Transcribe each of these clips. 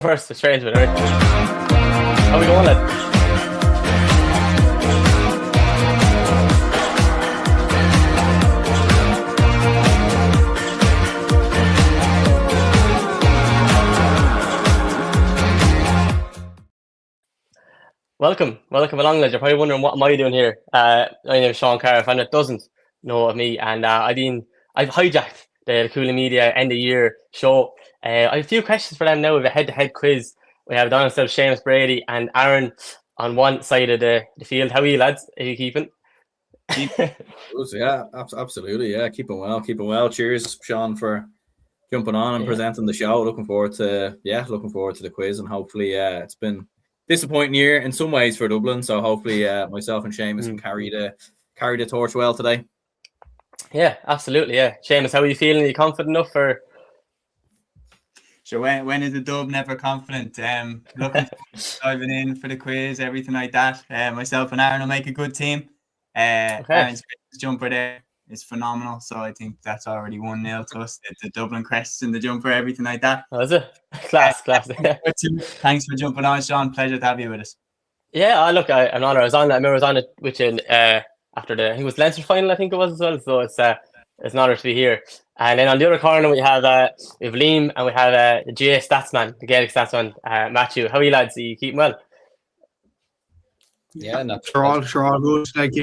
first, straight into it, alright? How we going, lad? Welcome along, lads. You're probably wondering what am I doing here. My name is Seán Carroll. If anyone doesn't know of me, and I've hijacked the Cúilín Media end of year show. I have a few questions for them now. We have a head-to-head quiz. We have down ourselves Seamus Brady and Aaron on one side of the field. How are you, lads? Are you keeping? Yeah, absolutely. Yeah, keeping well. Cheers, Sean, for jumping on and presenting the show. Looking forward to the quiz, and hopefully, it's been disappointing year in some ways for Dublin. So hopefully, myself and Seamus can carry the torch well today. Yeah, absolutely. Yeah, Seamus, how are you feeling? Are you confident enough for? Sure. When is the dub never confident? Looking forward to diving in for the quiz, everything like that. Myself and Aaron will make a good team. Aaron's Christmas jumper there is phenomenal, so I think that's already 1-0 to us. The Dublin crests in the jumper, everything like that. Oh, is it? Class. Thanks for jumping on, Sean. Pleasure to have you with us. Yeah, look, I'm honored. I remember I was on it with you after I think it was Leinster final, I think it was as well. So it's an honour to be here. And then on the other corner we have Liam and we have the GA Statsman, the Gaelic Statsman, Matthew. How are you, lads? Are you keeping well? Yeah, sure, all good. Like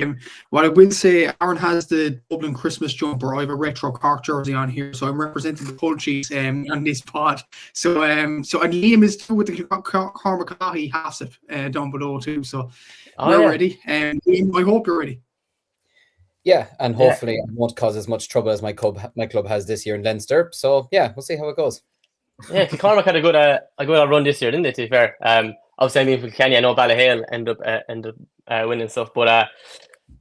what I will say, Aaron has the Dublin Christmas jumper. I have a retro Cork jersey on here, so I'm representing the Pulchies on this pod. So and Liam is too with the Cormac half it down below too. So we're ready. Liam, I hope you're ready. Yeah, and hopefully I won't cause as much trouble as my club has this year in Leinster. So yeah, we'll see how it goes. Yeah, Cormac had a good run this year, didn't they? To be fair, obviously I mean for Kenya, I know Ballyhale end up winning stuff. But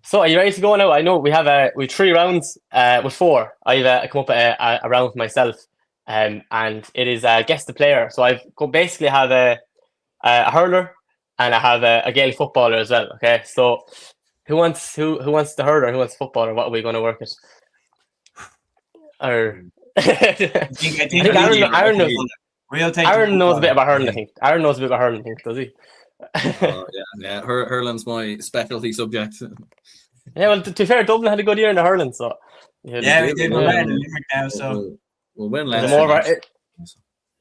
so are you ready to go now? I know we have 3 rounds with 4. I've come up with a round for myself, and it is guess the player. So I've basically have a hurler and I have a Gaelic footballer as well. Okay, so. Who wants the hurler? Who wants the footballer? What are we going to work it? Or I think Aaron knows a bit about hurling. I think Aaron knows a bit about hurling. Does he? Yeah. Hurling's my specialty subject. Yeah, well, to be fair, Dublin had a good year in the hurling, so we did. We're in Limerick now, so we'll win.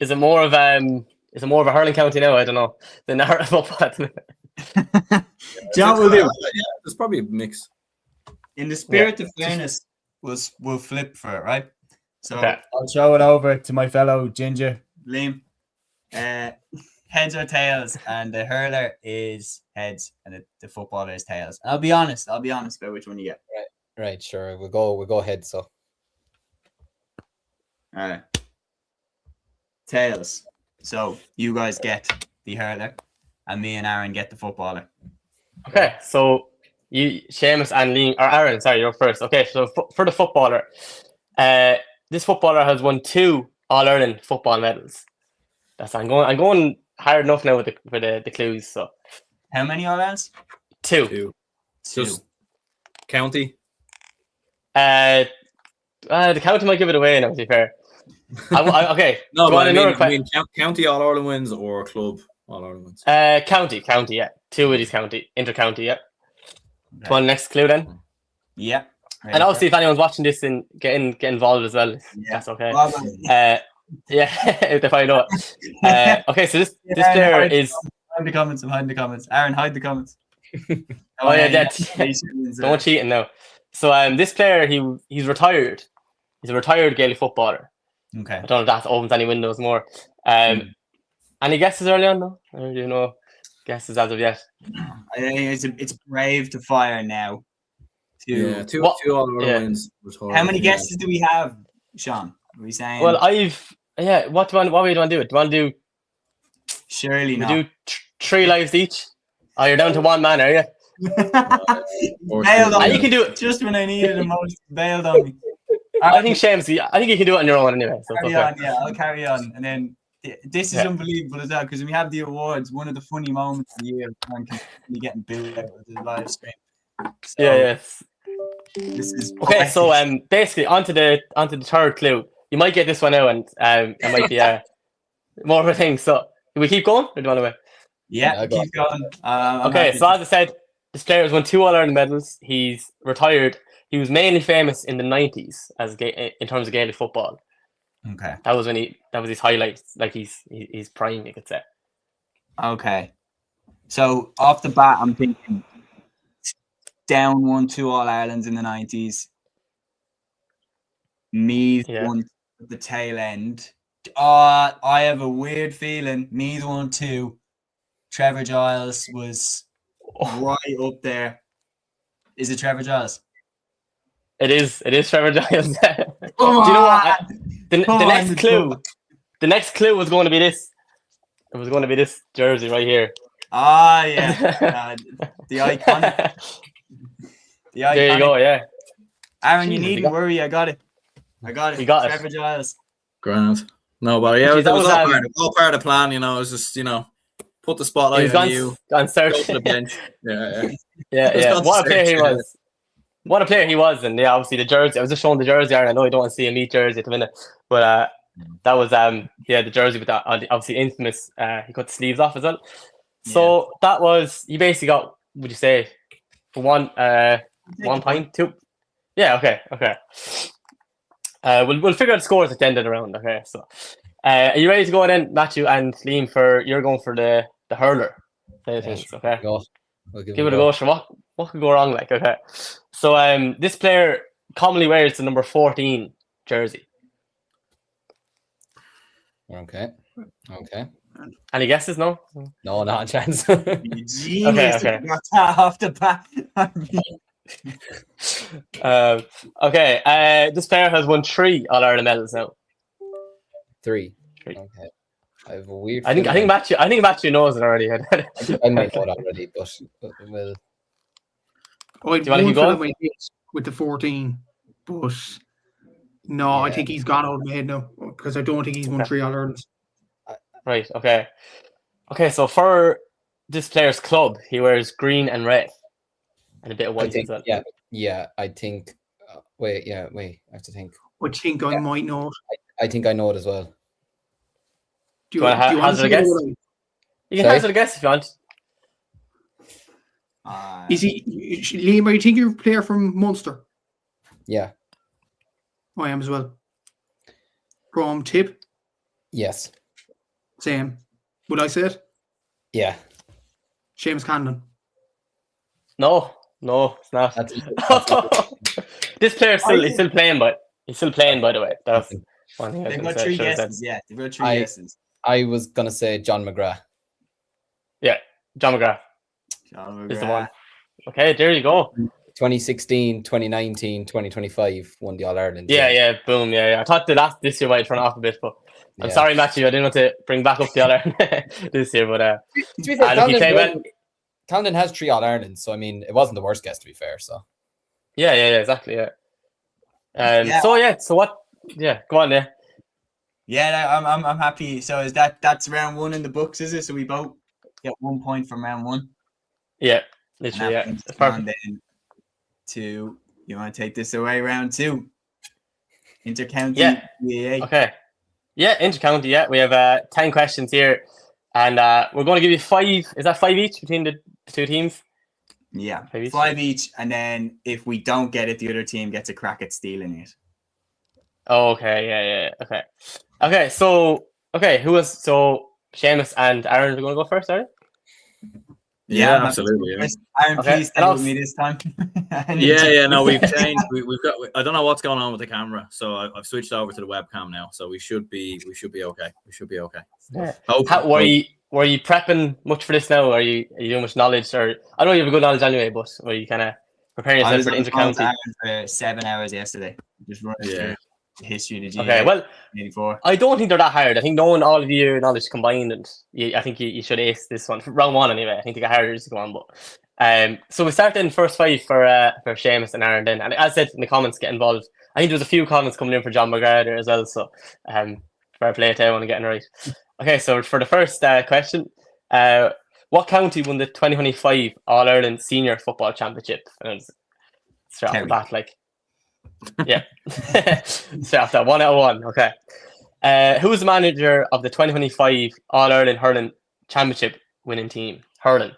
Is it more of a hurling county now? I don't know. Than the football. John will do. Yeah, there's probably a mix. In the spirit of fairness, we'll flip for it, right? So I'll throw it over to my fellow Ginger, Liam. Heads or tails, and the hurler is heads, and the footballer is tails. And I'll be honest about which one you get. Right, sure. We'll go heads. So, all right, tails. So you guys get the hurler, and me and Aaron get the footballer. Okay, so you, Seamus and Liam, or Aaron, sorry, you're first. Okay, so for the footballer, this footballer has won 2 All-Ireland football medals. I'm going hard enough now for the clues. So, how many All-Irelands? 2. Just county. The county might give it away now. To be fair, okay. No, but I mean county All-Ireland wins or club All-Ireland wins. County, yeah. 2 of these county, inter-county, yeah. Right. One next clue then. Yeah. And obviously, if anyone's watching this and get involved as well, that's okay. If they find out. Okay, so this player is. I'm hiding the comments. Aaron, hide the comments. Don't cheating now. So this player, he's retired. He's a retired Gaelic footballer. Okay. I don't know if that opens any windows more. Any guesses early on though? Or do you know guesses as of yet? I think it's brave to fire now. Two All-Ireland wins. How many guesses do we have, Sean? Are we saying? Well, what way do you want to do it? Do you want to do? Surely not. Do 3 lives each. Oh, you're down to 1 man, are you? Bailed on me. You can do it just when I needed the most. Bailed on me. I think Seamus, I think you can do it on your own anyway. So I'll carry on, and then. This is unbelievable as well, because when we have the awards, one of the funny moments of the year is getting billed out with the live stream. So, yes. This is okay. So basically onto the 3rd clue. You might get this one out, and it might be more of a thing. So Do we keep going, or do you want to wait? Yeah, Yeah, go keep going. I'm Okay, happy so as I said, this player has won 2 All-Ireland medals. He's retired. He was mainly famous in the 90s in terms of Gaelic football. Okay. That was his highlights, like he's prime, you could say. Okay. So off the bat, I'm thinking Down won 2 All Irelands in the 90s. Meath won at the tail end. I have a weird feeling Meath won 2. Trevor Giles was right up there. Is it Trevor Giles? It is Trevor Giles. Do you know what? The next clue was going to be this. It was going to be this jersey right here. Ah, yeah. The iconic. There you go, yeah. Aaron, you needn't worry. I got it. You got Trevor Giles. Grand. No, but yeah, that was all part of the plan, you know. It was just, you know, put the spotlight on you. On search. Go to the bench. Yeah. Yeah. What a player he was. What a player he was. And yeah, obviously the jersey. I was just showing the jersey, Aaron. I know you don't want to see a Meath jersey at the minute. But that was the jersey with that obviously infamous he cut the sleeves off as well. So that was, you basically got, would you say, for 1 point, 2? Yeah, okay. We'll figure out the scores at the end of the round. Okay, so are you ready to go then, Matthew and Liam? You're going for the hurler. Things, okay. We'll give it a go. Sure, what could go wrong? Like, okay. So this player commonly wears the number 14 jersey. Okay. Any guesses? No, not a chance. Okay. Off the bat. Okay. This player has won 3 All-Ireland medals now. 3. Okay. I have a weird. I think Matthew knows it already. I might know it already, but well. Do you want to keep going with the 14? But no, I think he's gone out of my head now because I don't think he's won 3 All-Irelands. Right. Okay. So for this player's club, he wears green and red, and a bit of white as well. Yeah. I think. Wait. I have to think. I think I might know it. I think I know it as well. Do you want to hazard a guess? You can hazard a guess if you want. Is he Liam? Are you think you're a player from Munster? Yeah. I am as well. From Tip? Yes. Same. Would I say it? Yeah. Seamus Cannon. No, it's not. That's This player's still playing, by the way. That's one thing. They've got 3 guesses. Yeah, they've got 3 guesses. I was gonna say John McGrath. Yeah, John McGrath. Is the one. Okay, there you go. 2016, 2019, 2025 won the All-Ireland. Yeah, boom, yeah. I thought this year might turn off a bit, but I'm sorry, Matthew, I didn't want to bring back up the All-Ireland this year, but to be fair, Camden has 3 All-Irelands, so I mean, it wasn't the worst guess, to be fair. So yeah, exactly, yeah. So what? Yeah, go on there. Yeah, I'm happy. So is that's round 1 in the books, is it? So we both get 1 point from round 1. Yeah, literally. Yeah, and then 2. You want to take this away? Round 2. Intercounty. Yeah. Okay. Yeah, intercounty. Yeah, we have 10 questions here, and we're going to give you 5. Is that 5 each between the 2 teams? Yeah, 5 each, and then if we don't get it, the other team gets a crack at stealing it. Oh, okay. Yeah. Okay. So Seamus and Aaron are going to go first, are you? Yeah, absolutely. Yeah. Aaron, please stay with me this time. No, we've changed. We've got. I don't know what's going on with the camera, so I've switched over to the webcam now. So we should be okay. Yeah. Were you prepping much for this now? Are you doing much knowledge, or I know you have a good knowledge anyway, but were you kind of preparing yourself for the intercounty? For 7 hours yesterday, just running through the history of the GA. Okay, well, 84. I don't think they're that hard. I think knowing all of your knowledge combined, and I think you should ace this one. Round 1 anyway. I think they get harder as you go on. But so we start in first 5 for Seamus and Aaron then. And as I said in the comments, get involved. I think there's a few comments coming in for John McGrath there as well. So fair play to everyone getting it right. Okay, so for the first question, what county won the 2025 All-Ireland Senior Football Championship? And it's straight off the bat, like. Yeah. Straight off that 1 out of 1. Okay. Who was the manager of the 2025 All-Ireland Hurling Championship winning team? Hurling.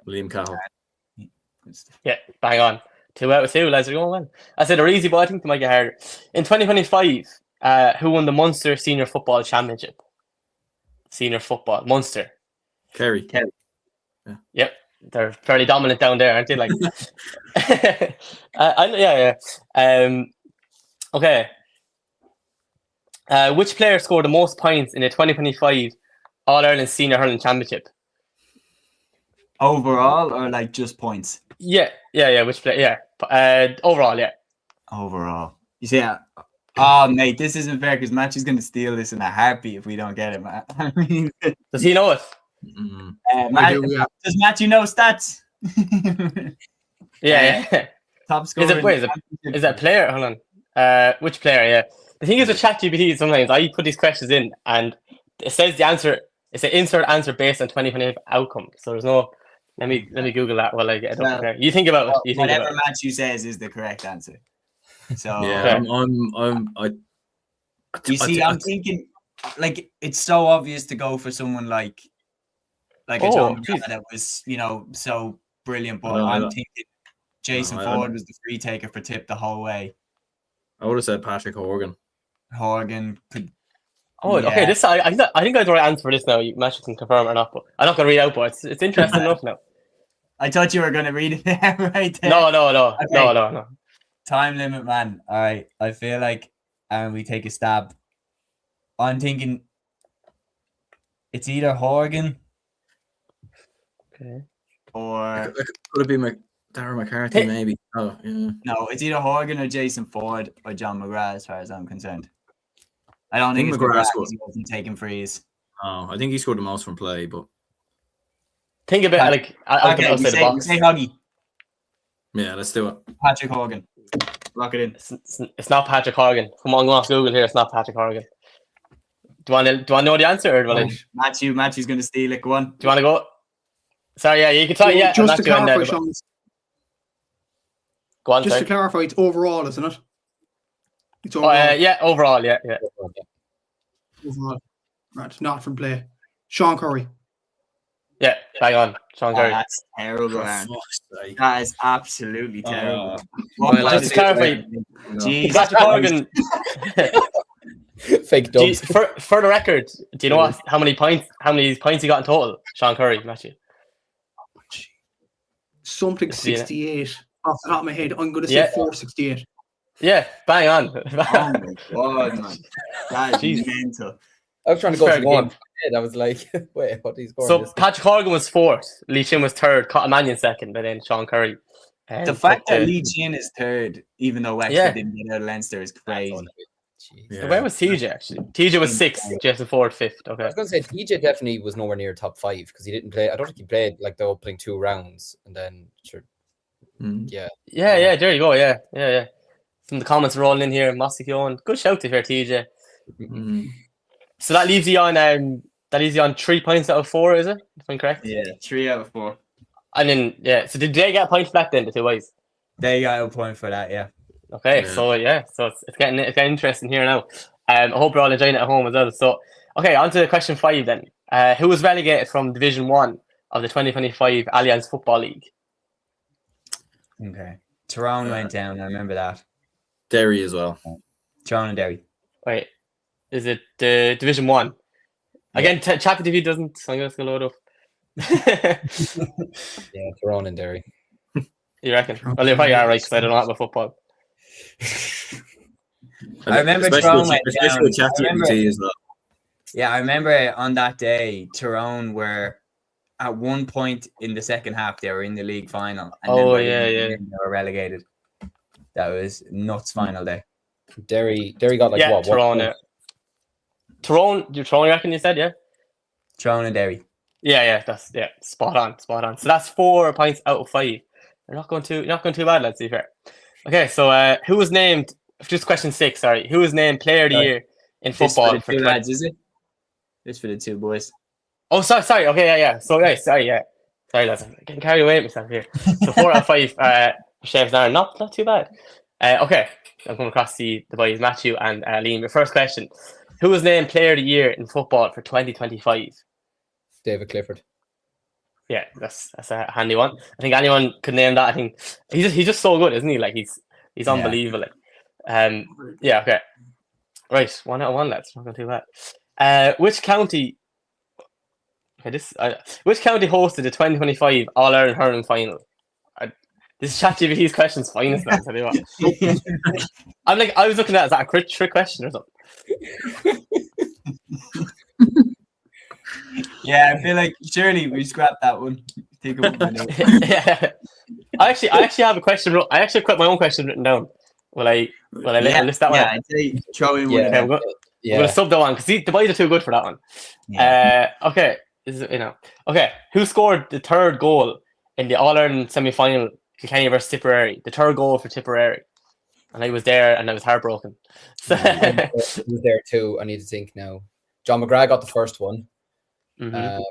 Liam Cahill. Yeah, bang on. 2 out of 2, lads are going well. I said they're easy, but I think they might get harder. In 2025, who won the Munster Senior Football Championship? Senior Football, Munster. Kerry. Yep, they're fairly dominant down there, aren't they? Like, okay. Which player scored the most points in the 2025 All-Ireland Senior Hurling Championship? Overall or like just points? Yeah. Which player? Yeah. Overall, yeah. Overall. You see, oh, mate, this isn't fair because Matthew's going to steal this in a heartbeat if we don't get it, man. I mean, does he know it? Does Matthew know stats? Yeah. Top scorer. Is that a player? Hold on. Which player? Yeah. The thing is with ChatGPT, sometimes I put these questions in and it says the answer. It's an insert answer based on 2025 outcome. So there's no. Let me Google that while I get it up there. You think about it. Whatever Matthew says is the correct answer. So yeah, I'm thinking like it's so obvious to go for someone like a John McGrath that was so brilliant, but I'm thinking Jason Ford was the free taker for tip the whole way. I would have said Patrick Horgan. Horgan could. Okay. This I think I have the right answer for this now. Matthew can confirm or not, but I'm not going to read out. But it's interesting enough now. I thought you were going to read it there right there. No. Okay. No. Time limit, man. All right. I feel like we take a stab. I'm thinking it's either Horgan. Okay. Or could it be Darren McCarthy? Maybe. Oh, yeah. No, it's either Horgan or Jason Ford or John McGrath, as far as I'm concerned. I don't think it's McGrath because he wasn't taking frees. Oh, I think he scored the most from play, but think a bit I'll say the box. Say Hoggy. Yeah, let's do it. Patrick Horgan. Lock it in. It's not Patrick Horgan. Come on, go off Google here. It's not Patrick Horgan. Do you want to know the answer? Or Matthew's going to steal it. Go on. Do you want to go? Sorry, yeah, you can tell. Yeah, just to clarify, Sean. Go on. Just to clarify, it's overall, isn't it? It's overall. Yeah, overall, yeah. Overall, right? Not from play. Seán Carroll. Yeah, bang on, Seán Carroll. That's terrible, man. That is absolutely terrible. Just to clarify, Patrick Horgan. Fake dubs. For the record, do you know how many points he got in total? Seán Carroll, Matthew. Something 68 off the top of my head. I'm going to say 468. Yeah, bang on. Oh my god, man. That is mental. I was trying to go for the game. I was like, wait, what is going on? So Patrick Horgan was 4th, Lee Chin was 3rd, Cotton Mannion 2nd, but then Seán Carroll. The fact that Lee Chin is 3rd, even though Wexford didn't get out of Leinster, is crazy. So where was TJ actually? TJ was 6th, Jason Ford 5th. Okay. I was going to say TJ definitely was nowhere near top 5 because he didn't play. I don't think he played like the opening 2 rounds, and then sure. Yeah. There you go. Yeah. Some of the comments rolling in here. Mossy Keown, good shout to here, TJ. So that leaves you on 3 points out of 4, is it? If I'm correct. Yeah, 3 out of 4. And then so did they get a point for that then? The 2 boys. They got a point for that. Yeah. Okay, so it's getting interesting here now. I hope you're all enjoying it at home as well. So, okay, on to question 5 then. Who was relegated from Division 1 of the 2025 Alliance Football League? Okay, Tyrone went down. I remember that. Derry as well. Tyrone and Derry. Wait, is it Division 1? Again, ChatGPT doesn't. So I'm going to load up. Yeah, Tyrone and Derry. You reckon? Well, you're probably all right because I don't know about football. I remember Tyrone went down. As well. Yeah, I remember on that day, Tyrone were at one point in the second half, they were in the league final. And they were relegated. That was nuts final day. Derry got like what? Tyrone. Tyrone, you reckon you said, yeah? Tyrone and Derry. Yeah, that's spot on. So that's 4 points out of 5. You're not going too bad, let's be fair. Okay, so who was named? Just question 6. Sorry, who was named Player of the Year in football? For the 2 lads, is it? This for the 2 boys. Oh, sorry. Okay, yeah. So sorry, lads. I'm getting carried away with myself here. So 4 out of 5. Chef's Aaron, not too bad. Okay, I'm coming across the boys Matthew and Liam. Your first question: Who was named Player of the Year in football for 2025? David Clifford. Yeah, that's a handy one. I think anyone could name that. I think he's just so good, isn't he? Like he's unbelievable. Yeah, okay. Right, 1 out of 1, lads. Not going too bad. Which county? Okay, which county hosted the 2025 All Ireland hurling final? This is ChatGPT's questions finest, lads. I tell you what. I was looking at it, is that a trick question or something? Yeah, I feel like surely we scrapped that one. Take a minute. Yeah. I actually have a question. I actually got my own question written down. Will I list that one? Yeah, I'd say throw in one of them. I'm gonna sub that one because the boys are too good for that one. Yeah. Okay. Okay. Who scored the third goal in the All Ireland semi-final, Kilkenny versus Tipperary? The third goal for Tipperary, and I was there, and I was heartbroken. So, I was there too. I need to think now. John McGrath got the first one. Mhm.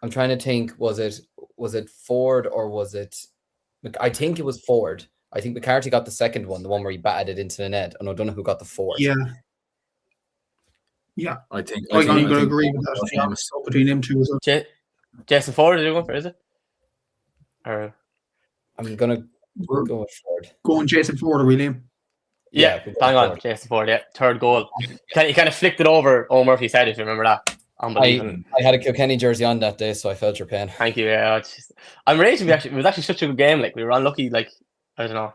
I'm trying to think. Was it Ford or was it? I think it was Ford. I think McCarthy got the second one, the one where he batted it into the net, and I don't know who got the fourth. Yeah. I think I'm going to agree with that. Yeah, so between them two as well. Jason Ford, is it going for? Is it? Or I'm gonna go with Ford. Going Jason Ford or Liam? Yeah, bang on, Jason Ford. Yeah, third goal. He kind of flicked it over O'Murphy's head, if you remember that. Unbelievable. I had a Kilkenny jersey on that day, so I felt your pain. Thank you. Yeah, I'm raging. It was actually such a good game. Like we were unlucky. Like I don't know,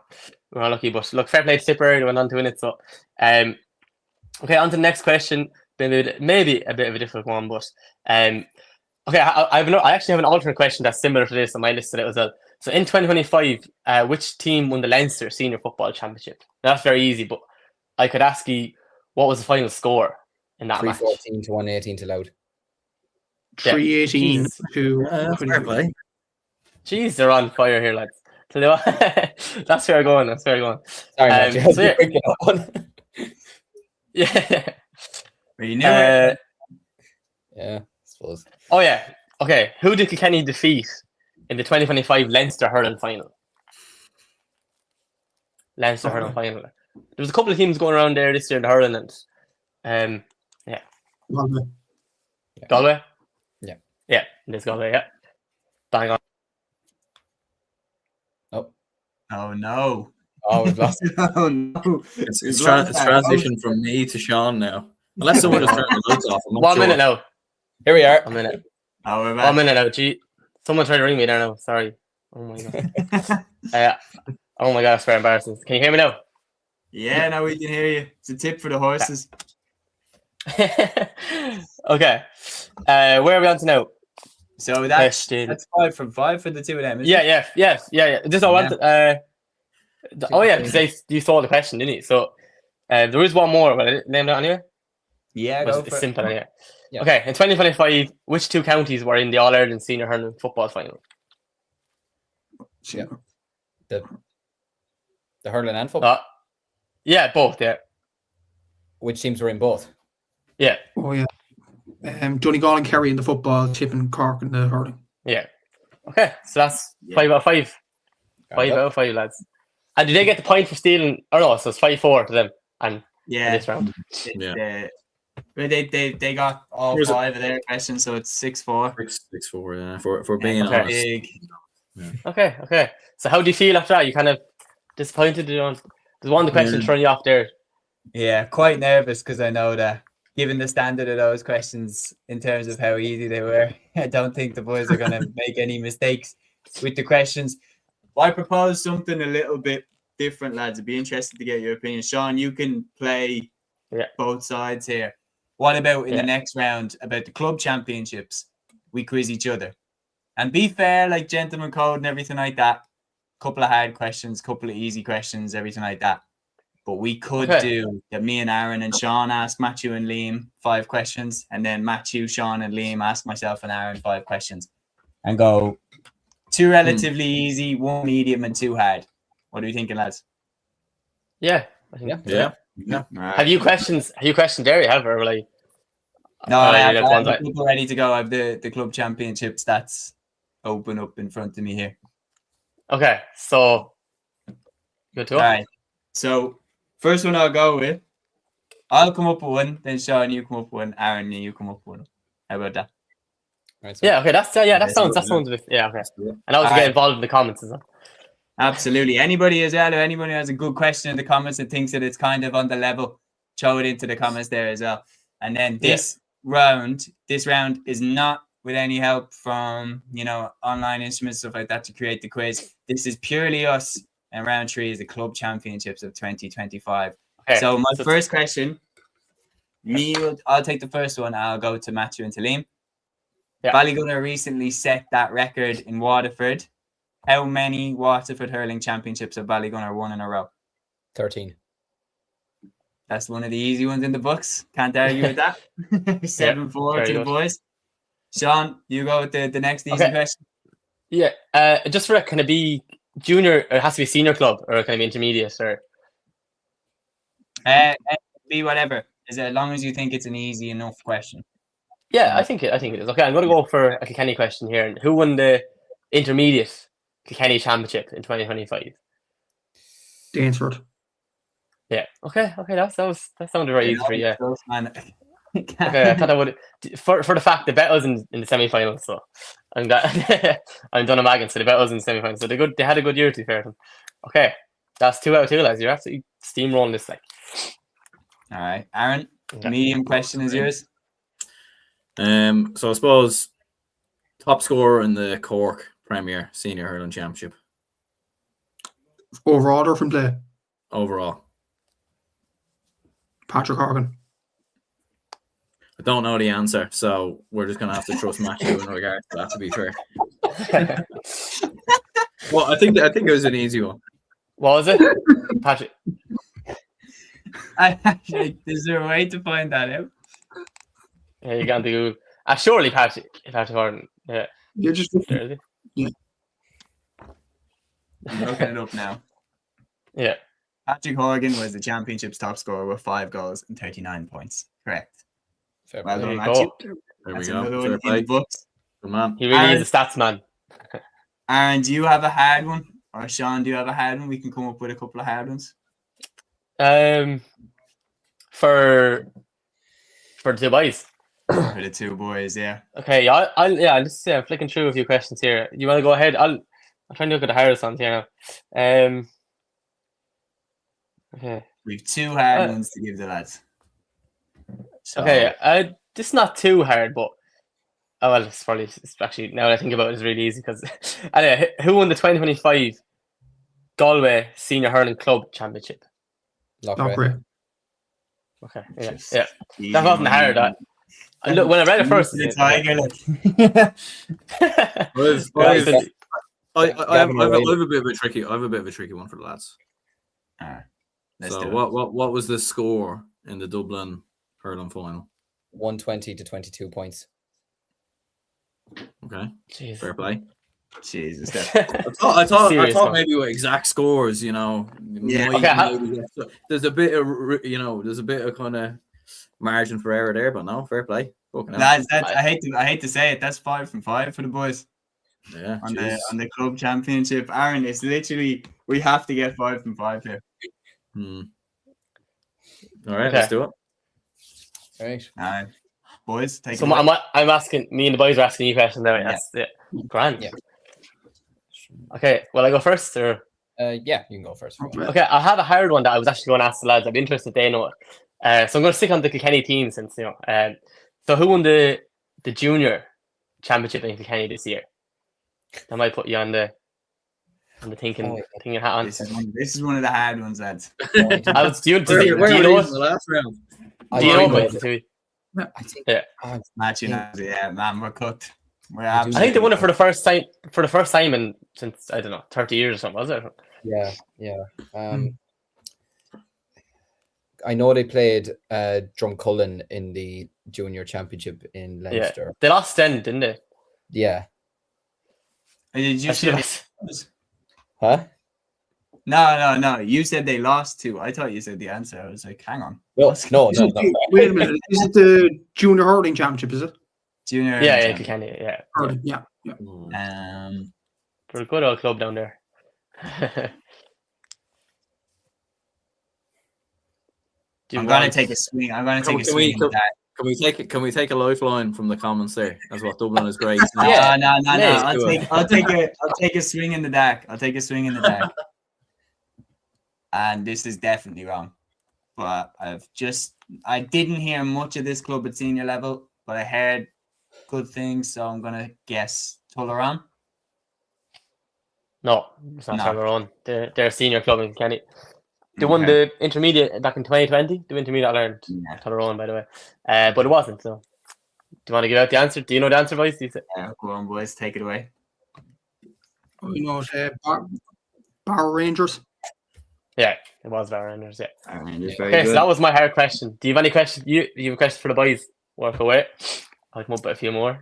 we were unlucky. But look, fair play to Tipperary. They went on to win it. So, okay, on to the next question. Maybe a bit of a difficult one, but okay. I actually have an alternate question that's similar to this on my list as well. So in 2025, which team won the Leinster Senior Football Championship? Now, that's very easy, but I could ask you, what was the final score in that match? 3-14 to 118 to Loud. 3-18 to fair play. Jeez, they're on fire here, lads. That's fair going. That's fair going. Sorry, Matt, so yeah. You knew it. Yeah, I suppose. Oh yeah. Okay. Who did Kilkenny defeat in the 2025 Leinster hurling final? Leinster hurling final. There was a couple of teams going around there this year in the hurling, and yeah. Galway. Yeah. Yeah. There's Galway. Yeah. Bang on. Oh no. Oh, we've lost. Oh no. It's transition from me to Sean now. Unless someone is turning the lights off. 1 minute now. Here we are. 1 minute. Oh, we're back. 1 minute now. Gee, someone tried to ring me there now. Sorry. Oh my god. Oh my god, it's very embarrassing. Can you hear me now? Yeah, now we can hear you. It's a tip for the horses. Okay. Where are we on to now? So that's 5 from 5 for the two of them. Yeah. Just I wanted. Oh yeah, because you saw the question, didn't you? So there is one more, but I didn't name that anyway. Yeah, but it's simple anyway. Yeah. Okay, in 2025, which two counties were in the All Ireland Senior Hurling Football Final? Yeah. The hurling and football. Yeah, both. Yeah. Which teams were in both? Yeah. Oh yeah. Donegal and Kerry in the football, Chip and Cork in the hurling. Yeah. Okay, so that's 5 out of 5. 5 out of 5, lads. And did they get the point for stealing? Or no, so it's 5-4 to them. And this round. They got all 5 of their questions, so it's 6-4. 6-4, yeah. For being honest. Big. Yeah. Okay. So how do you feel after that? You kind of disappointed? There's one of the questions throwing you off there. Yeah, quite nervous because I know that given the standard of those questions in terms of how easy they were, I don't think the boys are going to make any mistakes with the questions. Well, I propose something a little bit different, lads. I'd be interested to get your opinion. Sean, you can play both sides here. What about in the next round, about the club championships? We quiz each other. And be fair, like gentleman code and everything like that. Couple of hard questions, couple of easy questions, everything like that. But we could do that. Me and Aaron and Sean ask Matthew and Liam 5 questions, and then Matthew, Sean, and Liam ask myself and Aaron 5 questions, and go 2 relatively easy, 1 medium, and 2 hard. What are you thinking, lads? Yeah, I think. Yeah. Have you questions? There? You have or like? No, I have the people ready to go. I have the club championship stats open up in front of me here. Okay, so good to go. All right. So first one I'll go with. I'll come up with one, then Sean, you come up with one, Aaron, and you come up with one. How about that? Right, so Yeah, okay, that sounds good, a bit, yeah, okay. Let's do it. And I was Alright. get involved in the comments as well. Absolutely. Anybody as well, if anybody has a good question in the comments and thinks that it's kind of on the level, throw it into the comments there as well. And then this round is not with any help from, online instruments, stuff like that to create the quiz. This is purely us, and round 3 is the club championships of 2025. Okay. So my first question, I'll take the first one. I'll go to Matthew and Talim. Yeah. Ballygunner recently set that record in Waterford. How many Waterford hurling championships have Ballygunner won in a row? 13. That's one of the easy ones in the books. Can't argue with that. 7-4 very to the good. boys. Sean, you go with the next easy question. Yeah, just for it, can it be junior, or it has to be senior club, or can it be intermediate, or? Be whatever. As long as you think it's an easy enough question. Yeah, I think it is. Okay, I'm going to go for a Kilkenny question here. And who won the intermediate Kilkenny championship in 2025? Danesford. Yeah. Okay. That sounded very easy for you. Yeah. Close, man. Okay, I thought I would for the fact the bet was in the semi-finals, so I'm glad I'm done a Magan, so the bet was in the semi-finals. So they had a good year, to be fair to them. Okay. That's 2 out of 2, lads. You're absolutely steamrolling this thing. All right. Aaron, Okay. medium question is yours. So I suppose top scorer in the Cork Premier Senior Hurling Championship Overall or from play? overall. Patrick Horgan. I don't know the answer, so we're just gonna have to trust Matthew in regards to that. To be fair, well, I think it was an easy one. What was it? Patrick. Is there a way to find that out? Yeah, you can't do. Surely Patrick Horton. Yeah. You're just There, is it? I'm looking it up now. Yeah. Patrick Horgan was the championship's top scorer with 5 goals and 39 points. Correct. Fair Well play. done, There you Matthew. go. There That's we go. another Fair one in play. the books. Good man. He really is a stats man. Aaron, do you have a hard one? Or Sean, do you have a hard one? We can come up with a couple of hard ones. For the 2 boys. For the 2 boys, yeah. Okay, I'll just I'm flicking through a few questions here. You want to go ahead? I'm trying to look at the hardest ones here now. Okay. We've 2 hard ones to give the lads. So, Okay. This is not too hard, but it's actually, now that I think about it, it's really easy because anyway, who won the 2025 Galway Senior Hurling Club Championship? not Loughrea. great. Okay, yeah. That wasn't hard. Look, when I read it first, The tiger, look. I have a bit of a tricky. I have a bit of a tricky one for the lads. Alright, let's So do it. what was the score in the Dublin hurling final? 120 to 22 points. Okay, Jeez. fair play. Jesus. I thought Serious one. maybe with exact scores, Yeah. There's a bit of kind of margin for error there, but no, fair play. Fucking hell. Lads, I hate to say it. That's 5 from 5 for the boys Yeah, on jeez. the club championship. Aaron, it's literally we have to get 5 from 5 here. All right, Okay. let's do it. Right. Boys, take So it away. I'm asking, me and the boys are asking you questions now. That's it. Grand. Yeah. Okay, will I go first or? Yeah, you can go first. Okay, I have a hard one that I was actually going to ask the lads. I'd be interested if they know it. So I'm going to stick on the Kilkenny team since so who won the junior championship in Kilkenny this year? I might put you on the thinking hat on. This is one of the hard ones, lads. Do you know Where it? were the last round? Do you know know it? it. Boys? I think. Yeah. Match, man, we're cooked. We're I do I think they won it for absolutely the first time in since I don't know 30 years or something, was it? Yeah. I know they played Drumcullen in the junior championship in Leinster. They lost then, didn't they? Yeah. Did you Actually, say Huh? No. You said they lost 2. I thought you said the answer. I was like, hang on. No. Wait a minute. Is it the Junior Hurling Championship, is it? Junior. yeah, Kilkenny, yeah. Hurling, yeah. They're a good old club down there. I'm gonna take a swing. I'm gonna take a swing in the dark. Can we take a lifeline from the comments there? That's what Dublin is great. No. Please. I'll take a swing in the dark. I'll take a swing in the dark. And this is definitely wrong. But I didn't hear much of this club at senior level, but I heard good things, so I'm gonna guess Tullaroan. No, it's not Tullaroan. They're a senior club in Kenny. They won the intermediate back in 2020. The intermediate I learned Tullaroan, by the way. But it wasn't. So, do you want to give out the answer? Do you know the answer, boys? Yeah, go on, boys. Take it away. You know, Bar Rangers. Yeah, it was Bar Rangers. Yeah. Rangers, Okay, so that was my hard question. Do you have any questions? You have a question for the boys? Work away. I'll come up with a few more.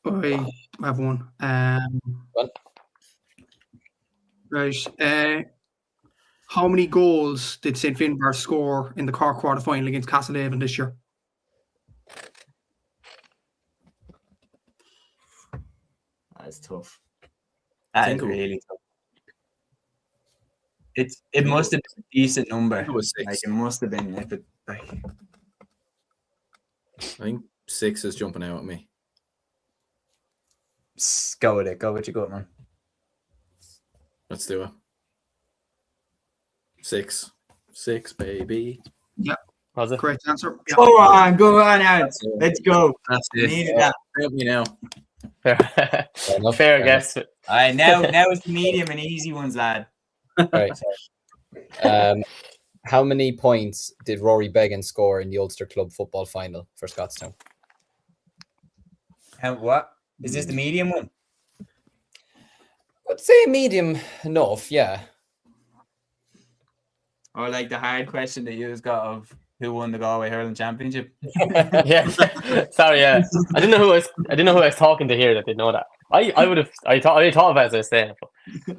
I have one. Right. How many goals did St. Finbar score in the Cork quarter-final against Castlehaven this year? That's tough. That is really tough. It must have been a decent number. It was 6. Like it must have been. I think 6 is jumping out at me. Go with it. Go with your gut, man. Let's do it. 6, baby. Yeah. Was it? Correct answer. Yeah. Go on, Aaron. Let's go. That's it. Needed that. Help me now. Fair guess. All right, now it's the medium and easy ones, lad. Right. How many points did Rory Began score in the Ulster Club football final for Scottstown? What? Is this the medium one? I'd say medium enough, yeah. Or like the hard question that you just got of who won the Galway Hurling Championship? Yeah. Sorry, yeah. I didn't know who I was talking to here that did know that. I thought of it as I was saying.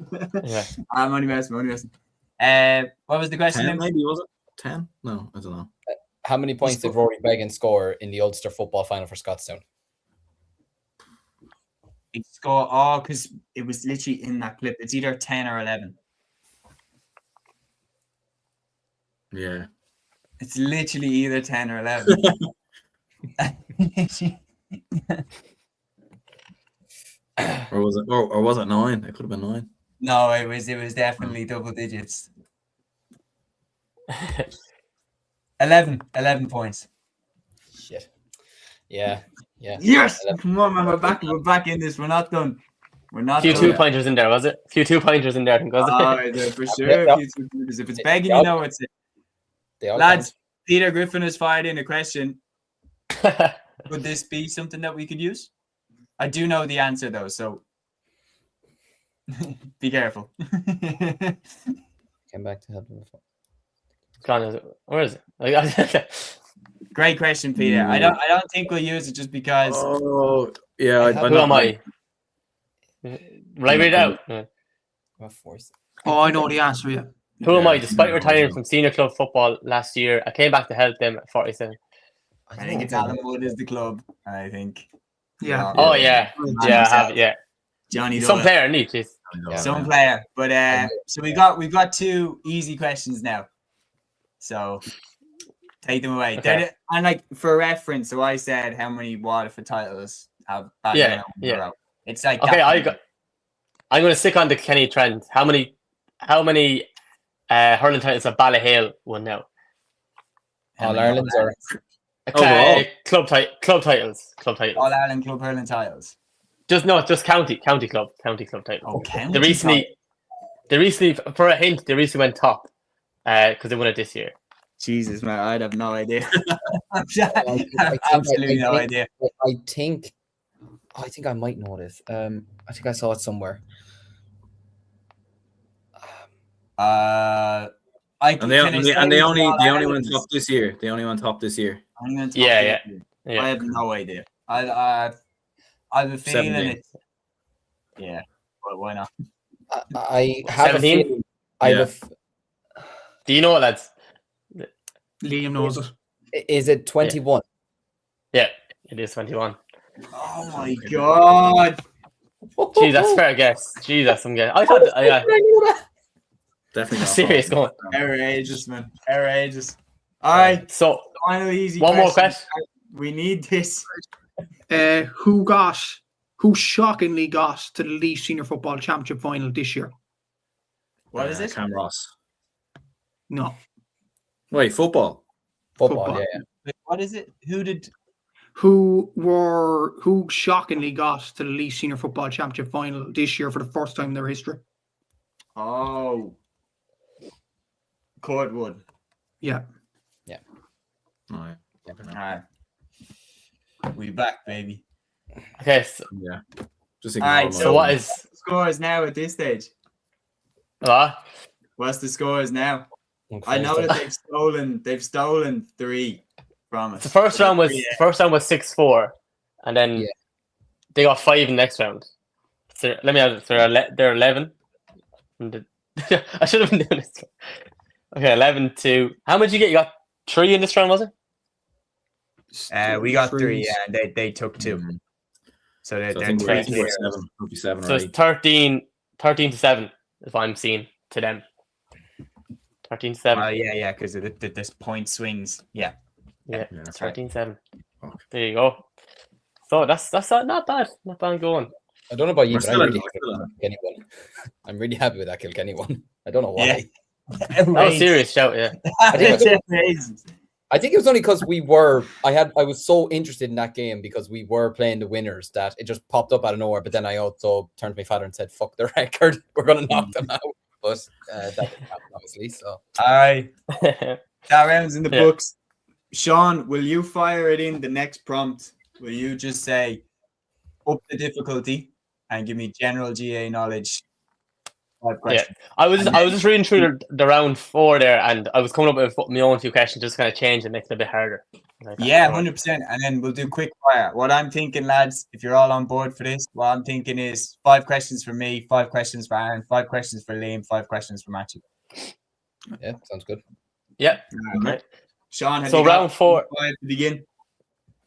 But, yeah. I'm only messing. What was the question? 10, maybe, was it? 10? No, I don't know. How many points did Rory Began score in the Ulster football final for Scottstown? He scored because it was literally in that clip. It's either 10 or 11. Yeah. It's literally either 10 or 11. Or was it 9? It could have been 9. No, it was definitely double digits. 11 points. Shit. Yeah. Yes! Come on, man. We're back in this. We're not done. We're not few done. 2-pointers in there, was it? A few 2-pointers in there, I think, was it? Yeah, for sure. A few 2-pointers. If it's begging, you know it's it. Lads, Peter Griffin has fired in a question. Would this be something that we could use? I do know the answer, though, so be careful. Came back to help him before. Where is it? Great question, Peter. I don't think we'll use it just because. Oh, yeah. Who am I? Right it out. Oh, I know the answer, yeah. Who am I? Despite retiring from senior club football last year, I came back to help them at 47. I think it's Alan Wood is the club. I think. Yeah. Oh yeah. Yeah. Johnny. Some player, neat. Some player, but so we've got 2 easy questions now. So take them away. Okay. And like for reference, so I said how many Waterford titles have. Yeah. It's like okay. I'm going to stick on the Kenny trend. How many hurling titles have Ballyhale won now? All Ireland's or club titles. All Ireland club hurling titles. Just county club titles. Oh, county. They recently, for a hint, they recently went top because they won it this year. Jesus, man, I'd have no idea. I have absolutely no idea. I think I might know this. I think I saw it somewhere. They only went top this year. Yeah. I have no idea. I have a feeling it's. Yeah, but why not? I have 17? a feeling. Do you know, lads? Liam knows it. Is it 21? Yeah, it is 21. Oh my god! Gee, that's fair guess. Gee, that's some guess. I thought. Definitely not. Serious going. Outrageous, man. Outrageous. All right. So Final easy one more question. We need this. Who shockingly got to the League Senior Football Championship final this year? What is it? Cam Ross. No. Wait, football. Football, yeah. What is it? Who shockingly got to the League Senior Football Championship final this year for the first time in their history? Oh. Cordwood. Yeah. Oh, yeah. All right. We back, baby. okay, so, Yeah. Just All right, ignore so my- what is Scores now at this stage. What's the scores now? I know that they've stolen 3 from us. the first round was 6-4, and then Yeah. they got 5 in the next round. So let me add it. They're 11. I should have been doing this. Okay, 11-2. How much did you get? You got 3 in this round, was it? We got 3, yeah, and they took 2. Mhm. So they're So I think we're 3 at clear. 7, could be 7 So or it's 8. 13-7 is what I'm seeing to them. 13-7. Yeah, because this point swings. Yeah. Yeah, Yeah, that's 13-7. Okay. There you go. So that's not bad. Not bad going. I don't know about you, We're but still I'm in really it, happy we're still with that Kilkenny one. I'm really happy with that Kilkenny one. I don't know why. Yeah. That was serious shout, yeah. I think it was only because I was so interested in that game because we were playing the winners that it just popped up out of nowhere. But then I also turned to my father and said, "Fuck the record, we're gonna knock them out." But that didn't happen, obviously. So Aye. That round's in the Yeah. books. Sean, will you fire it in the next prompt? Will you just say up the difficulty and give me general GA knowledge? 5 questions. I was just reading through the round 4 there, and I was coming up with my own few questions, just kind of change and make it a bit harder. Like that. Yeah, 100%. And then we'll do quick fire. What I'm thinking, lads, if you're all on board for this, what I'm thinking is 5 questions for me, 5 questions for Aaron, 5 questions for Liam, 5 questions for Matthew. yeah, sounds good. Yeah. Right. Sean, have So you got round 4. 5 to begin?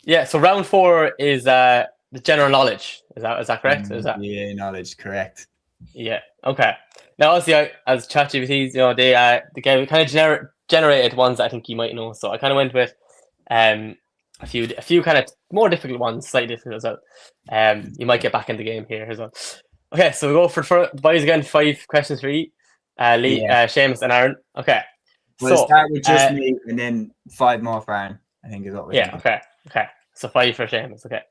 Yeah. So round 4 is the general knowledge. Is that correct? Is that? GA knowledge, correct. Yeah. Okay. Now, obviously, as ChatGPTs, they kind of generated ones that I think you might know. So I kind of went with a few kind of more difficult ones, slightly difficult as well. You might get back in the game here as well. Okay, so we go for the boys again. 5 questions for each. Séamus and Aaron. Okay. We'll So start with just me and then 5 more for Aaron, I think is what we're yeah. doing. Okay. So 5 for Séamus. Okay.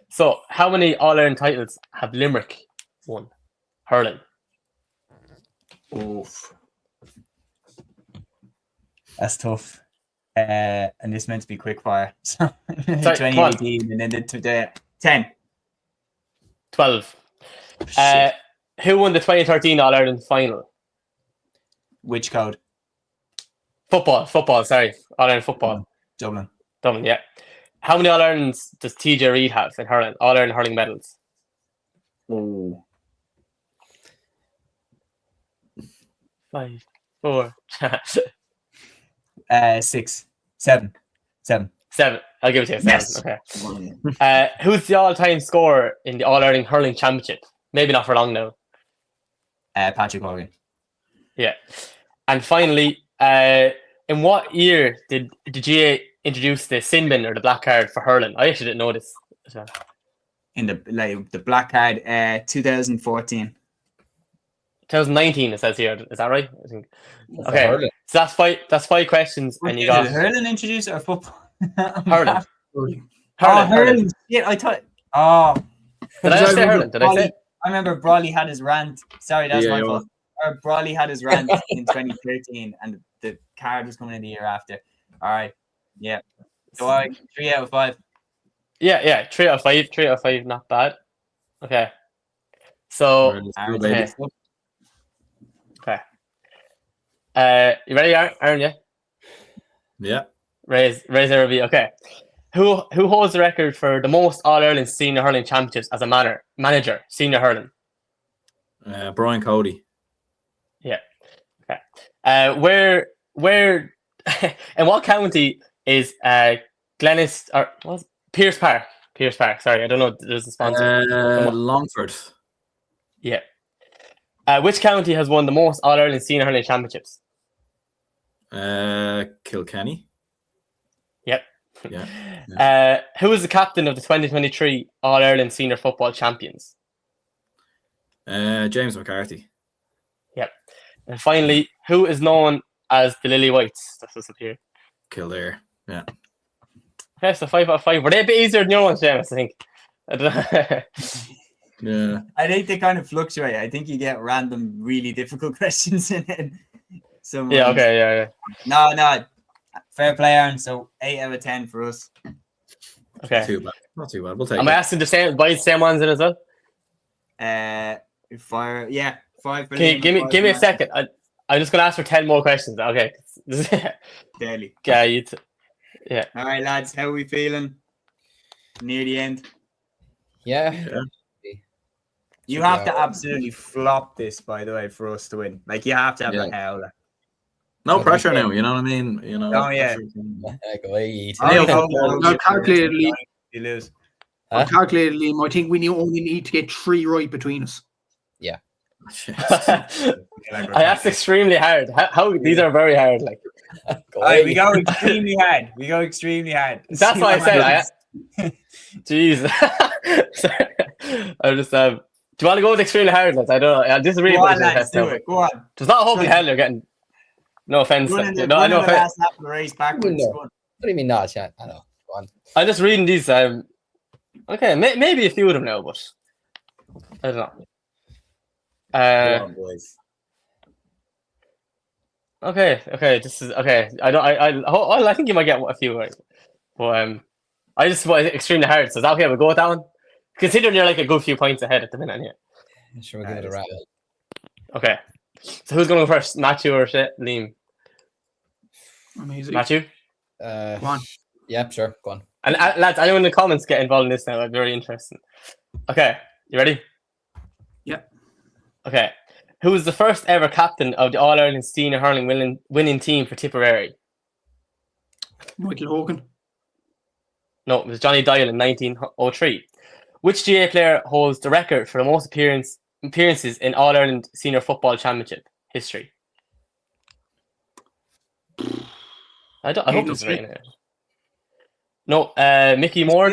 So how many All-Ireland titles have Limerick won? Hurling. Oof. That's tough. And this meant to be quick fire. So come on. 2018 and then the 10. 12. Shit. Who won the 2013 All-Ireland final? Which code? Football, sorry. All-Ireland football. Dublin. Dublin, yeah. How many All-Irelands does TJ Reid have in hurling? All-Ireland hurling medals? Oh. 5, 4, 6, 7. 7. I'll give it to you. 7. Yes. Okay. Who's the all-time scorer in the All-Ireland hurling championship? Maybe not for long now. Patrick Morgan. Yeah. And finally, in what year did the GA introduce the sin bin or the black card for hurling? I actually didn't know this as well. In the black card, 2014. 2019, it says here. Is that right? I think. For Okay. hurling. So that's 5 questions, and you got Did hurling introduce it or football? hurling. Oh, Hurling. hurling. Yeah, I thought. Oh, Did I say hurling? Did I say? I remember Brawley had his rant. Sorry, that's Yeah, my yeah. fault. Brawley had his rant in 2013, and the card was coming in the year after. All right, yeah. So 3 out of 5. Yeah. 3 out of 5. 3 out of 5. Not bad. Okay. So Aaron's okay. next up. You ready, Aaron? Yeah. Yeah. Raise everybody. Okay. Who holds the record for the most All Ireland senior hurling championships as a manager senior hurling? Brian Cody. Yeah. Okay. Where in what county is Glennis or what's Pierce Park? Pierce Park. Sorry, I don't know. There's a sponsor. Longford. Yeah. Which county has won the most All-Ireland Senior Hurling Championships? Kilkenny. Yep. Yeah. Who is the captain of the 2023 All-Ireland Senior Football Champions? James McCarthy. Yep. And finally, who is known as the Lily Whites? That's what's up here. Kildare. Yeah. Okay, so 5 out of 5. Were they a bit easier than your ones, James, I think? I don't know. Yeah. I think they kind of fluctuate. I think you get random, really difficult questions in it. Yeah, okay, yeah. No. Fair play, Aaron. So 8 out of 10 for us. Okay. Not too bad. We'll take Am I asking the same ones in as well? 5 for Okay, give me a second. I'm just gonna ask for 10 more questions. Okay. Daily. Yeah. All right, lads. How are we feeling? Near the end. Yeah. You have to absolutely flop this, by the way, for us to win. Like, you have to have a howler. No pressure now, you know what I mean? You know. Oh, yeah. Calculatedly, you lose. calculatedly, I think we only need to get 3 right between us. Yeah. I asked extremely hard. How these are very hard. Like, we go extremely hard. That's why I said. Jeez. I just do you want to go with extremely hard? Lads? I don't know. This is really go on. There's not a hope in hell you're getting. No offense. I know. Last lap of the race backwards. What do you mean not? Yeah, I know. Go on. I'm just reading these. Okay, maybe a few of them now, but I don't know. Go on, boys. Okay. This is okay. I think you might get a few right, but I just want it extremely hard. So is that okay? We'll go with that one. Considering you're like a good few points ahead at the minute here. Sure, we'll give it a rattle. Okay. So who's going to go first? Matthew or Liam? Amazing. Matthew? Go on. Yeah, sure. Go on. And lads, anyone in the comments get involved in this now. It's very interesting. Okay. You ready? Yeah. Okay. Who was the first ever captain of the All-Ireland Senior Hurling winning team for Tipperary? Michael Hogan. No, it was Johnny Doyle in 1903. Which GA player holds the record for the most appearances in All-Ireland Senior Football Championship history? I hope this is right now. No, Mikey Moore.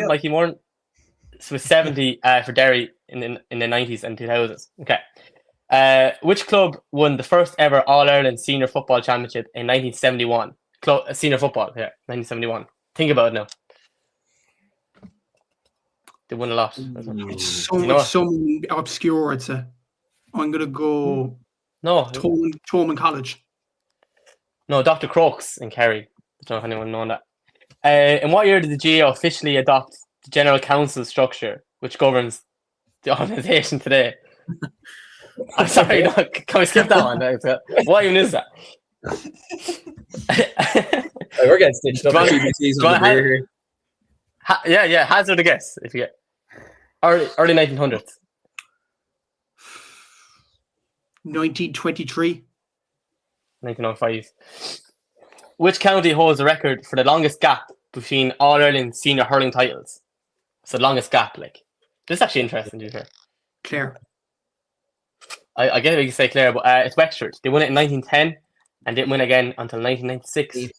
So with 70 for Derry in the 90s and 2000s. Okay. Which club won the first ever All-Ireland Senior Football Championship in 1971? Senior football, 1971. Think about it now. They won a lot. Some obscure, I'd say. I'm going to go Tolman College. No, Dr. Crokes in Kerry. I don't know if anyone knows that. In what year did the GAO officially adopt the General Council structure, which governs the organisation today? I'm sorry, no, can we skip that one? What even is that? We're getting stitched up. Yeah, hazard a guess if you get early 1900s. 1923. 1905. Which county holds the record for the longest gap between All-Ireland Senior Hurling titles? It's the longest gap, like. This is actually interesting to be fair. Clare. I get it, you can say Clare, but it's Wexford. They won it in 1910 and didn't win again until 1996.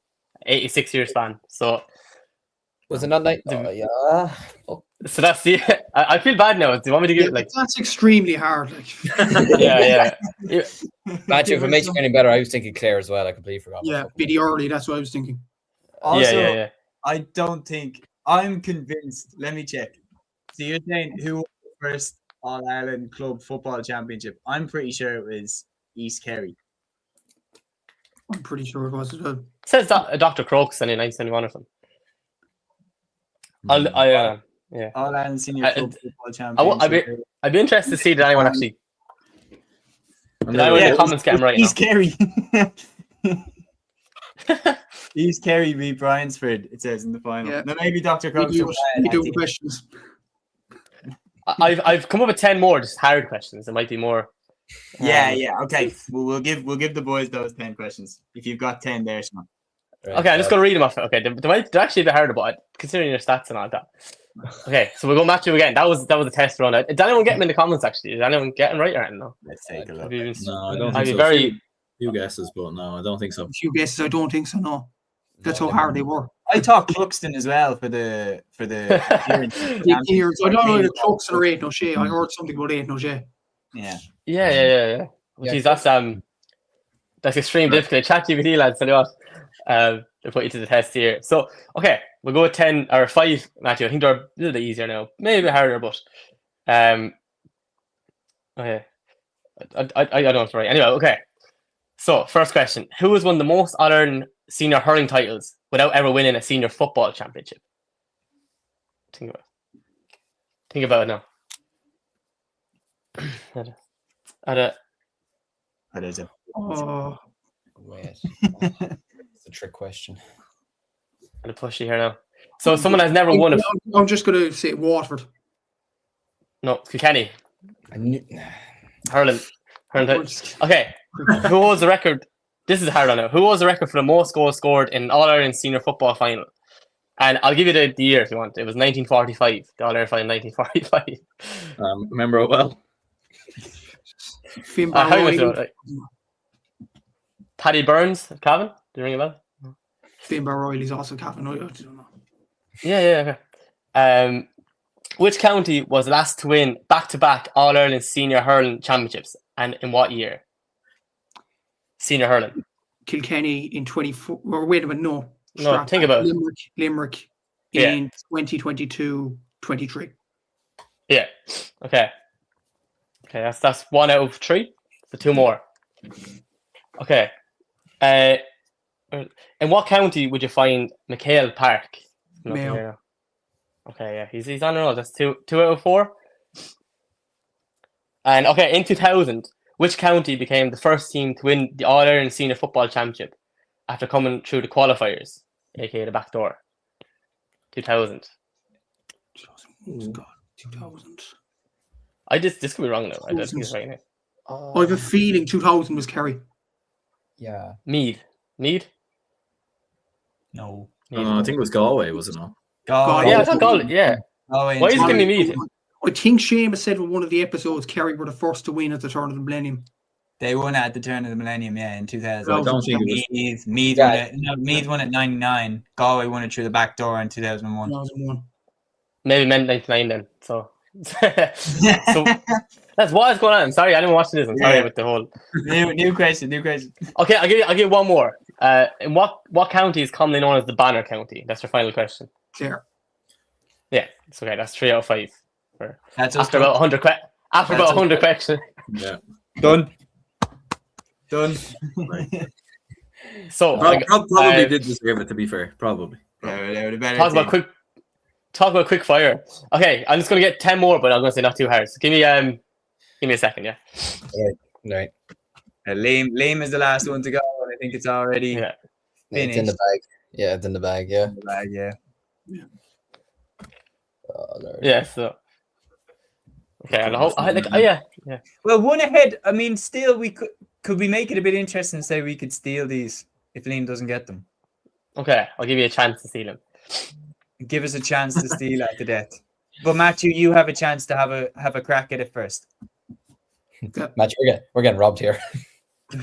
86 year span. So was it not night? Yeah. Oh. So that's the. I feel bad now. Do you want me to give it like? That's extremely hard. Like. yeah. Matthew, if it makes you any better, I was thinking Clare as well. I completely forgot. Yeah, Biddy Early. That's what I was thinking. Also, yeah. I don't think I'm convinced. Let me check. So you're saying who won the first All Ireland Club Football Championship? I'm pretty sure it was East Kerry. I'm pretty sure it was as well. It says Dr. Crokes in 1971 or something. Yeah. All Ireland Senior Club Football Championship. I'd be interested to see did anyone actually. Did anyone in the comments get him right? East Kerry. East Kerry beat Bryansford, it says in the final. Yeah. No, maybe Dr. Crokes. You do questions. I've come up with 10 more just hard questions. There might be more. Yeah. Okay. We'll give the boys those 10 questions. If you've got 10 there, Sean. Right, okay, I'm just gonna read them off. Okay, they're actually a bit harder, but considering your stats and all that. Okay, so we'll go Matthew again. That was a test run. Did anyone get him in the comments? Actually, did anyone get him right or no? Let's take a look. No, I don't I'd think be so. very. Few guesses, but no, I don't think so. A few guesses, I don't think so. No, that's how hard they were. I thought Cluxton as well for the The ears. I don't know the Cluxton or 8 no shade. I heard something about 8 no shade. Yeah. Yeah. Well, geez, that's extremely difficult. ChatGPT, lads, tell you what. To put you to the test here. So, okay, we'll go with 10 or 5, Matthew. I think they're a little bit easier now. Maybe a bit harder, but okay. I don't know if it's right. Anyway, okay. So, first question. Who has won the most All-Ireland senior hurling titles without ever winning a senior football championship? Think about it now. What is it? Oh, Wait. It's a trick question. I'm going to push you here now. So, someone has never won a... I'm just going to say Waterford. No, Kilkenny. I knew... Hurling titles. Okay. Who holds the record? This is a hard one now. Who holds the record for the most goals scored in an All-Ireland senior football final? And I'll give you the year if you want. It was 1945. The All-Ireland final 1945. Remember it well. Finn How much Barrow. do you know? Paddy Burns, Cavan? Do you ring a bell? Finn Barrow is also Cavan. I don't know. Yeah, okay. Which county was last to win back-to-back All-Ireland Senior Hurling Championships, and in what year? Senior Hurling. Kilkenny in 24. Or wait a minute, no. No, think about it. Limerick Yeah. in 2022-23. Yeah. Okay, that's 1 out of 3. So 2 more. Okay. In what county would you find McHale Park? Mayo. Here. Okay, yeah, he's on a roll. That's 2 out of 4. And okay, in 2000, which county became the first team to win the All-Ireland Senior Football Championship after coming through the qualifiers, aka the back door? 2000. God, 2000. This could be wrong now. I don't think it's right now. I have a feeling 2000 was Kerry. Yeah. Mead. No. I think it was Galway, was it not? Galway. Yeah, I thought Galway. Yeah. Galway. Why is it giving me Mead? I think Seamus said in one of the episodes Kerry were the first to win at the turn of the millennium. They won at the turn of the millennium, in 2000. I don't think it was. Meath won at 99. Galway won it through the back door in 2001. 2001. Maybe meant 99 then. So that's what is going on. I'm sorry, I didn't watch this. I'm sorry with the whole. New question. Okay, I'll give you one more. In what county is commonly known as the Banner County? That's your final question. Clare. Yeah, it's okay. That's 3 out of 5. That's After about 100 questions. Yeah. Done. So Probably did deserve it, to be fair. Probably. Talk about quick fire. Okay, I'm just gonna get 10 more, but I'm gonna say not too hard. So give me a second, yeah. Right. Liam is the last one to go, and I think it's already Yeah. finished. It's in the bag. Yeah, it's in the bag. Yeah. Yeah. Oh, Lord. Yeah. So. Okay, and yeah. Well, one ahead. I mean, still, we could we make it a bit interesting and say we could steal these if Liam doesn't get them. Okay, I'll give you a chance to steal them. Give us a chance to steal at the death. But Matthew, you have a chance to have a crack at it first. Matthew, we're getting robbed here.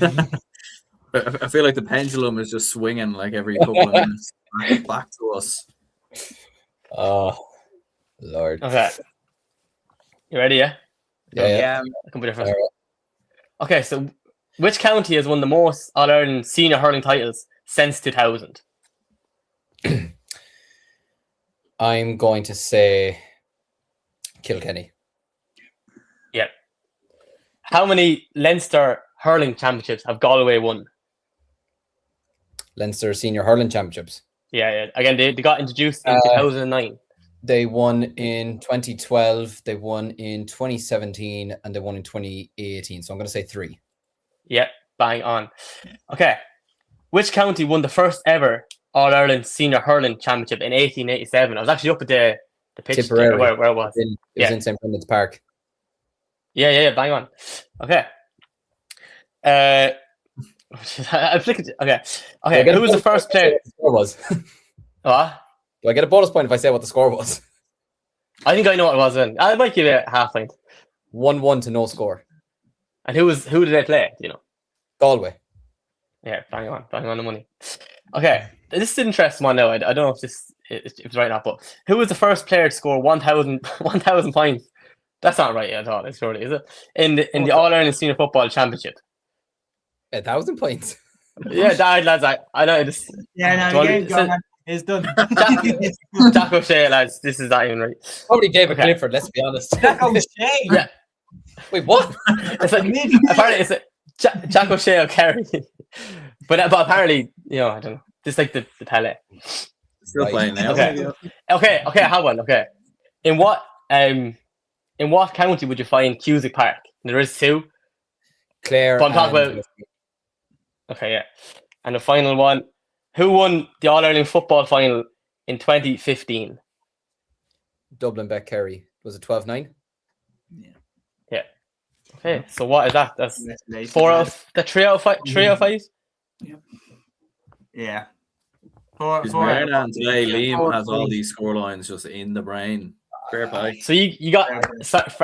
I feel like the pendulum is just swinging like every couple of minutes back to us. Oh, Lord. Okay. You ready? Yeah. Yeah. I can put it first. Okay, so which county has won the most All-Ireland senior hurling titles since 2000? I'm going to say Kilkenny. Yeah. How many Leinster hurling championships have Galway won? Leinster Senior Hurling Championships. Yeah. Again, they got introduced in 2009. They won in 2012, they won in 2017, and they won in 2018. So I'm going to say 3. Yeah, bang on. Okay. Which county won the first ever All-Ireland Senior Hurling Championship in 1887? I was actually up at the pitch Tipperary. where it was. It was in St. Brendan's Park. Yeah, bang on. Okay. I flicked it. Okay. Who was the first player? What the score was? What? Do I get a bonus point if I say what the score was? I think I know what it was then. I might give it a half point. 1-1 to no score. And who did they play? Do you know? Galway. Yeah, bang on the money. Okay, this is an interesting one now. I don't know if it's right or not, but who was the first player to score 1,000 points? That's not right at all. It's surely, is it? In the All Ireland Senior Football Championship. 1,000 points. Yeah, lads. I know this. Yeah, no, the game's gone. It's done. Jack O'Shea, lads. This is not even right. Probably gave it Clifford. Let's be honest. Jack O'Shea. Yeah. Wait, what? It's like apparently it's Jack O'Shea or Kerry, but apparently I don't know. Just like the Pele. Still playing now. Okay. I have one. Okay, in what county would you find Cusack Park? There is two. Clare. But I'm talking about. Okay, yeah, and the final one. Who won the All Ireland football final in 2015? Dublin bet Kerry. Was it 12-9? Yeah. Okay, so what is that? That's 4 out of the 3 out of 5. 3 out of 5. Yeah. 4 and today, Liam has all these score lines just in the brain. Fair play. So you got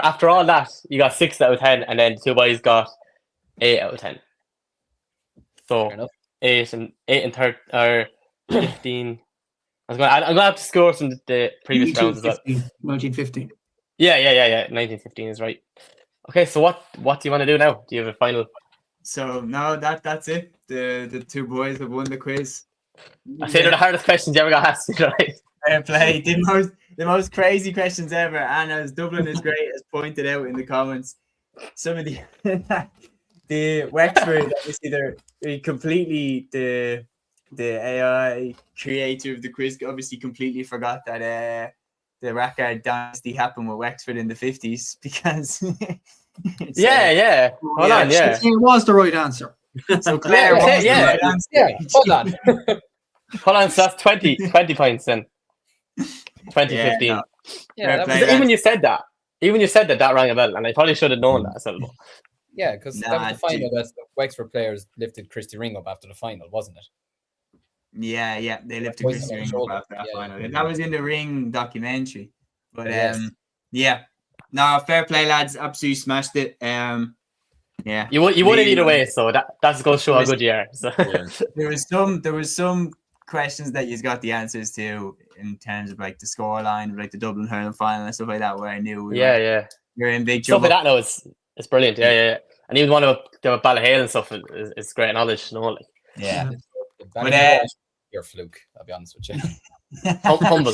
after all that, you got 6 out of 10, and then 2 boys got 8 out of 10. So 8 and 3 or 15. I'm gonna have to score some of the previous rounds as well. 1915. Yeah. 1915 is right. Okay, so what do you want to do now? Do you have a final? So no, that's it. The 2 boys have won the quiz. I say they're the hardest questions you ever got asked, right? Fair play. The most crazy questions ever. And as Dublin is great, as pointed out in the comments, some of the Wexford, obviously they're completely the AI creator of the quiz obviously completely forgot that the Rackard dynasty happened with Wexford in the 50s because yeah. Hold on, yeah. It was the right answer. So Claire was the right answer. Yeah, hold on. Hold on, so that's 20 points then. 2015. Even when you said that rang a bell, and I probably should have known that as well. Yeah, because that was the final that the Wexford players lifted Christy Ring up after the final, wasn't it? Yeah, they lifted Christy Ring up after that final. That was in the Ring documentary. But no, fair play, lads. Absolutely smashed it. Yeah, you won it either way, so that's going to show how good you are. So. Yeah. There was some questions that you got the answers to in terms of like the scoreline, like the Dublin hurling final and stuff like that, where I knew you're in big trouble. trouble. Stuff like that now it's brilliant. Yeah. And even one of the Ballahale and stuff is great knowledge, like. Yeah. But you're a fluke, I'll be honest with you. humble.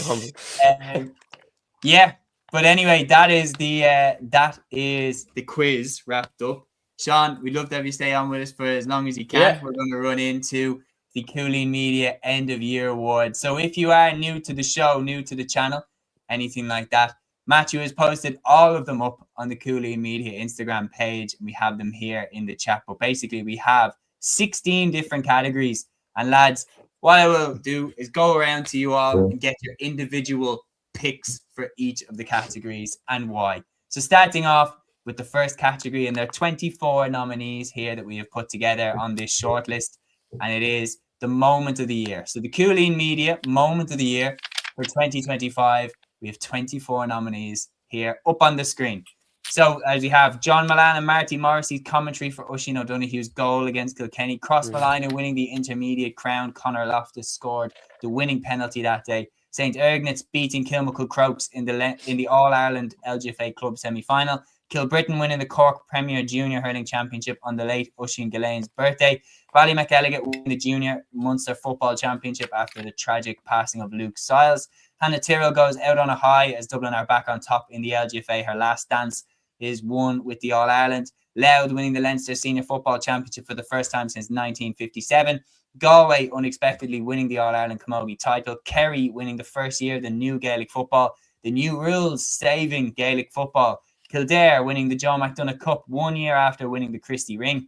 Yeah. But anyway, that is the quiz wrapped up. Sean, we'd love to have you stay on with us for as long as you can. Yeah. We're going to run into the Cúilín Media End of Year Award. So if you are new to the show, new to the channel, anything like that, Matthew has posted all of them up on the Cúilín Media Instagram page. And we have them here in the chat. But basically, we have 16 different categories. And lads, what I will do is go around to you all and get your individual picks for each of the categories and why. So starting off with the first category, and there are 24 nominees here that we have put together on this shortlist, and it is the moment of the year. So the Cúilín Media Moment of the Year for 2025. We have 24 nominees here up on the screen. So as we have John Milan and Marty Morrissey's commentary for Oisín O'Donoghue's goal against Kilkenny, Cross Malina winning the intermediate crown. Conor Loftus scored the winning penalty that day. St. Ergnitz beating Kilmacud Crokes in the All-Ireland LGFA Club semi-final. Kilbrittain winning the Cork Premier Junior Hurling Championship on the late Oisín Ghislane's birthday. BallymacElligott winning the Junior Munster Football Championship after the tragic passing of Luke Siles. Hannah Tyrrell goes out on a high as Dublin are back on top in the LGFA. Her last dance is won with the All-Ireland. Louth winning the Leinster Senior Football Championship for the first time since 1957. Galway unexpectedly winning the All-Ireland Camogie title. Kerry winning the first year of the new Gaelic football. The new rules saving Gaelic football. Kildare winning the John McDonagh Cup 1 year after winning the Christy Ring.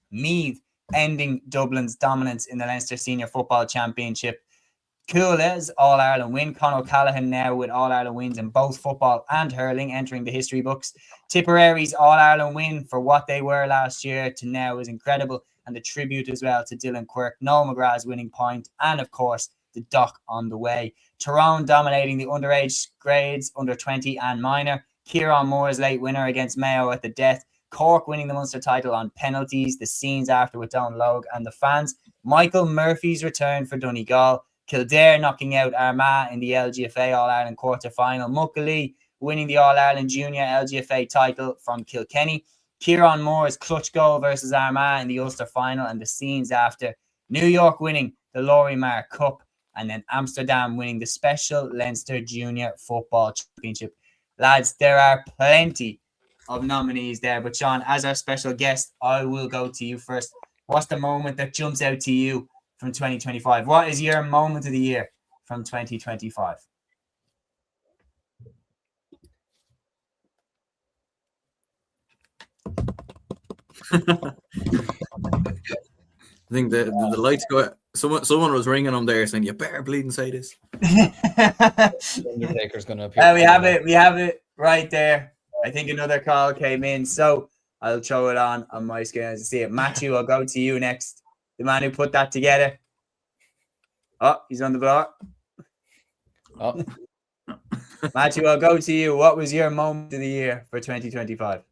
Meath ending Dublin's dominance in the Leinster Senior Football Championship. Coola's All-Ireland win. Conor O'Callaghan now with All-Ireland wins in both football and hurling, entering the history books. Tipperary's All-Ireland win for what they were last year to now is incredible. And the tribute as well to Dylan Quirk. Noel McGrath's winning point. And of course, the dock on the way. Tyrone dominating the underage grades, under 20 and minor. Kieran Moore's late winner against Mayo at the death. Cork winning the Munster title on penalties. The scenes after with Don Logue and the fans. Michael Murphy's return for Donegal. Kildare knocking out Armagh in the LGFA All-Ireland quarter-final. Muckalee winning the All-Ireland Junior LGFA title from Kilkenny. Kieran Moore's clutch goal versus Armagh in the Ulster final, and the scenes after. New York winning the Lorimar Cup, and then Amsterdam winning the Special Leinster Junior Football Championship. Lads, there are plenty of nominees there, but Sean, as our special guest, I will go to you first. What's the moment that jumps out to you from 2025? What is your moment of the year from 2025? I think the lights go. Someone was ringing on there saying, "You better bleeding say this." Undertaker's going to appear. We have it right there. I think another call came in, so I'll throw it on my screen to see it. Matthew, I'll go to you next. The man who put that together. Oh, he's on the block. Oh. Matthew, I'll go to you. What was your moment of the year for 2025?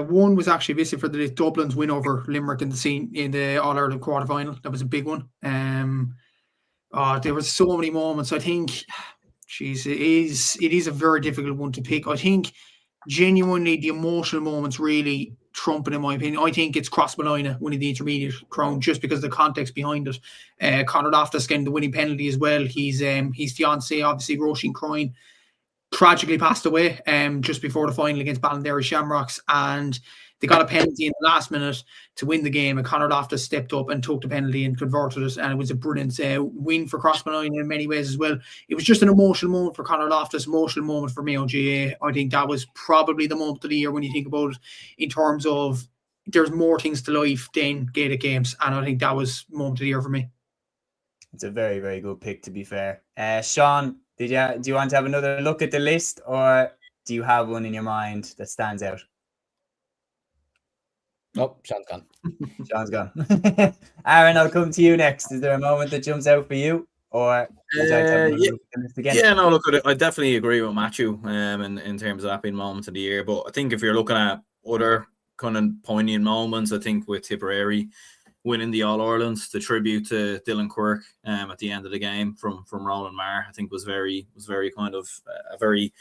One was actually basically for the Dublin's win over Limerick in the All-Ireland quarter-final. That was a big one. There were so many moments. I think, it is a very difficult one to pick. I think genuinely the emotional moments really trumping, in my opinion. I think it's Crossmolina winning the intermediate crown just because of the context behind it. Conor Loftus getting the winning penalty as well. His fiancée, obviously, Roisin Crine, tragically passed away just before the final against Ballinderry Shamrocks, and they got a penalty in the last minute to win the game, and Conor Loftus stepped up and took the penalty and converted it, and it was a brilliant win for Crossmolina in many ways as well. It was just an emotional moment for Conor Loftus, emotional moment for Mayo GA. I think that was probably the moment of the year when you think about it, in terms of there's more things to life than Gaelic games, and I think that was moment of the year for me. It's a very, very good pick, to be fair. Sean, do you want to have another look at the list, or do you have one in your mind that stands out? Nope, Sean's gone. Sean's gone. Aaron, I'll come to you next. Is there a moment that jumps out for you, or would you like to have another look at the list again? Yeah, no, look, I definitely agree with Matthew in terms of that being moment of the year. But I think if you're looking at other kind of poignant moments, I think with Tipperary winning the All-Ireland, the tribute to Dylan Quirk at the end of the game from Roland Marr, I think was very kind of a very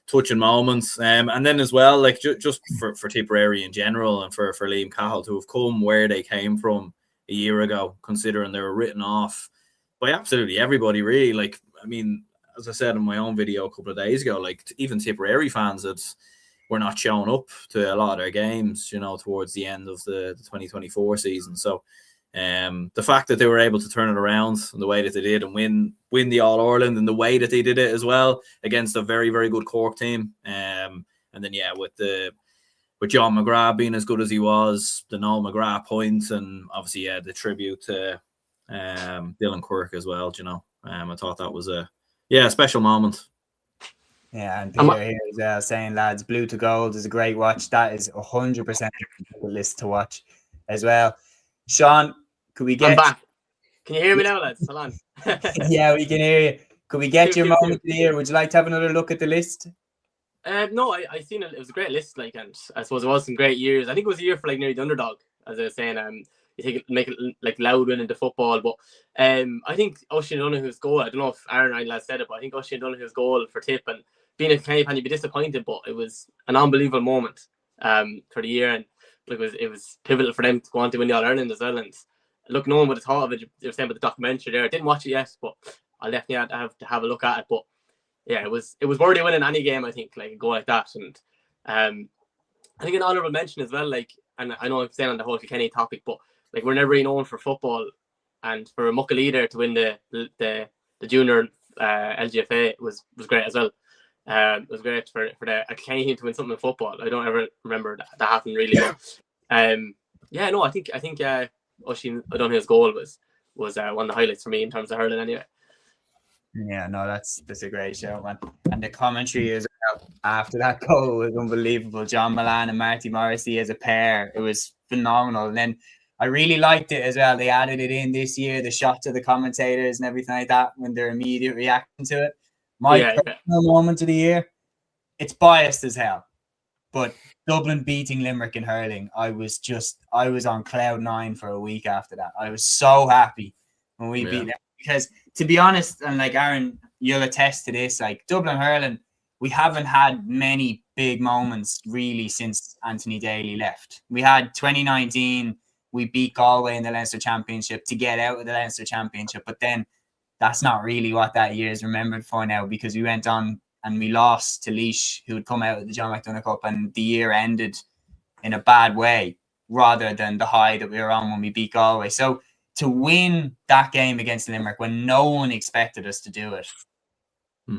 touching moment. And then as well, like just for Tipperary in general, and for Liam Cahill to have come where they came from a year ago, considering they were written off by absolutely everybody, really. Like, I mean, as I said in my own video a couple of days ago, like even Tipperary fans were not showing up to a lot of their games, towards the end of the 2024 season. So the fact that they were able to turn it around in the way that they did and win the All-Ireland and the way that they did it as well against a very, very good Cork team. And then, with John McGrath being as good as he was, the Noel McGrath points, and obviously, the tribute to Dylan Quirk as well, I thought that was a special moment. Yeah, and Peter here is saying, lads, Blue to Gold is a great watch. That is 100% the list to watch as well. Sean, could we get... I'm back. Can you hear me now, lads? Hold on. Yeah, we can hear you. Could we get your moment of the year? Would you like to have another look at the list? No, I seen it. It was a great list, and I suppose it was some great years. I think it was a year for nearly the underdog, as I was saying. You think make it like loud win into football, but I think Oisin Donoghue's goal. I don't know if Aaron and I said it, but I think Oisin Donoghue's goal for Tip, and being a Kenny fan, you'd be disappointed, but it was an unbelievable moment for the year, and it was pivotal for them to go on to win the All-Ireland as well. And look, no one would have thought of it. They were saying about the documentary there. I didn't watch it yet, but I'll definitely have to have a look at it. But yeah, it was worthy of winning any game, I think, like a goal like that. And I think an honourable mention as well, and I know I'm staying on the whole Kenny topic, but we're never really known for football, and for Muckalee there to win the junior LGFA was great as well. It was great for a Kenny team to win something in football. I don't ever remember that happened really. I think Oisin O'Donoghue's goal was one of the highlights for me in terms of hurling anyway. Yeah, no, that's a great show, man. And the commentary as well after that goal was unbelievable. John Milan and Marty Morrissey as a pair, it was phenomenal. And then I really liked it as well. They added it in this year, the shots of the commentators and everything like that when their immediate reaction to it. My personal moment of the year, it's biased as hell, but Dublin beating Limerick in hurling, I was on cloud 9 for a week after that. I was so happy when we beat them, because to be honest, and like Aaron, you'll attest to this, like Dublin hurling, we haven't had many big moments really since Anthony Daly left. We had 2019, we beat Galway in the Leinster Championship to get out of the Leinster Championship, but then that's not really what that year is remembered for now, because we went on and we lost to Laois, who had come out of the John McDonagh Cup, and the year ended in a bad way rather than the high that we were on when we beat Galway. So to win that game against Limerick when no one expected us to do it,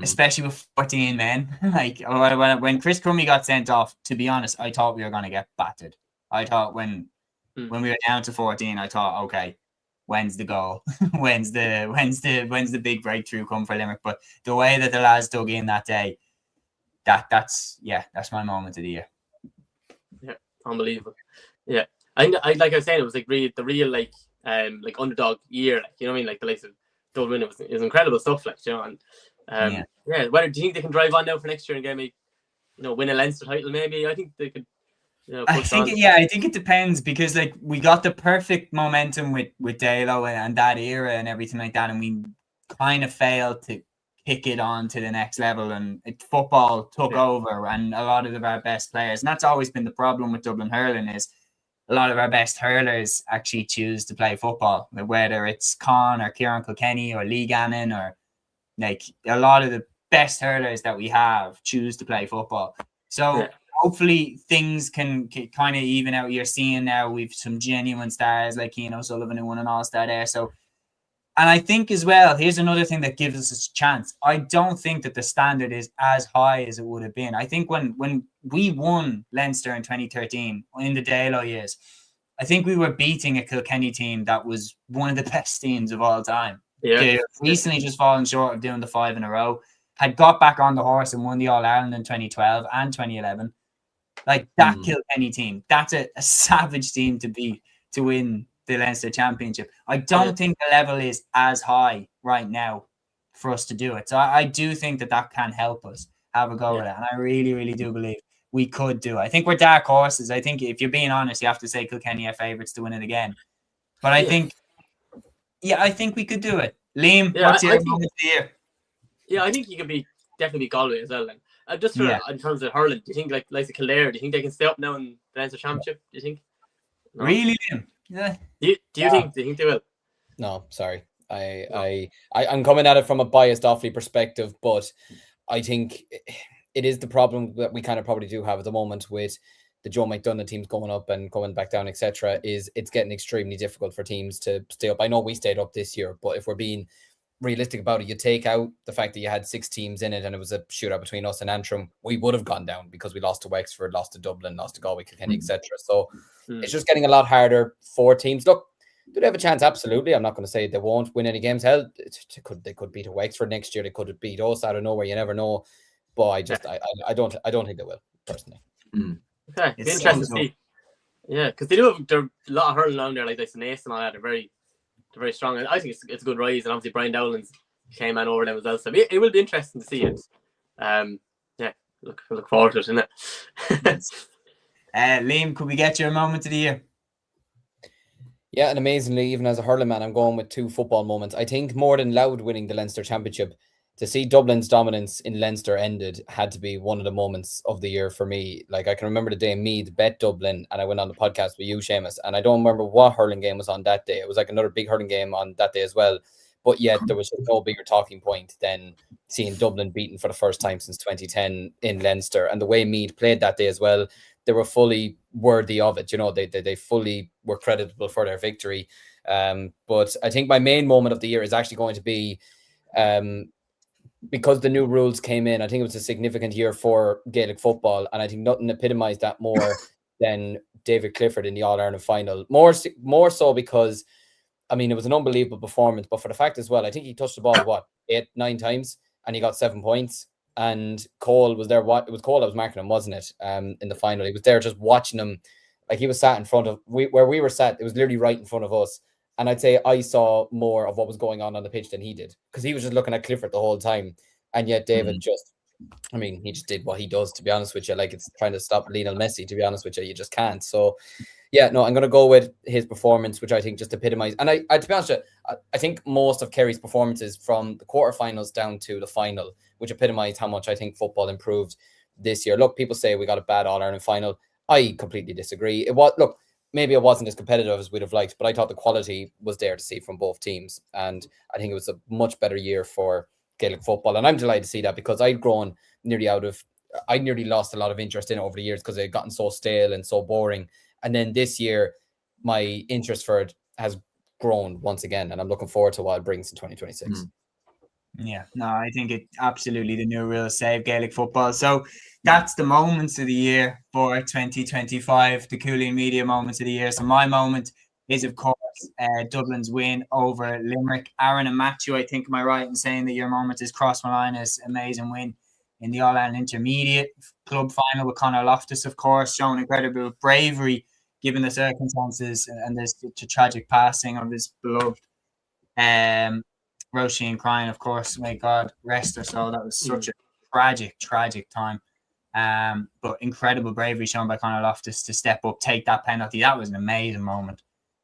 especially with 14 men, like when Chris Crummey got sent off, to be honest, I thought we were going to get battered. I thought when we were down to 14, I thought, okay, when's the goal? when's the big breakthrough come for Limerick? But the way that the lads dug in that day, that's my moment of the year. Yeah, unbelievable. Yeah, I like I was saying, it was like the real like underdog year. Like, you know what I mean? Like the likes of Dublin, it was incredible stuff. Like, you know, and whether do you think they can drive on now for next year and get win a Leinster title? Maybe I think they could. I think it depends, because like we got the perfect momentum with Dalo and that era and everything like that, and we kind of failed to kick it on to the next level, and football took over, and a lot of our best players, and that's always been the problem with Dublin hurling, is a lot of our best hurlers actually choose to play football, whether it's Con or Kieran Kilkenny or Lee Gannon, or like a lot of the best hurlers that we have choose to play football. So hopefully things can kind of even out. You're seeing now we've some genuine stars like Cian O'Sullivan, who won an All-Star there. So, and I think as well, here's another thing that gives us a chance. I don't think that the standard is as high as it would have been. I think when we won Leinster in 2013 in the Dalo years, I think we were beating a Kilkenny team that was one of the best teams of all time. Yeah. They recently just fallen short of doing the 5 in a row. Had got back on the horse and won the All-Ireland in 2012 and 2011. Like that Kilkenny team, that's a savage team to beat to win the Leinster Championship. I don't think the level is as high right now for us to do it. So I do think that can help us have a go at it. And I really, really do believe we could do it. I think we're dark horses. I think if you're being honest, you have to say Kilkenny are favourites to win it again. But I think we could do it. Liam, what's your moment of the year? Yeah, I think you could definitely be Galway as well. Then. Just for in terms of hurling, do you think like Kildare, do you think they can stay up now in the Leinster Championship? Do you think? No? Really, Liam? Yeah. Do you think they will? No, sorry. I'm coming at it from a biased Offaly perspective, but I think it is the problem that we kind of probably do have at the moment with the Joe McDonagh teams going up and going back down, etc. Is it's getting extremely difficult for teams to stay up. I know we stayed up this year, but if we're being realistic about it, you take out the fact that you had 6 teams in it and it was a shootout between us and Antrim, we would have gone down because we lost to Wexford, lost to Dublin, lost to Galway, Kilkenny, etc. So it's just getting a lot harder for teams. Look, do they have a chance? Absolutely. I'm not going to say they won't win any games. Hell, they could beat a Wexford next year. They could beat us out of nowhere. You never know. But I don't think they will, personally. Okay, it's interesting to see. Yeah, because there are a lot of hurling down there, like the Nace and all that. They're very strong. And I think it's a good rise, and obviously Brian Dowland's came on over them as well. So it will be interesting to see it. Look forward to it, isn't it? Liam, could we get your moment of the year? Yeah, and amazingly, even as a hurling man, I'm going with 2 football moments. I think more than Louth winning the Leinster Championship, to see Dublin's dominance in Leinster ended had to be one of the moments of the year for me. Like, I can remember the day Meath bet Dublin, and I went on the podcast with you, Séamus, and I don't remember what hurling game was on that day. It was like another big hurling game on that day as well. But yet there was no bigger talking point than seeing Dublin beaten for the first time since 2010 in Leinster. And the way Meath played that day as well, they were fully worthy of it. You know, they fully were creditable for their victory. But I think my main moment of the year is actually going to be because the new rules came in. I think it was a significant year for Gaelic football. And I think nothing epitomised that more than David Clifford in the All-Ireland final. More so because, I mean, it was an unbelievable performance, but for the fact as well, I think he touched the ball, 8-9 times, and he got 7 points. And Cole was there. It was Cole that was marking him, wasn't it? In the final, he was there just watching him, Like he was sat in front of where we were sat. It was literally right in front of us. And I'd say I saw more of what was going on the pitch than he did, because he was just looking at Clifford the whole time. And yet David he just did what he does, to be honest with you. Like, it's trying to stop Lionel Messi, to be honest with you. You just can't. So, yeah, no, I'm going to go with his performance, which I think just epitomized. And I to be honest with you, I think most of Kerry's performances from the quarterfinals down to the final, which epitomized how much I think football improved this year. Look, people say we got a bad All-Ireland final. I completely disagree. Maybe it wasn't as competitive as we'd have liked, but I thought the quality was there to see from both teams. And I think it was a much better year for Gaelic football. And I'm delighted to see that, because I nearly lost a lot of interest in it over the years because it had gotten so stale and so boring. And then this year, my interest for it has grown once again. And I'm looking forward to what it brings in 2026. Yeah, no, I think it absolutely the new real save Gaelic football. So that's the moments of the year for 2025, the Cúilín media moments of the year. So my moment is, of course, Dublin's win over Limerick. Aaron and Matthew, I think, am I right in saying that your moment is Cross Malina's amazing win in the All-Ireland Intermediate club final with Conor Loftus, of course, showing incredible bravery given the circumstances and this tragic passing of his beloved Roisin crying, of course. May God rest her soul. That was such a tragic time. But incredible bravery shown by Conor Loftus to step up, take that penalty. That was an amazing moment.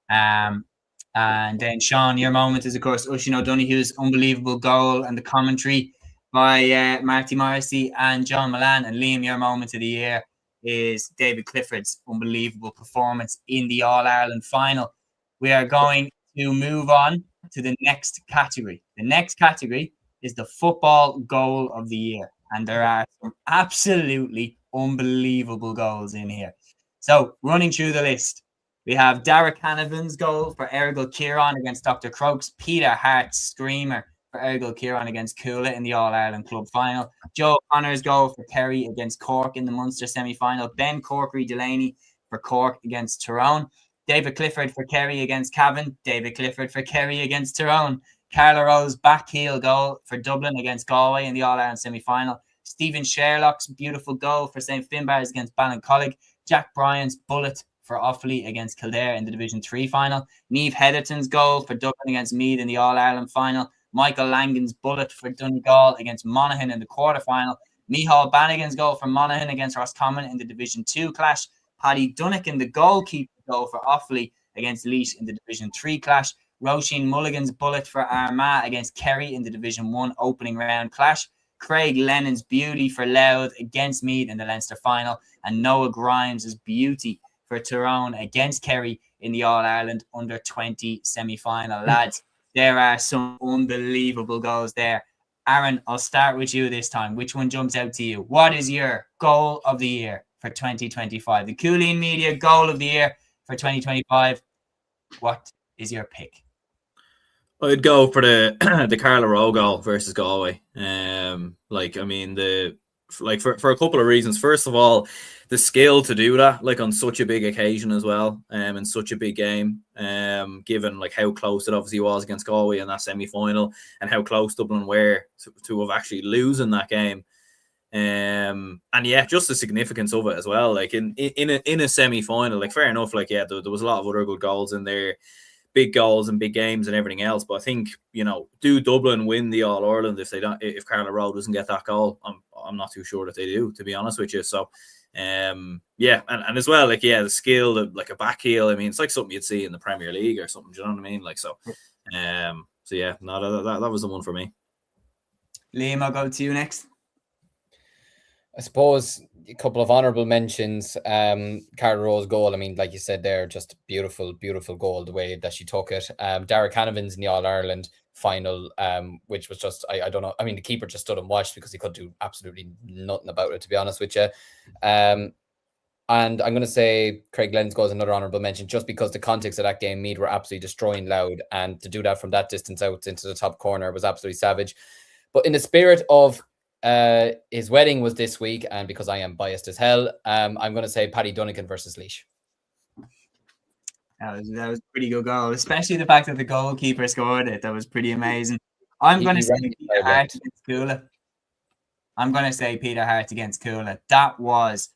And then, Sean, your moment is, of course, Oisin O'Donoghue's unbelievable goal and the commentary by Marty Morrissey and John Milan. And Liam, your moment of the year is David Clifford's unbelievable performance in the All-Ireland final. We are going to move on to the next category. The next category is the football goal of the year. And there are some absolutely unbelievable goals in here. So, running through the list, we have Derek Hannivan's goal for Ergal Kieran against Dr. Croaks, Peter Hart's screamer for Ergal Kieran against Coola in the All-Ireland Club final, Joe Connor's goal for Kerry against Cork in the Munster semi-final, Ben Corkery-Delaney for Cork against Tyrone, David Clifford for Kerry against Cavan, David Clifford for Kerry against Tyrone, Carla Rowe's back heel goal for Dublin against Galway in the All-Ireland semi-final, Stephen Sherlock's beautiful goal for St. Finbarrs against Ballincollig, Jack Bryan's bullet for Offaly against Kildare in the Division 3 final, Niamh Heatherton's goal for Dublin against Meath in the All-Ireland final, Michael Langan's bullet for Donegal against Monaghan in the quarter-final, Micheál Bannigan's goal for Monaghan against Roscommon in the Division 2 clash, Paddy Dunnican, the goalkeeper, goal for Offaly against Laois in the Division 3 clash, Roisin Mulligan's bullet for Armagh against Kerry in the Division 1 opening round clash, Craig Lennon's beauty for Louth against Meath in the Leinster final, and Noah Grimes' beauty for Tyrone against Kerry in the All-Ireland Under-20 semi-final. Lads, there are some unbelievable goals there. Aaron, I'll start with you this time. Which one jumps out to you? What is your goal of the year for 2025? The Cúilín Media goal of the year for 2025. What is your pick? I'd go for the Carla Rowe goal versus Galway. For a couple of reasons. First of all, the skill to do that, like on such a big occasion as well, in such a big game, given like how close it obviously was against Galway in that semi-final, and how close Dublin were to have actually losing that game. And yeah, just the significance of it as well. Like in a semi-final, like fair enough. Like yeah, there was a lot of other good goals in there, big goals and big games and everything else. But I think, do Dublin win the All-Ireland if Carla Rowe doesn't get that goal? I'm not too sure that they do, to be honest with you. So yeah, and as well, like yeah, the skill, like a back heel. I mean, it's like something you'd see in the Premier League or something. Do you know what I mean? Like so yeah, no, that was the one for me. Liam, I'll go to you next. I suppose a couple of honourable mentions. Carla Rowe's goal, I mean, like you said there, just beautiful goal, the way that she took it. Derek Hannivan's in the All-Ireland final, which was just, I don't know. I mean, the keeper just stood and watched because he could do absolutely nothing about it, to be honest with you. And I'm going to say Craig Lennon's goal is another honourable mention, just because the context of that game, Meath were absolutely destroying Louth, and to do that from that distance out into the top corner was absolutely savage. But in the spirit of his wedding was this week, and because I am biased as hell, I'm going to say Paddy Dunnican versus Laois. That was a pretty good goal, especially the fact that the goalkeeper scored it. That was pretty amazing. I'm going to say Peter Hart against Coola. I'm going to say Peter Hart against Coola. That was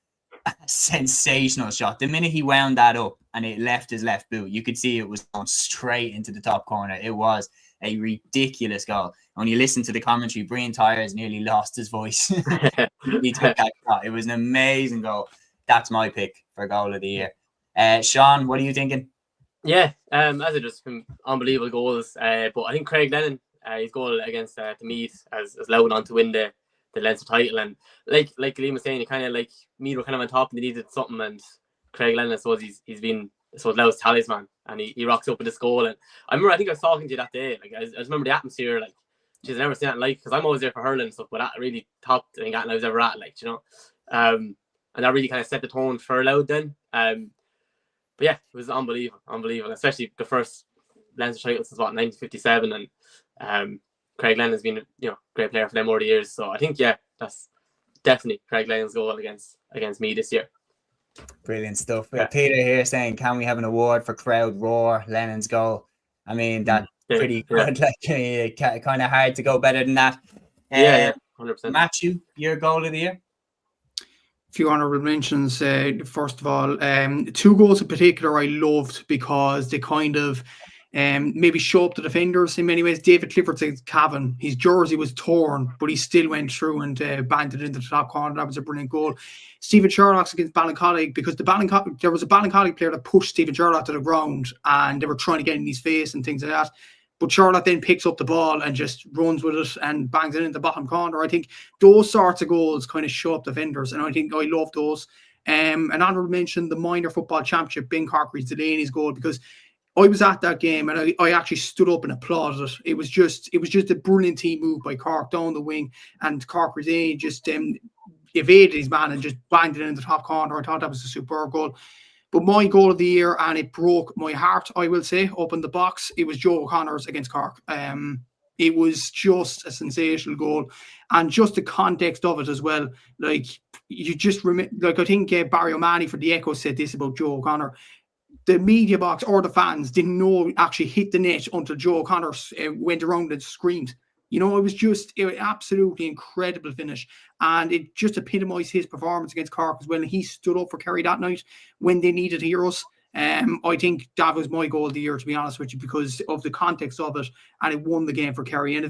a sensational shot. The minute he wound that up and it left his left boot, you could see it was going straight into the top corner. It was a ridiculous goal. When you listen to the commentary, Brian Tyers nearly lost his voice. He took that shot. It was an amazing goal. That's my pick for goal of the year. Sean, what are you thinking? Yeah, as it just been unbelievable goals. But I think Craig Lennon, his goal against the Meath has allowed on to win the Leinster title. And like Liam was saying, he kind of like Meath were kind of on top and they needed something. And Craig Lennon, I suppose he's been Louth's talisman, and he rocks up with this goal. And I think I was talking to you that day. Like I just remember the atmosphere. Like she's never seen that like, because I'm always there for hurling and stuff, but that really topped anything I was ever at. Like and that really kind of set the tone for Louth then. But yeah, it was unbelievable, especially the first Leinster title since 1957, and Craig Lennon's been a great player for them over the years. So I think that's definitely Craig Lennon's goal against me this year. Brilliant stuff. Peter here saying, can we have an award for crowd roar? Lennon's goal. I mean, that's pretty good. Like kind of hard to go better than that. 100%. Matthew, your goal of the year? Few honourable mentions. First of all, 2 goals in particular I loved because they kind of maybe show up the defenders in many ways. David Clifford's against Cavan. His jersey was torn, but he still went through and banged it into the top corner. That was a brilliant goal. Stephen Sherlock's against Ballincollig, because there was a Ballincollig player that pushed Stephen Sherlock to the ground and they were trying to get in his face and things like that. But Sherlock then picks up the ball and just runs with it and bangs it in the bottom corner. I think those sorts of goals kind of show up defenders, and I think I love those. An honourable mention, the minor football championship, Ben Corkery's Delaney's goal, because I was at that game and I actually stood up and applauded it. It was just a brilliant team move by Cork down the wing, and Corkery's just evaded his man and just banged it in the top corner. I thought that was a superb goal. But my goal of the year, and it broke my heart, I will say, up in the box, it was Joe O'Connor's against Cork. It was just a sensational goal, and just the context of it as well. Like you just like I think Barry O'Mahony for the Echo said this about Joe O'Connor. The media box or the fans didn't know it actually hit the net until Joe O'Connor went around and screamed. It was absolutely incredible finish, and it just epitomised his performance against Cork as well. And he stood up for Kerry that night when they needed heroes. I think that was my goal of the year, to be honest with you, because of the context of it, and it won the game for Kerry. And I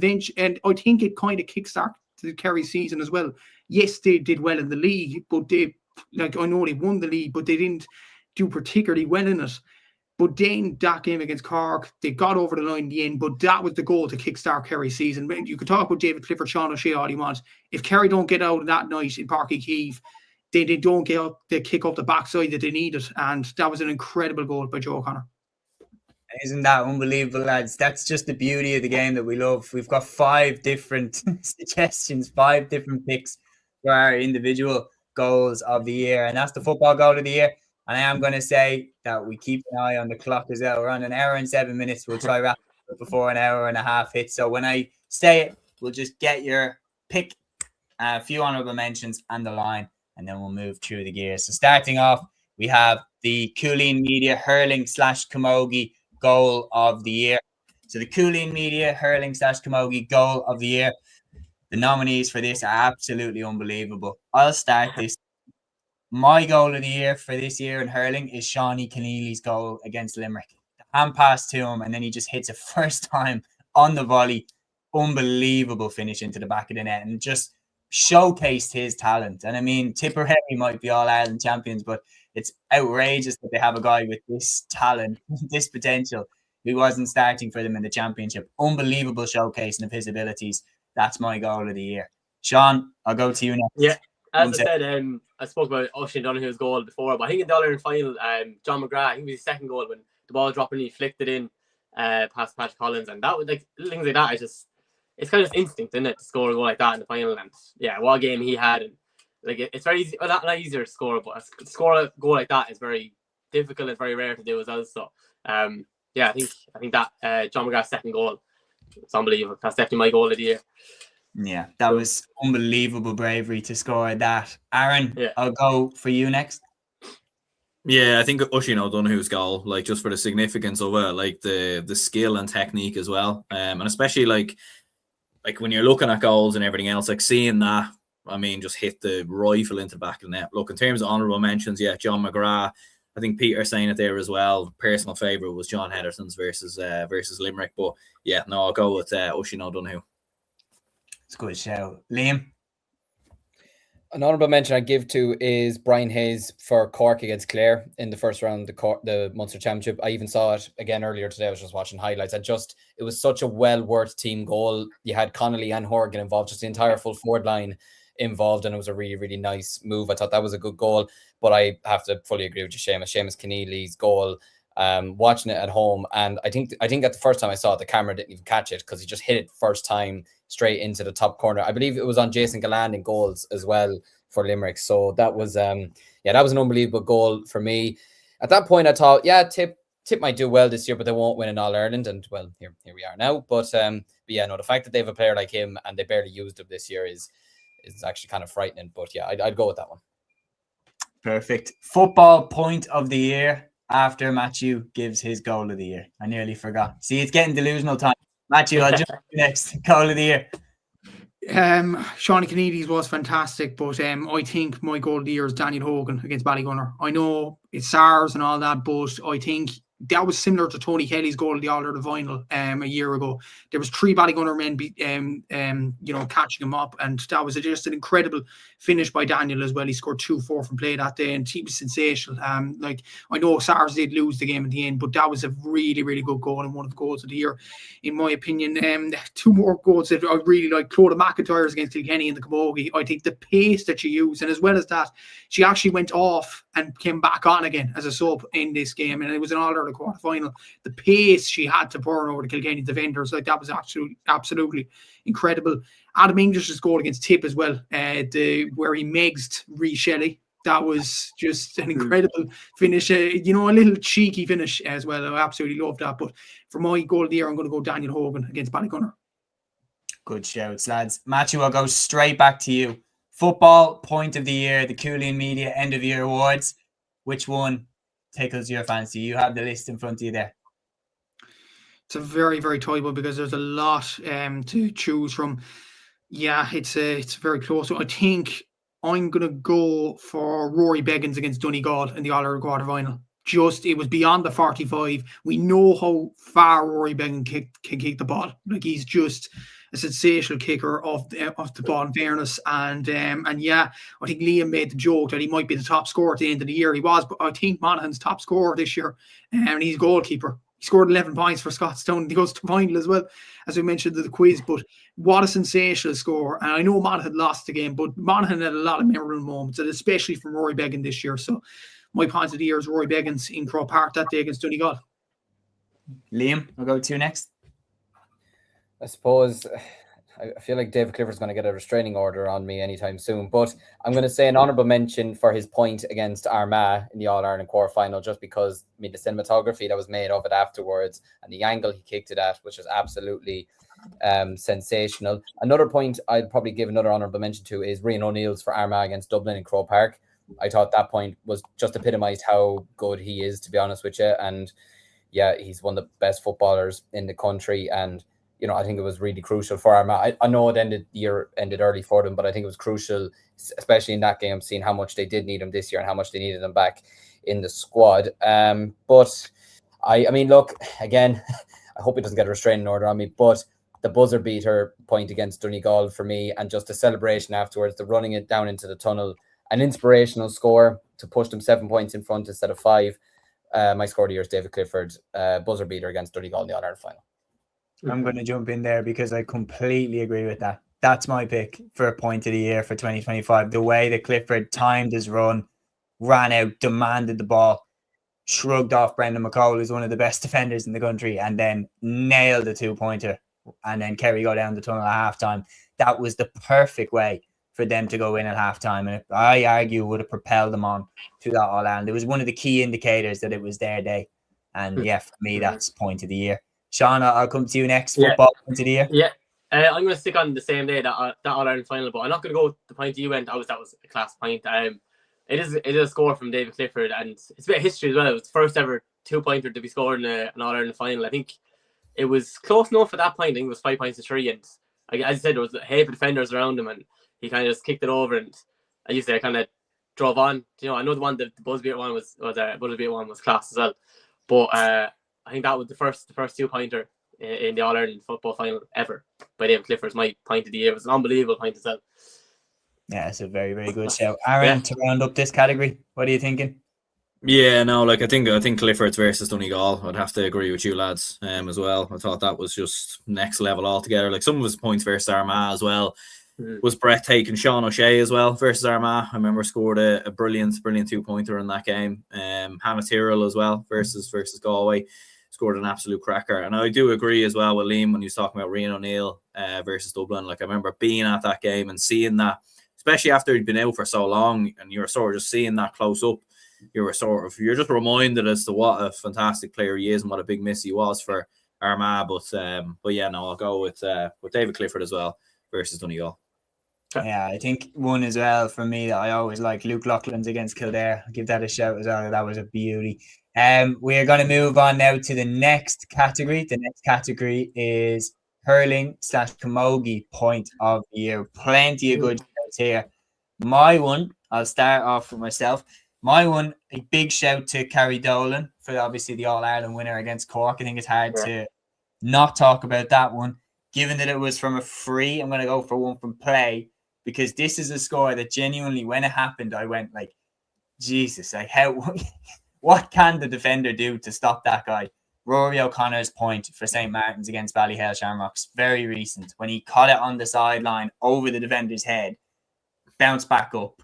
think it kind of kickstarted the Kerry season as well. Yes, they did well in the league, but I know they won the league, but they didn't do particularly well in it. But then that game against Cork, they got over the line in the end, but that was the goal to kickstart Kerry's season. You could talk about David Clifford, Sean O'Shea all you want. If Kerry don't get out that night in Páirc Uí Chaoimh, they don't get up, they kick up the backside that they needed. And that was an incredible goal by Joe O'Connor. Isn't that unbelievable, lads? That's just the beauty of the game that we love. We've got 5 different suggestions, 5 different picks for our individual goals of the year. And that's the football goal of the year. And I am going to say that we keep an eye on the clock as well. We're on 1 hour and 7 minutes. We'll try wrap it up before 1 hour and a half hits. So when I say it, we'll just get your pick, a few honourable mentions and the line, and then we'll move through the gears. So starting off, we have the Cúilín Media Hurling / Camogie Goal of the Year. So the Cúilín Media Hurling / Camogie Goal of the Year. The nominees for this are absolutely unbelievable. I'll start this. My goal of the year for this year in hurling is Seánie Keneally's goal against Limerick. The hand pass to him, and then he just hits it first time on the volley. Unbelievable finish into the back of the net, and just showcased his talent. And I mean, Tipperary might be All-Ireland champions, but it's outrageous that they have a guy with this talent, this potential, who wasn't starting for them in the championship. Unbelievable showcasing of his abilities. That's my goal of the year. Sean, I'll go to you next. Yeah. As I said, I spoke about Oisin Donoghue's goal before, but I think in the All-Ireland final, John McGrath, I think it was his second goal when the ball dropped and he flicked it in past Patrick Collins, and that was like things like that. It's kind of just instinct, isn't it, to score a goal like that in the final? And yeah, what a game he had, and like it's very easy, not easier to score, but to score a goal like that is very difficult. It's very rare to do as well. So yeah, I think that John McGrath's second goal, it's unbelievable. That's definitely my goal of the year. Yeah, that was unbelievable bravery to score that. Aaron, I'll go for you next. Yeah, I think Oisin O'Donoghue's goal, like just for the significance of it, like the skill and technique as well, and especially like when you're looking at goals and everything else, like seeing that I mean, just hit the rifle into the back of the net. Look, in terms of honourable mentions, yeah, John McGrath. I think Peter saying it there as well. Personal favourite was John Henderson's versus Limerick. But yeah, no, I'll go with Oisin O'Donoghue. It's a good shout. Liam? An honourable mention I give to is Brian Hayes for Cork against Clare in the first round of the Munster Championship. I even saw it again earlier today. I was just watching highlights. It was such a well-worked team goal. You had Connolly and Horgan involved, just the entire full forward line involved, and it was a really, really nice move. I thought that was a good goal, but I have to fully agree with you, Seamus Keneally's goal. Watching it at home, and I think at the first time I saw it, the camera didn't even catch it because he just hit it first time straight into the top corner. I believe it was on Jason Galland in goals as well for Limerick. So that was that was an unbelievable goal for me. At that point, I thought, Tip might do well this year, but they won't win in All Ireland. And well, here we are now. But yeah, no, the fact that they have a player like him and they barely used him this year is actually kind of frightening. But yeah, I'd go with that one. Perfect. Football point of the year after Matthew gives his goal of the year. I nearly forgot. See, it's getting delusional time. Matthew, I'll jump next. Goal of the year. Seán Keneally's was fantastic, but I think my goal of the year is Daniel Hogan against Ballygunner. I know it's SARS and all that, but I think that was similar to Tony Kelly's goal in the All-Ireland final a year ago. There was 3 Ballygunner men catching him up, and that was just an incredible finish by Daniel as well. He scored 2-4 from play that day, and he was sensational. I know SARS did lose the game at the end, but that was a really, really good goal and one of the goals of the year, in my opinion. 2 more goals that I really like. Clodagh McIntyre's against Kilkenny in the Camogie. I think the pace that she used, and as well as that, she actually went off and came back on again as a sub in this game, and it was an All-Ireland quarter final. The pace she had to burn over the Kilkenny defenders, that was absolutely incredible. Adam English's goal against Tip as well, where he megsed Ree Shelley. That was just an incredible finish. A little cheeky finish as well. I absolutely love that. But for my goal of the year, I'm going to go Daniel Hogan against Ballygunner. Good shouts, lads. Matthew, I'll go straight back to you. Football point of the year, the Cúilín Media End of Year Awards. Which one tickles your fancy? You have the list in front of you there. It's a very, very tight one because there's a lot to choose from. Yeah, it's very close. So I think I'm going to go for Rory Beggins against Donegal in the All-Ireland quarter final. It was beyond the 45. We know how far Rory Beggins can kick the ball. He's just a sensational kicker of the ball, in fairness. And yeah, I think Liam made the joke that he might be the top scorer at the end of the year. He was, but I think Monaghan's top scorer this year, and he's goalkeeper. He scored 11 points for Scottstown. He goes to final as well, as we mentioned in the quiz. But what a sensational score. And I know Monaghan lost the game, but Monaghan had a lot of memorable moments, and especially from Rory Beggins this year. So my point of the year is Rory Beggins in Croke Park that day against Donegal. Liam, I'll go to you next. I suppose I feel like David Clifford's going to get a restraining order on me anytime soon, but I'm going to say an honourable mention for his point against Armagh in the All-Ireland quarter-final, just because the cinematography that was made of it afterwards and the angle he kicked it at, which was absolutely sensational. Another point I'd probably give another honourable mention to is Rian O'Neill's for Armagh against Dublin in Croke Park. I thought that point was just epitomised how good he is, to be honest with you. And yeah, he's one of the best footballers in the country, and I think it was really crucial for Armagh. I know the year ended early for them, but I think it was crucial, especially in that game, seeing how much they did need him this year and how much they needed him back in the squad. But I mean, look, again, I hope he doesn't get a restraining order on me, but the buzzer beater point against Donegal for me, and just the celebration afterwards, the running it down into the tunnel, an inspirational score to push them 7 points in front instead of 5. My score of the year is David Clifford, buzzer beater against Donegal in the All-Ireland final. I'm going to jump in there because I completely agree with that. That's my pick for a point of the year for 2025. The way that Clifford timed his run, ran out, demanded the ball, shrugged off Brendan McCall, who's one of the best defenders in the country, and then nailed the 2-pointer. And then Kerry go down the tunnel at halftime. That was the perfect way for them to go in at halftime. And I argue would have propelled them on to that All-Ireland. It was one of the key indicators that it was their day. And yeah, for me, that's point of the year. Seán, I'll come to you next. Football point of the year. Yeah, I'm going to stick on the same day that All-Ireland final, but I'm not going to go with the point you went. That was a class point. It is a score from David Clifford, and it's a bit of history as well. It was the first ever 2-pointer to be scored in an All-Ireland final. I think it was close enough at that point. I think it was 5 points to 3, and as I said, there was a heap of defenders around him, and he kind of just kicked it over, and I used to kind of drove on. You know, I know the Buzzbeat one was Buzzbeat one was class as well, but I think that was the first 2-pointer in the All Ireland football final ever by David Clifford's my point of the year. It was an unbelievable point as well. Yeah, it's a very, very good shout. Aaron, to round up this category, what are you thinking? Yeah, no, like I think Clifford's versus Donegal. I'd have to agree with you lads as well. I thought that was just next level altogether. Like some of his points versus Armagh as well was breathtaking. Sean O'Shea as well versus Armagh. I remember scored a brilliant 2-pointer in that game. Hannah Tyrrell as well versus Galway scored an absolute cracker. And I do agree as well with Liam when he was talking about Rian O'Neill versus Dublin. Like I remember being at that game and seeing that, especially after he'd been out for so long, and you were sort of just seeing that close up. You're just reminded as to what a fantastic player he is and what a big miss he was for Armagh. But yeah, no, I'll go with David Clifford as well versus Donegal. Yeah, I think one as well for me that I always like, Luke Loughlin's against Kildare. I'll give that a shout as well. That was a beauty. We are going to move on now to the next category. The next category is hurling/camogie point of the year. Plenty of good shouts here. My one, I'll start off for myself. My one, a big shout to Carrie Dolan for obviously the All-Ireland winner against Cork. I think it's hard to not talk about that one. Given that it was from a free, I'm going to go for one from play, because this is a score that genuinely, when it happened, I went like, Jesus, like what can the defender do to stop that guy? Rory O'Connor's point for St. Martin's against Ballyhale Shamrocks, very recent, when he caught it on the sideline over the defender's head, bounced back up,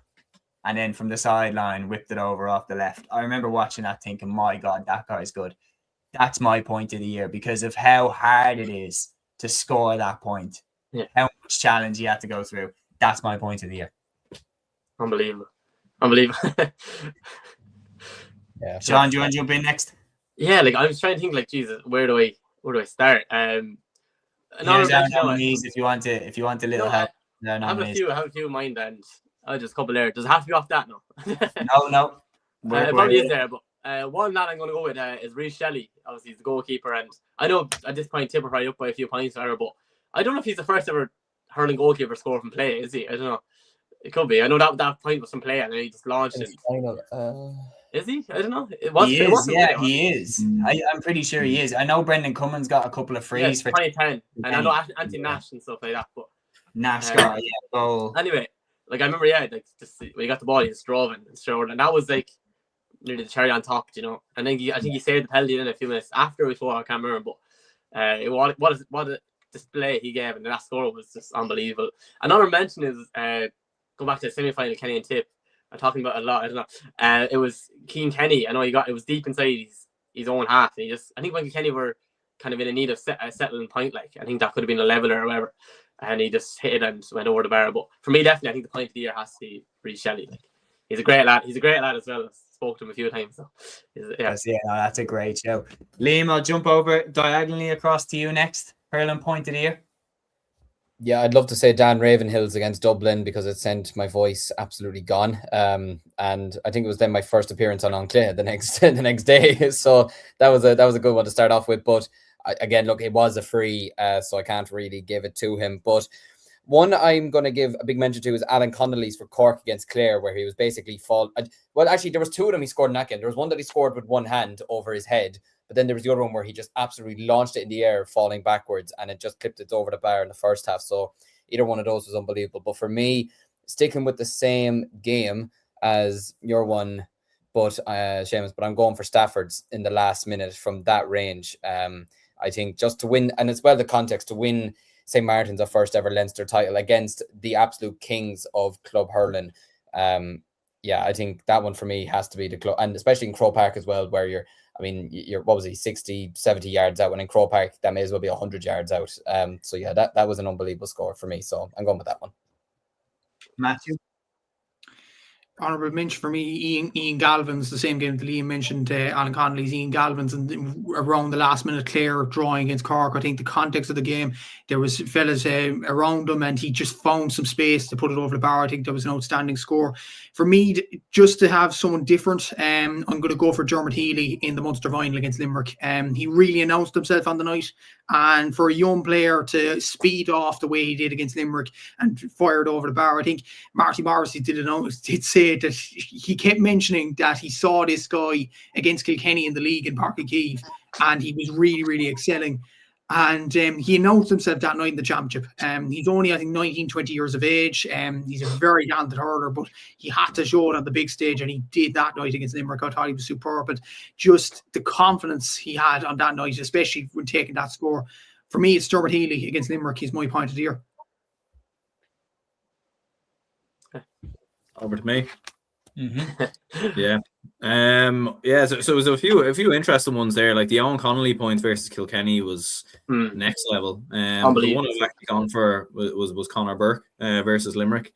and then from the sideline whipped it over off the left. I remember watching that thinking, my God, that guy's good. That's my point of the year because of how hard it is to score that point. Yeah. How much challenge you had to go through. That's my point of the year. Unbelievable. Yeah. Sean, do you want to jump in next? Yeah, like I was trying to think, like, Jesus, where do I start? Here's our nominees if you want a little help. I have a few in mind, and I'll just couple there. Does it have to be off that? No. No. It probably is there, but one that I'm going to go with is Reece Shelley. Obviously, he's the goalkeeper, and I know at this point Tipper probably up by a few points there, but I don't know if he's the first ever hurling goalkeeper score from play. Is he? I don't know. It could be. I know that point was from play, and then he just launched it. Is he? I don't know. He is. I'm pretty sure he is. I know Brendan Cummins got a couple of frees for 2010, and I know Anthony Nash and stuff like that. But Nash got goal. Anyway, like I remember, like just when he got the ball, he just drove and showed, and that was like nearly the cherry on top, you know. And then I think he saved the penalty in a few minutes after we scored. I can't remember, but what a display he gave, and that score was just unbelievable. Another mention is go back to the semi-final, Kenny and Tip. I'm talking about a lot. I don't know. It was Keane Kenny. I know it was deep inside his own half. And I think when Kenny were kind of in a need of a settling point, like I think that could have been a leveler or whatever, and he just hit it and went over the bar. But for me, definitely, I think the point of the year has to be Reece Shelley. Like he's a great lad. He's a great lad as well. I spoke to him a few times. So that's a great show. Liam, I'll jump over diagonally across to you next. Hurling point of the year. Yeah, I'd love to say Dan Ravenhills against Dublin because it sent my voice absolutely gone. And I think it was then my first appearance on Clay the next day. So that was a good one to start off with. But again, look, it was a free, so I can't really give it to him. But one I'm going to give a big mention to is Alan Connolly's for Cork against Clare, where he was basically well, actually, there was two of them he scored in that game. There was one that he scored with one hand over his head. But then there was the other one where he just absolutely launched it in the air, falling backwards, and it just clipped it over the bar in the first half. So either one of those was unbelievable. But for me, sticking with the same game as your one, but Séamus, but I'm going for Stafford's in the last minute from that range. I think just to win, and as well the context to win St. Martin's, our first ever Leinster title against the absolute kings of club hurling. I think that one for me has to be the club, and especially in Croke Park as well, where you're what was he, 60, 70 yards out, when in Croke Park that may as well be 100 yards out. So yeah, that was an unbelievable score for me. So I'm going with that one. Matthew? Honourable mention for me, Ian Galvin's, the same game that Liam mentioned, Alan Connolly's Ian Galvin's, and around the last minute Clare drawing against Cork. I think the context of the game, there was fellas around him and he just found some space to put it over the bar. I think that was an outstanding score. For me, just to have someone different, I'm going to go for Dermot Healy in the Munster final against Limerick. He really announced himself on the night And for a young player to speed off the way he did against Limerick and fired over the bar, I think Marty Morrissey did say that he kept mentioning that he saw this guy against Kilkenny in the league in Páirc Uí Chaoimh, and he was really, really excelling. And he announced himself that night in the championship. He's only, I think, 19, 20 years of age. He's a very talented hurler, but he had to show it on the big stage, and he did that night against Limerick. I thought he was superb. But just the confidence he had on that night, especially when taking that score. For me, it's Dermot Healy against Limerick. He's my point of the year. Over to me. Mm-hmm. Yeah. So it was a few interesting ones there. Like the Owen Connolly point versus Kilkenny was next level. The one I was actually gone for was Conor Burke versus Limerick.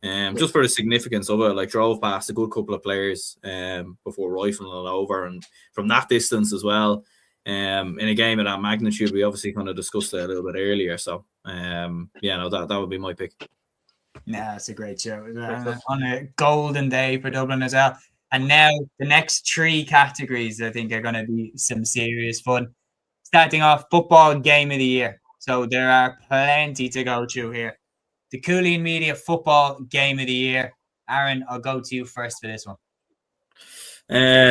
Just for the significance of it, like drove past a good couple of players before rifling it over, and from that distance as well. In a game of that magnitude, we obviously kind of discussed it a little bit earlier. So that would be my pick. Yeah, it's a great show. On a golden day for Dublin as well. And now the next three categories, I think, are going to be some serious fun. Starting off, football game of the year. So there are plenty to go through here. The Cúilín Media football game of the year. Aaron, I'll go to you first for this one.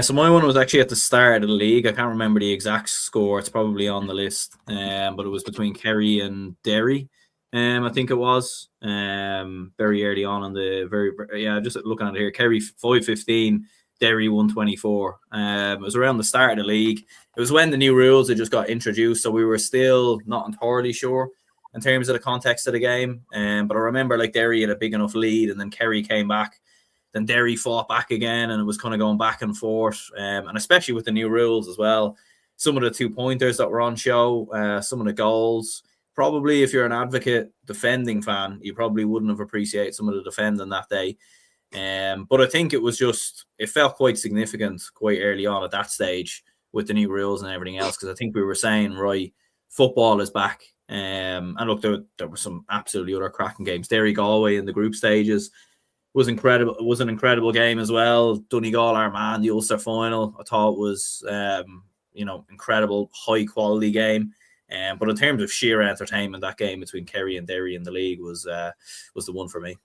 So my one was actually at the start of the league. I can't remember the exact score. It's probably on the list. But it was between Kerry and Derry. I think it was very early on the just looking at it here. Kerry 5-15, Derry 124. It was around the start of the league. It was when the new rules had just got introduced, so we were still not entirely sure in terms of the context of the game. But I remember like Derry had a big enough lead, and then Kerry came back. Then Derry fought back again, and it was kind of going back and forth. And especially with the new rules as well, some of the 2-pointers that were on show, some of the goals. Probably if you're an advocate defending fan, you probably wouldn't have appreciated some of the defending that day. But I think it felt quite significant quite early on at that stage with the new rules and everything else, because I think we were saying, right, football is back. And look, there were some absolutely other cracking games. Derry Galway in the group stages was incredible. It was an incredible game as well. Donegal Armagh, the Ulster final, I thought was incredible, high quality game. But in terms of sheer entertainment, that game between Kerry and Derry in the league was the one for me.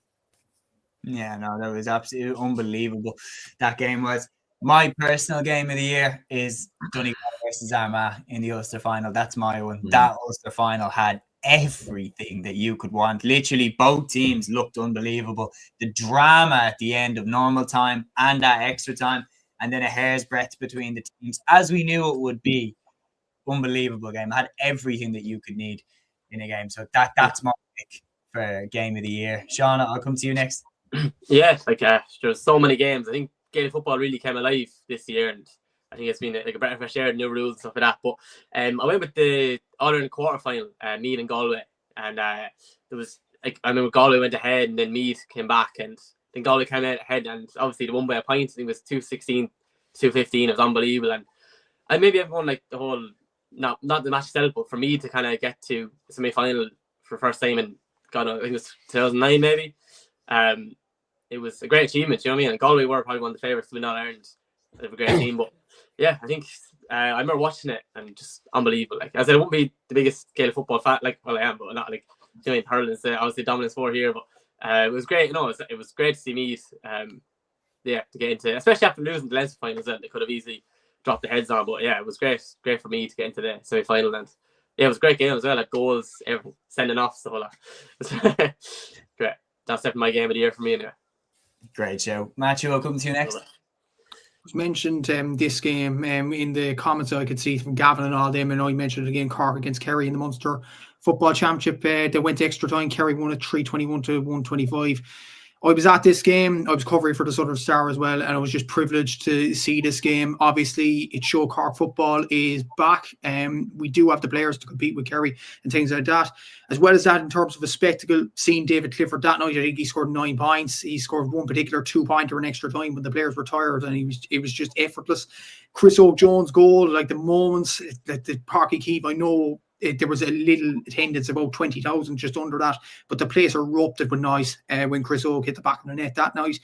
Yeah, no, that was absolutely unbelievable. That game was. My personal game of the year is Donegal versus Armagh in the Ulster final. That's my one. That Ulster final had everything that you could want. Literally, both teams looked unbelievable. The drama at the end of normal time and that extra time, and then a hair's breadth between the teams, as we knew it would be. Unbelievable game. It had everything that you could need in a game. So that's my pick for game of the year. Sean, I'll come to you next. Yeah, there's so many games. I think Gaelic football really came alive this year, and I think it's been like a breath of fresh air, new rules and stuff like that. But I went with the All-Ireland quarterfinal, Meath and Galway, and there was I remember Galway went ahead, and then Meath came back, and then Galway came ahead, and obviously they won by a point. I think it was 2-16, 2-15. It was unbelievable, and maybe everyone like the whole. Not the match itself, but for me to kind of get to the semi-final for the first time in, I think it was 2009 maybe, it was a great achievement, you know what I mean? And Galway were probably one of the favourites to win All-Ireland. They have a great team, but yeah, I think I remember watching it and just unbelievable. Like I said, I won't be the biggest Gaelic football fan, I am, but not like, you know, hurling's obviously dominant sport here, but it was great. It was great to see Meath, to get into, especially after losing the Leinster final as well. They could have easily dropped their heads on, but yeah, it was great for me to get into the semi-final, and yeah, it was a great game as well, like goals, sending off, stuff like that. Great. That's definitely my game of the year for me anyway. Great show. Matthew, welcome to you next. Was mentioned this game in the comments I could see from Gavin and all them, and I mentioned it again, Cork against Kerry in the Munster Football Championship. They went to extra time. Kerry won it 321 to 125. I was at this game. I was covering for the Southern Star as well, and I was just privileged to see this game. Obviously, it showed Cork football is back. We do have the players to compete with Kerry and things like that. As well as that, in terms of a spectacle, seeing David Clifford that night, I think he scored 9 points. He scored one particular 2-pointer in extra time when the players were tired, and it was just effortless. Chris O'Jones' goal, like the moments that the Páirc Uí Chaoimh, I know there was a little attendance, about 20,000, just under that, but the place erupted with noise when Chris Oak hit the back of the net that night.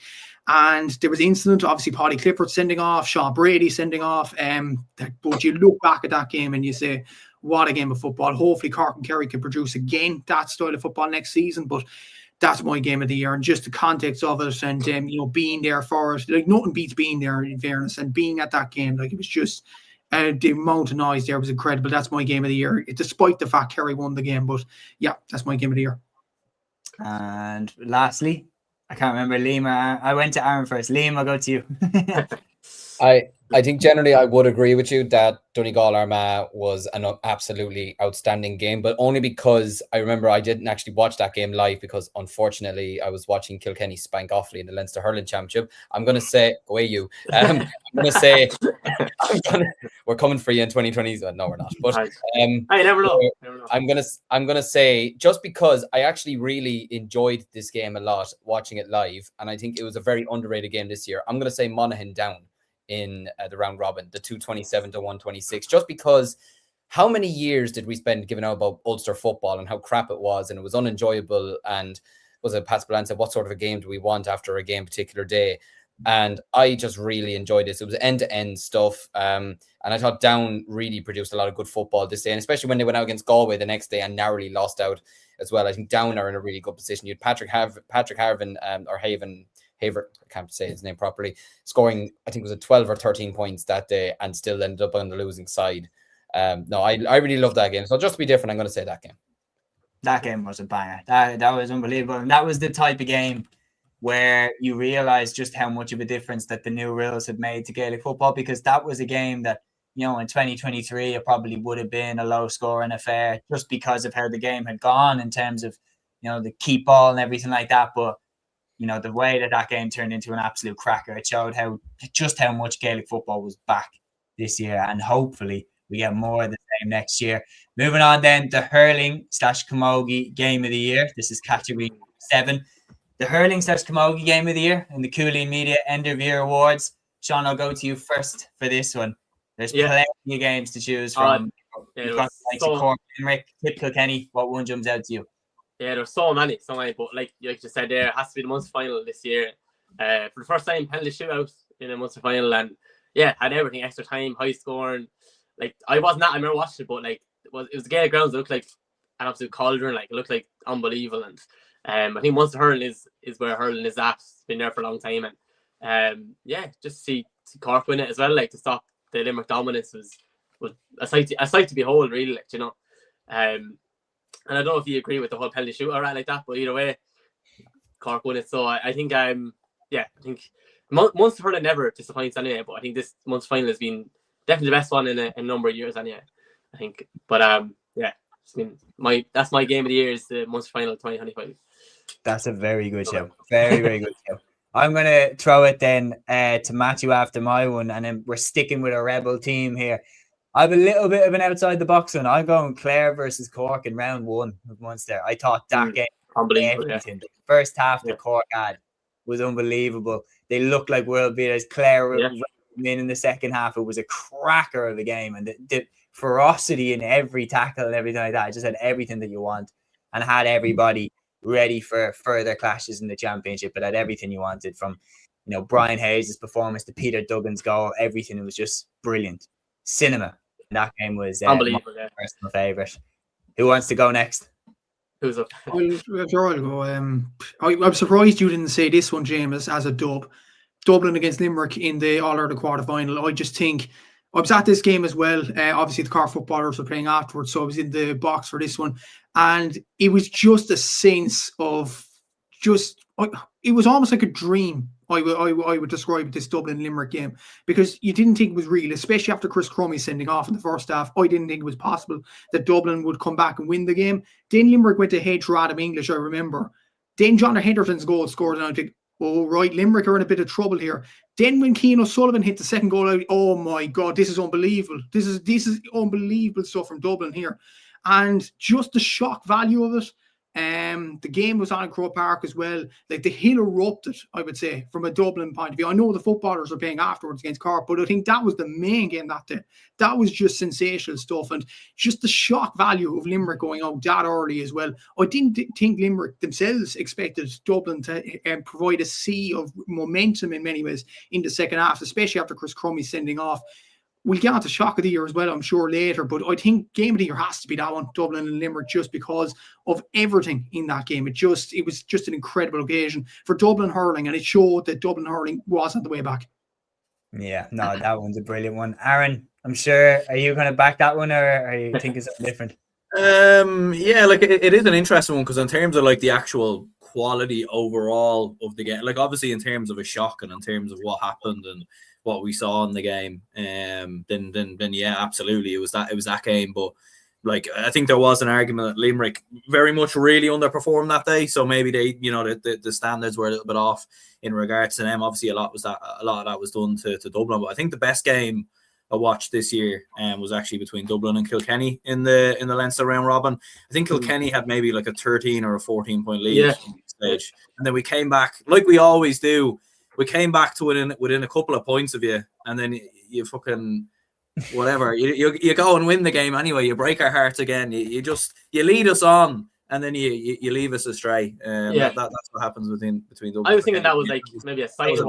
And there was incident, obviously Paddy Clifford sending off, Sean Brady sending off, but you look back at that game and you say, what a game of football. Hopefully Cork and Kerry can produce again that style of football next season, but that's my game of the year, and just the context of it, and being there for it. Like, nothing beats being there, in fairness, and being at that game. Like, it was just the amount of noise there was incredible. That's my game of the year, despite the fact Kerry won the game. But yeah, that's my game of the year. And lastly, I can't remember, Liam. I went to Aaron first. Liam, I'll go to you. I think generally I would agree with you that Donegal Armagh was an absolutely outstanding game, but only because I remember I didn't actually watch that game live, because unfortunately I was watching Kilkenny spank Offaly in the Leinster Hurling Championship. I'm going to say, go away you. I'm going to say, we're coming for you in 2020. No, we're not. But I never know. I'm gonna say, just because I actually really enjoyed this game a lot, watching it live, and I think it was a very underrated game this year. I'm going to say Monaghan down in the round robin, the 227 to 126, just because how many years did we spend giving out about Ulster football and how crap it was, and it was unenjoyable, and was it Pat Spillane said, what sort of a game do we want after a game particular day? And I just really enjoyed this. It was end-to-end stuff, and I thought Down really produced a lot of good football this day, and especially when they went out against Galway the next day and narrowly lost out as well. I think Down are in a really good position. You had Patrick Harvin, or Haver, I can't say his name properly, scoring, I think it was a 12 or 13 points that day, and still ended up on the losing side. No, I really love that game. So just to be different, I'm going to say that game. That game was a banger. That was unbelievable. And that was the type of game where you realize just how much of a difference that the new rules had made to Gaelic football, because that was a game that, in 2023, it probably would have been a low-scoring affair just because of how the game had gone in terms of, the keep ball and everything like that. But the way that game turned into an absolute cracker, it showed how much Gaelic football was back this year, and hopefully we get more of the same next year. Moving on then, the hurling/camogie game of the year. This is category 7. The hurling/camogie game of the year in the Cúilín Media End of Year Awards. Sean, I'll go to you first for this one. There's plenty of games to choose from. You've got Cork, Limerick, Tip Kilkenny. What one jumps out to you? Yeah, there's so many, but like you just said there, it has to be the Munster final this year. For the first time, penalty shootout in a Munster final, and had everything, extra time, high scoring. Like, I remember watching it, but like it was the Gaelic grounds. It looked like an absolute cauldron. Like, it looked like unbelievable, and I think Munster hurling is where hurling is at. It's been there for a long time, and just see Cork win it as well. Like, to stop the Limerick dominance was a sight to behold, really. Like, and I don't know if you agree with the whole penalty shootout right like that, but either way, Cork won it. So I think I think Munster hurling never disappoints anyway. But I think this Munster final has been definitely the best one in a number of years anyway, I think. But that's my game of the year, is the Munster final 2025. That's a very good show. Very, very good show. I'm going to throw it then to Matthew after my one, and then we're sticking with a rebel team here. I have a little bit of an outside the box one. I'm going Clare versus Cork in round 1 of Munster. I thought that game, unbelievable. The first half the Cork had was unbelievable. They looked like world beaters. Clare in the second half, it was a cracker of a game, and the ferocity in every tackle and everything like that. It just had everything that you want, and had everybody ready for further clashes in the championship. It had everything you wanted, from Brian Hayes' performance to Peter Duggan's goal. Everything, it was just brilliant. Cinema. That game was unbelievable. My personal favourite. Who wants to go next? Who's up? I'll go. I'm surprised you didn't say this one, James, as a dub. Dublin against Limerick in the All-Ireland quarter-final. I just think I was at this game as well. Obviously, the Cork footballers were playing afterwards, so I was in the box for this one. And it was just a sense of it was almost like a dream. I would describe this Dublin Limerick game, because you didn't think it was real, especially after Chris Crummy sending off in the first half. I didn't think it was possible that Dublin would come back and win the game. Then Limerick went ahead through Adam English, I remember. Then John Henderson's goal scored, and I think, oh, right, Limerick are in a bit of trouble here. Then when Cian O'Sullivan hit the second goal, oh my God, this is unbelievable. This is unbelievable stuff from Dublin here. And just the shock value of it. The game was on in Croke Park as well. Like, the hill erupted, I would say, from a Dublin point of view. I know the footballers are playing afterwards against Cork, but I think that was the main game that day. That was just sensational stuff, and just the shock value of Limerick going out that early as well. I didn't think Limerick themselves expected Dublin to provide a sea of momentum in many ways in the second half, especially after Chris Crummy sending off. we'll get on to shock of the year as well, I'm sure, later. But I think game of the year has to be that one, Dublin and Limerick, just because of everything in that game. It was just an incredible occasion for Dublin hurling, and it showed that Dublin hurling was on the way back. Yeah, no, that one's a brilliant one. Aaron, I'm sure, are you going to back that one, or are you thinking something different? Yeah, like it is an interesting one, because in terms of like the actual quality overall of the game, like obviously in terms of a shock and in terms of what happened and what we saw in the game, then yeah, absolutely, it was that game. But like, I think there was an argument that Limerick very much really underperformed that day, so maybe they, the standards were a little bit off in regards to them. Obviously, a lot of that was done to Dublin, but I think the best game I watched this year was actually between Dublin and Kilkenny in the Leinster round robin. I think Kilkenny had maybe like a 13 or a 14 point lead stage, and then we came back like we always do. We came back to within a couple of points of you, and then you fucking whatever. You go and win the game anyway. You break our hearts again. You lead us on, and then you leave us astray. That's what happens between Dublin. I was thinking that was like maybe a sign of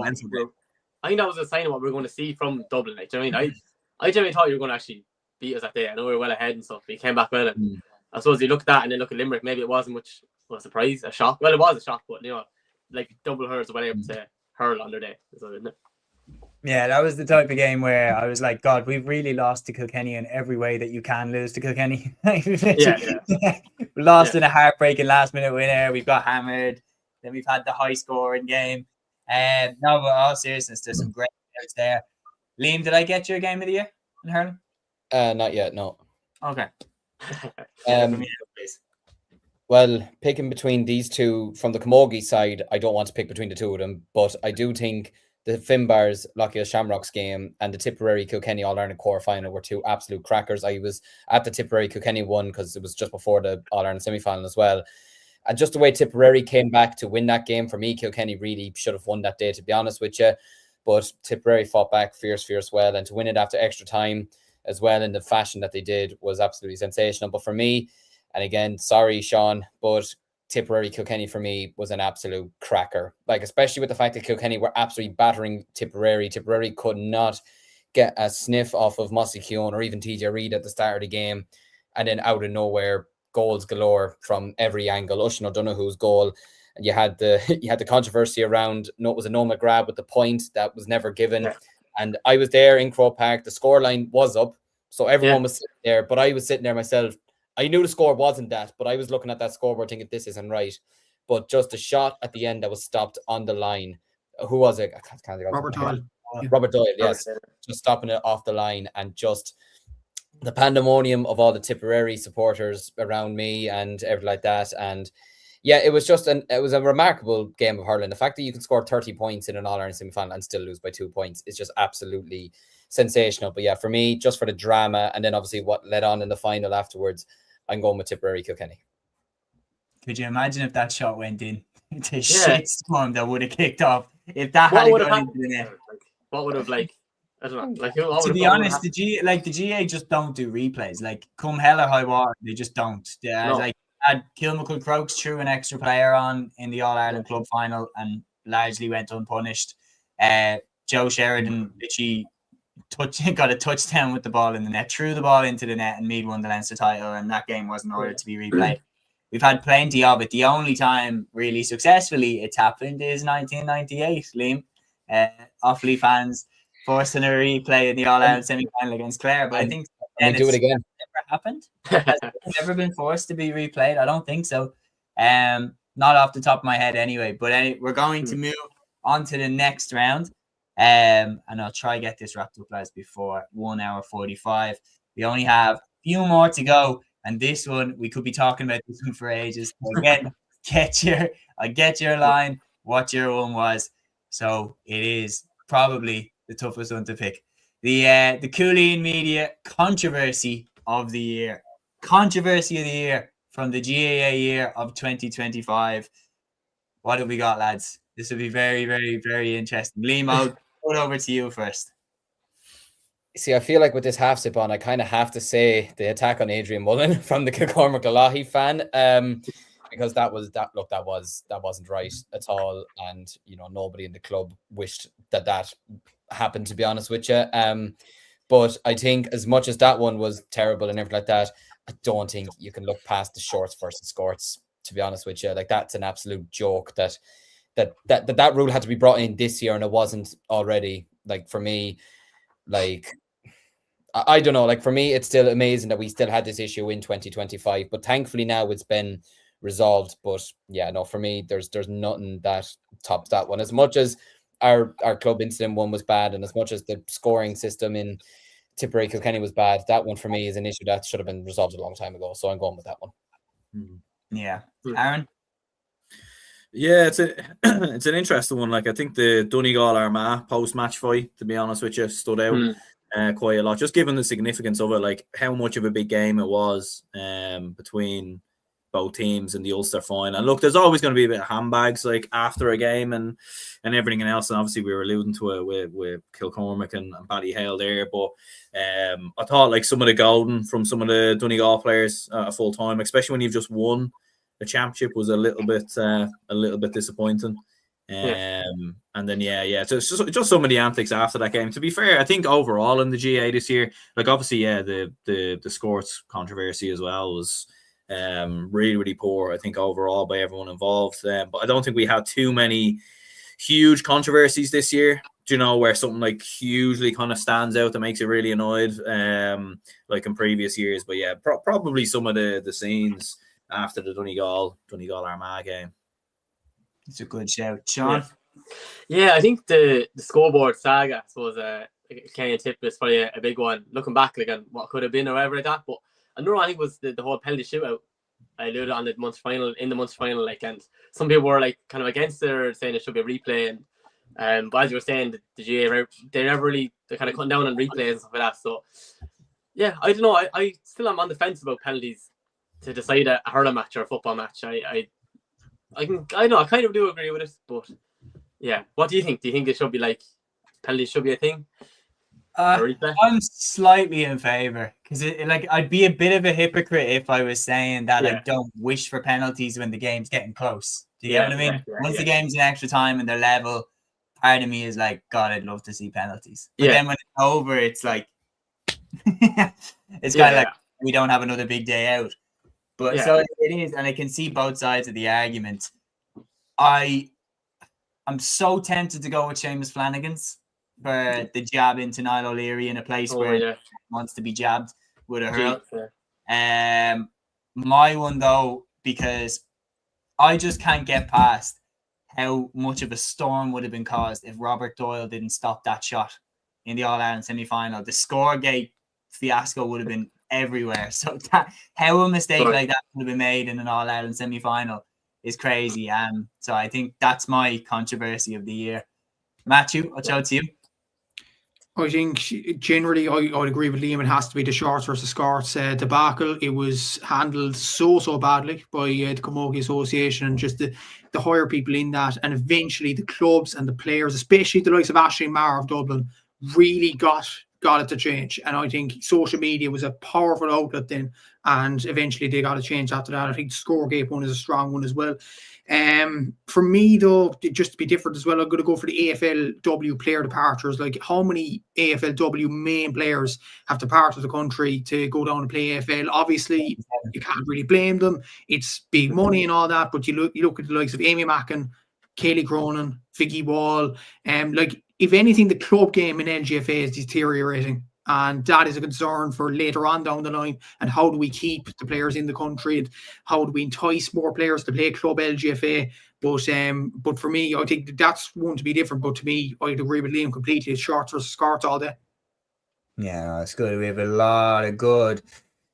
I think that was a sign of what we were going to see from Dublin. Like, do you know what I mean? I genuinely thought you were going to actually beat us that day. I know we were well ahead and stuff, but you came back well. And I suppose you look at that and then look at Limerick. Maybe it wasn't much of a surprise, a shock. Well, it was a shock, but like double hurls were able to hurl on their day, isn't it? Yeah, that was the type of game where I was like, God, we've really lost to Kilkenny in every way that you can lose to Kilkenny. We lost in a heartbreaking last minute winner. We've got hammered. Then we've had the high scoring game. No, but all seriousness, there's some great players there. Liam, did I get your game of the year in hurling? Not yet, no. Okay. Well, picking between these two from the Camogie side, I don't want to pick between the two of them, but I do think the Finbars Lockheed Shamrocks game and the Tipperary Kilkenny All-Ireland quarter-final were two absolute crackers. I was at the Tipperary Kilkenny one because it was just before the All-Ireland semi-final as well. And just the way Tipperary came back to win that game, for me, Kilkenny really should have won that day, to be honest with you. But Tipperary fought back fierce well, and to win it after extra time as well in the fashion that they did was absolutely sensational. But for me, and again, sorry, Sean, but Tipperary Kilkenny for me was an absolute cracker. Like, especially with the fact that Kilkenny were absolutely battering Tipperary. Tipperary could not get a sniff off of Mossy Keown or even TJ Reid at the start of the game. And then out of nowhere, goals galore from every angle. Oisín O'Donoghue's goal. And you had the controversy around it was a no grab with the point that was never given. Yeah. And I was there in Croke Park. The scoreline was up. So everyone was sitting there. But I was sitting there myself. I knew the score wasn't that, but I was looking at that scoreboard thinking this isn't right. But just a shot at the end that was stopped on the line. Who was it? I can't think of Robert Doyle. Robert Doyle, yes. Just stopping it off the line, and just the pandemonium of all the Tipperary supporters around me and everything like that. And yeah, it was a remarkable game of hurling. The fact that you can score 30 points in an All-Ireland semi-final and still lose by 2 points is just absolutely sensational. But yeah, for me, just for the drama and then obviously what led on in the final afterwards, I'm going with Tipperary Kilkenny. Could you imagine if that shot went in? The shitstorm that would have kicked off if that had gone into the net. What would have I don't know. To be honest, the GA just don't do replays. Like, come hell or high water, they just don't. Like, had Kilmacud Crokes threw an extra player on in the All-Ireland club final and largely went unpunished. Joe Sheridan literally got a touchdown with the ball in the net, threw the ball into the net, and Meath won the Leinster title, and that game wasn't ordered to be replayed. We've had plenty of it. The only time really successfully it's happened is 1998, Liam. Offaly fans forcing a replay in the All-Ireland semi-final against Clare, but I think we do it again. Never happened. Has it ever been forced to be replayed? I don't think so. Not off the top of my head anyway, but we're going to move on to the next round. And I'll try to get this wrapped up, lads, before 1 hour 45. We only have a few more to go, and this one we could be talking about this one for ages. So again, get your line, what your one was. So it is probably the toughest one to pick. The Cúilín media controversy of the year. Controversy of the year from the GAA year of 2025. What have we got, lads? This will be very, very, very interesting. Liam, I'll put it over to you first. See, I feel like with this half sip on, I kind of have to say the attack on Adrian Mullen from the Kilcormac Galahi fan, because that wasn't right at all, and nobody in the club wished that happened, to be honest with you. But I think as much as that one was terrible and everything like that, I don't think you can look past the shorts versus skirts, to be honest with you. Like, that's an absolute joke that rule had to be brought in this year and it wasn't already. Like, for me, like, I don't know, like, for me, it's still amazing that we still had this issue in 2025, but thankfully now it's been resolved. But yeah, no, for me, there's nothing that tops that one. As much as our club incident one was bad, and as much as the scoring system in Tipperary Kilkenny was bad, that one for me is an issue that should have been resolved a long time ago. So I'm going with that one. Yeah. Aaron? Yeah, it's an interesting one. Like, I think the Donegal Armagh post-match fight, to be honest with you, stood out quite a lot, just given the significance of it, like how much of a big game it was between both teams in the Ulster final. And look, there's always going to be a bit of handbags like after a game and everything else. And obviously we were alluding to it with Kilcormac and Ballyhale there. But I thought like some of the golden from some of the Donegal players at full time, especially when you've just won the championship, was a little bit disappointing. And then so it's just some of the antics after that game. To be fair, I think overall in the GA this year, like obviously the scores controversy as well was really poor, I think, overall by everyone involved. But I don't think we had too many huge controversies this year, where something like hugely kind of stands out that makes you really annoyed, like in previous years. But yeah, probably some of the scenes after the Donegal Armagh game. It's a good shout. Sean? Yeah, I think the scoreboard saga, I suppose, Kenny Tip is probably a big one. Looking back, like on what could have been or whatever like that. But another one I think was the whole penalty shootout. I alluded on the Munster final, like, and some people were like kind of against it or saying it should be a replay. And but as you were saying, the GA they're kind of cutting down on replays and stuff like that. So yeah, I don't know. I still am on the fence about penalties to decide a hurling match or a football match. I know I kind of do agree with it, but yeah, what do you think? Do you think it should be like penalties should be a thing? I'm slightly in favor because I'd be a bit of a hypocrite if I was saying that I don't wish for penalties when the game's getting close. Do you get what I mean? Once the game's in extra time and they're level, part of me is like, God, I'd love to see penalties. But then when it's over, it's like it's kind of like we don't have another big day out. But so it is, and I can see both sides of the argument. I'm so tempted to go with Seamus Flanagan's for the jab into Niall O'Leary in a place where he wants to be jabbed with a hurl. My one though, because I just can't get past how much of a storm would have been caused if Robert Doyle didn't stop that shot in the All-Ireland semi-final. The Scoregate fiasco would have been everywhere. So how a mistake like that would have been made in an All-Ireland semi-final is crazy. So I think that's my controversy of the year. Matthew, I'll shout to you. I think generally I'd agree with Liam. It has to be the shorts versus skirts debacle. It was handled so badly by the Camogie Association and just the higher people in that, and eventually the clubs and the players, especially the likes of Aisling Maher of Dublin, really got it to change. And I think social media was a powerful outlet then, and eventually they got to change after that. I think the Scoregate one is a strong one as well. For me though, just to be different as well, I'm going to go for the AFLW player departures. Like, how many AFLW main players have departed the country to go down and play AFL? Obviously, you can't really blame them. It's big money and all that, but you look at the likes of Amy Mackin, Kaylee Cronin, Vicky Wall, like, if anything, the club game in LGFA is deteriorating, and that is a concern for later on down the line. And how do we keep the players in the country, and how do we entice more players to play club LGFA? But for me, I think that's one to be different. But to me, I'd agree with Liam completely. It's shorts versus skirts all day. Yeah, it's good. We have a lot of good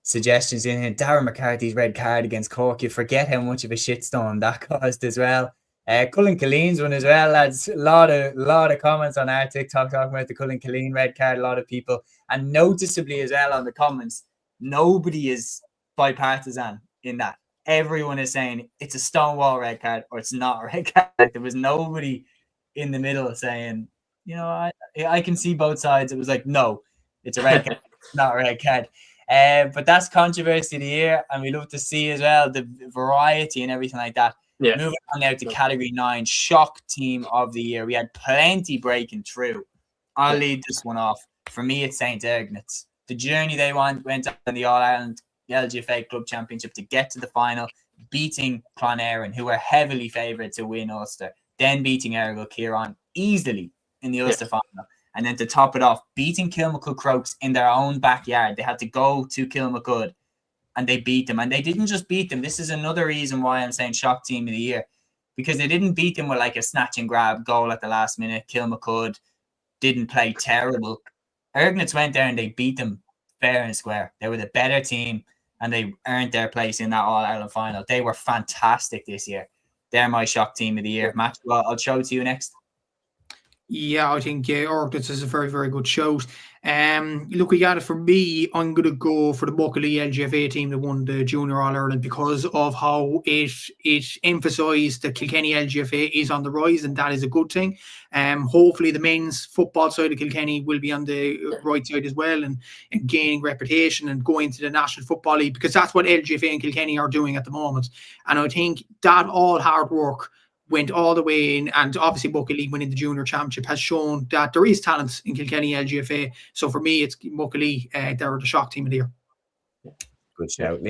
suggestions in here. Darren McCarthy's red card against Cork. You forget how much of a shitstorm that caused as well. Cúilín one as well, lads. A lot of comments on our TikTok talking about the Cúilín red card. A lot of people, and noticeably as well on the comments, nobody is bipartisan in that. Everyone is saying it's a stonewall red card or it's not a red card. Like, there was nobody in the middle saying, I can see both sides. It was like, no, it's a red card, not a red card. But that's controversy of the year, and we love to see as well the variety and everything like that. Yeah. Moving on now to Category 9, shock team of the year. We had plenty breaking through. I'll lead this one off. for me, it's St. Ergnitz. The journey they went on the All-Ireland LGFA Club Championship to get to the final, beating Clonairon, who were heavily favoured to win Ulster, then beating Ergo Kieran easily in the Ulster final. And then to top it off, beating Kilmacud Crokes in their own backyard. They had to go to Kilmacud and they beat them. And they didn't just beat them. This is another reason why I'm saying shock team of the year. Because they didn't beat them with like a snatch and grab goal at the last minute. Kilmacud didn't play terrible. Ergnitz went there and they beat them fair and square. They were the better team and they earned their place in that All-Ireland final. They were fantastic this year. They're my shock team of the year. Matt, well, I'll show it to you next. Yeah, I think Ergnitz is a very, very good shout. Look, at it for me, I'm going to go for the Buckley LGFA team that won the Junior All-Ireland because of how it emphasised that Kilkenny LGFA is on the rise, and that is a good thing. Hopefully the men's football side of Kilkenny will be on the right side as well and gaining reputation and going to the National Football League, because that's what LGFA and Kilkenny are doing at the moment. And I think that all hard work went all the way in, and obviously Buckley winning the Junior Championship has shown that there is talent in Kilkenny LGFA. So for me, it's Buckley. They're the shock team of the year. Good shout.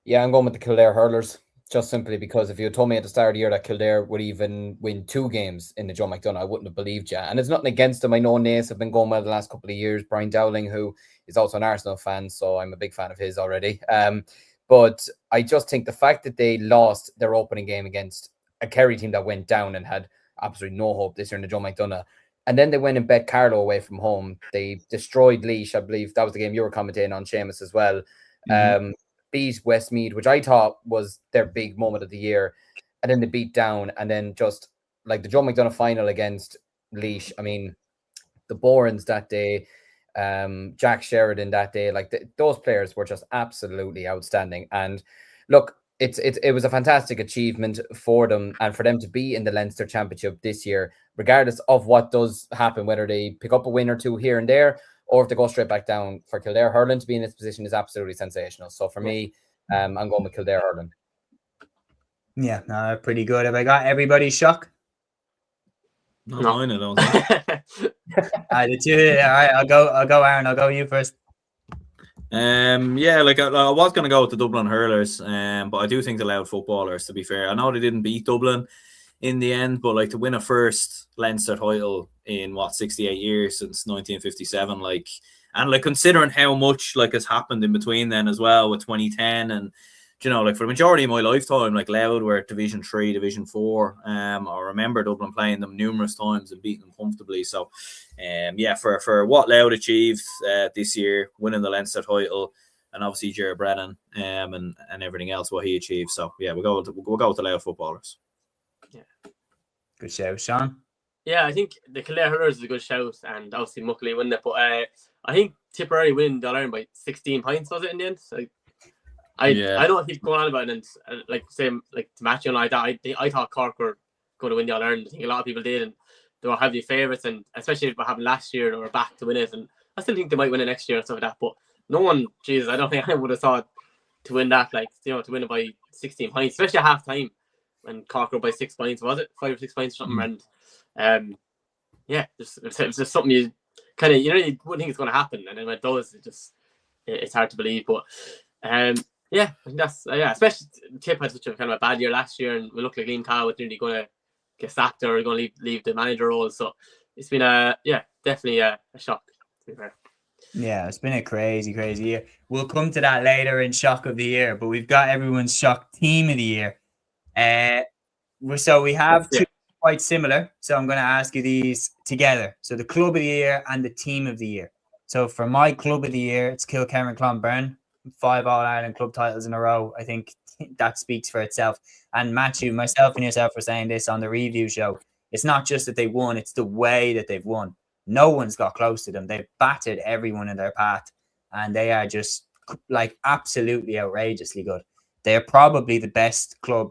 Yeah, I'm going with the Kildare Hurlers, just simply because if you had told me at the start of the year that Kildare would even win 2 games in the Joe McDonagh, I wouldn't have believed you. And it's nothing against them. I know Naas have been going well the last couple of years. Brian Dowling, who is also an Arsenal fan, so I'm a big fan of his already. But I just think the fact that they lost their opening game against a Kerry team that went down and had absolutely no hope this year in the Joe McDonagh, and then they went and bet Carlow away from home. They destroyed Laois. I believe that was the game you were commentating on, Séamus, as well. Beat Westmeath, which I thought was their big moment of the year. And then they beat down. And then just like the Joe McDonagh final against Laois, I mean, the Borans that day, Jack Sheridan that day, like those players were just absolutely outstanding. And look, it was a fantastic achievement for them, and for them to be in the Leinster Championship this year, regardless of what does happen, whether they pick up a win or two here and there, or if they go straight back down. For Kildare Hurling to be in this position is absolutely sensational. So for me, I'm going with Kildare Hurling. Yeah, no, pretty good. Have I got everybody's shock? No, mine, I don't think. The two. All right, I'll go, Aaron. I'll go you first. Yeah, like I was going to go with the Dublin Hurlers, but I do think the Louth footballers, to be fair. I know they didn't beat Dublin in the end, but like to win a first Leinster title in 68 years since 1957, and considering how much has happened in between then as well with 2010, and for the majority of my lifetime, Louth were Division 3, Division 4. I remember Dublin playing them numerous times and beating them comfortably. So, for what Louth achieved this year, winning the Leinster title, and obviously Ger Brennan and everything else what he achieved. So yeah, we'll go with the Louth footballers. Yeah, good shout, Sean. Yeah, I think the Kildare Hurlers is a good shout, and obviously Muckley winning it. But I think Tipperary winning the All-Ireland by 16 points, was it, in the end? So, I don't keep going on about it, and to match you and I thought Cork were going to win the All-Ireland. I think a lot of people did, and they were heavy favourites, and especially what happened last year, they were back to win it, and I still think they might win it next year and stuff like that. But no one, I don't think anyone would have thought to win that, to win it by 16 points, especially at half time when Cork were by 6 points, was it 5 or 6 points or something? And it was just something you kind of you wouldn't think it's going to happen, and then when it does, it's hard to believe. But I think that's especially Tip had such a kind of a bad year last year, and we look like Liam Cow was nearly going to get sacked or going to leave the manager role. So it's been definitely a shock, to be fair. Yeah, it's been a crazy year. We'll come to that later in shock of the year, but we've got everyone's shock team of the year. So we have two quite similar. So I'm going to ask you these together. So the club of the year and the team of the year. So for my club of the year, it's Kilkerran Clonberne. 5 All-Ireland club titles in a row. I think that speaks for itself. And Matthew, myself and yourself were saying this on the review show. It's not just that they won, it's the way that they've won. No one's got close to them. They've battered everyone in their path, and they are just absolutely outrageously good. They're probably the best club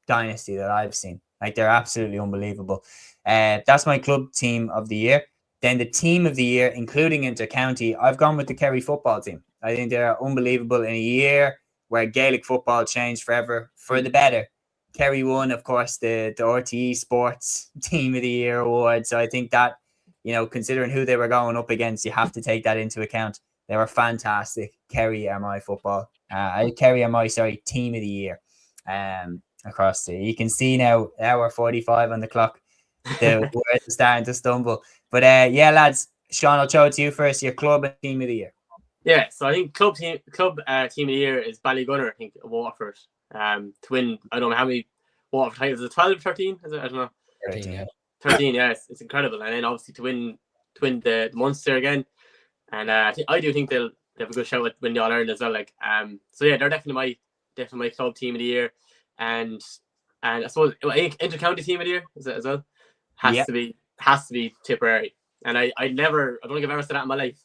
dynasty that I've seen. They're absolutely unbelievable. That's my club team of the year. Then the team of the year, including inter-county, I've gone with the Kerry football team. I think they're unbelievable in a year where Gaelic football changed forever for the better. Kerry won, of course, the RTE Sports Team of the Year award. So I think that you know, considering who they were going up against, you have to take that into account. They were fantastic. Kerry are my team of the year. Across the, you can see now hour 45 on the clock. The words are starting to stumble. But yeah, lads, Sean, I'll throw it to you first. Your club and team of the year. Yeah, so I think club team of the year is Ballygunner, I think, of Waterford. To win, I don't know how many Waterford titles. Is it 12 or 13? Is it? I don't know. 13, yeah. 13, yeah, it's incredible. And then obviously to win the Munster again. And I do think they'll have a good shot at winning the All-Ireland as well. Like, so yeah, they're definitely my club team of the year. And I suppose inter-county team of the year is it as well. Has to be Tipperary. And I don't think I've ever said that in my life.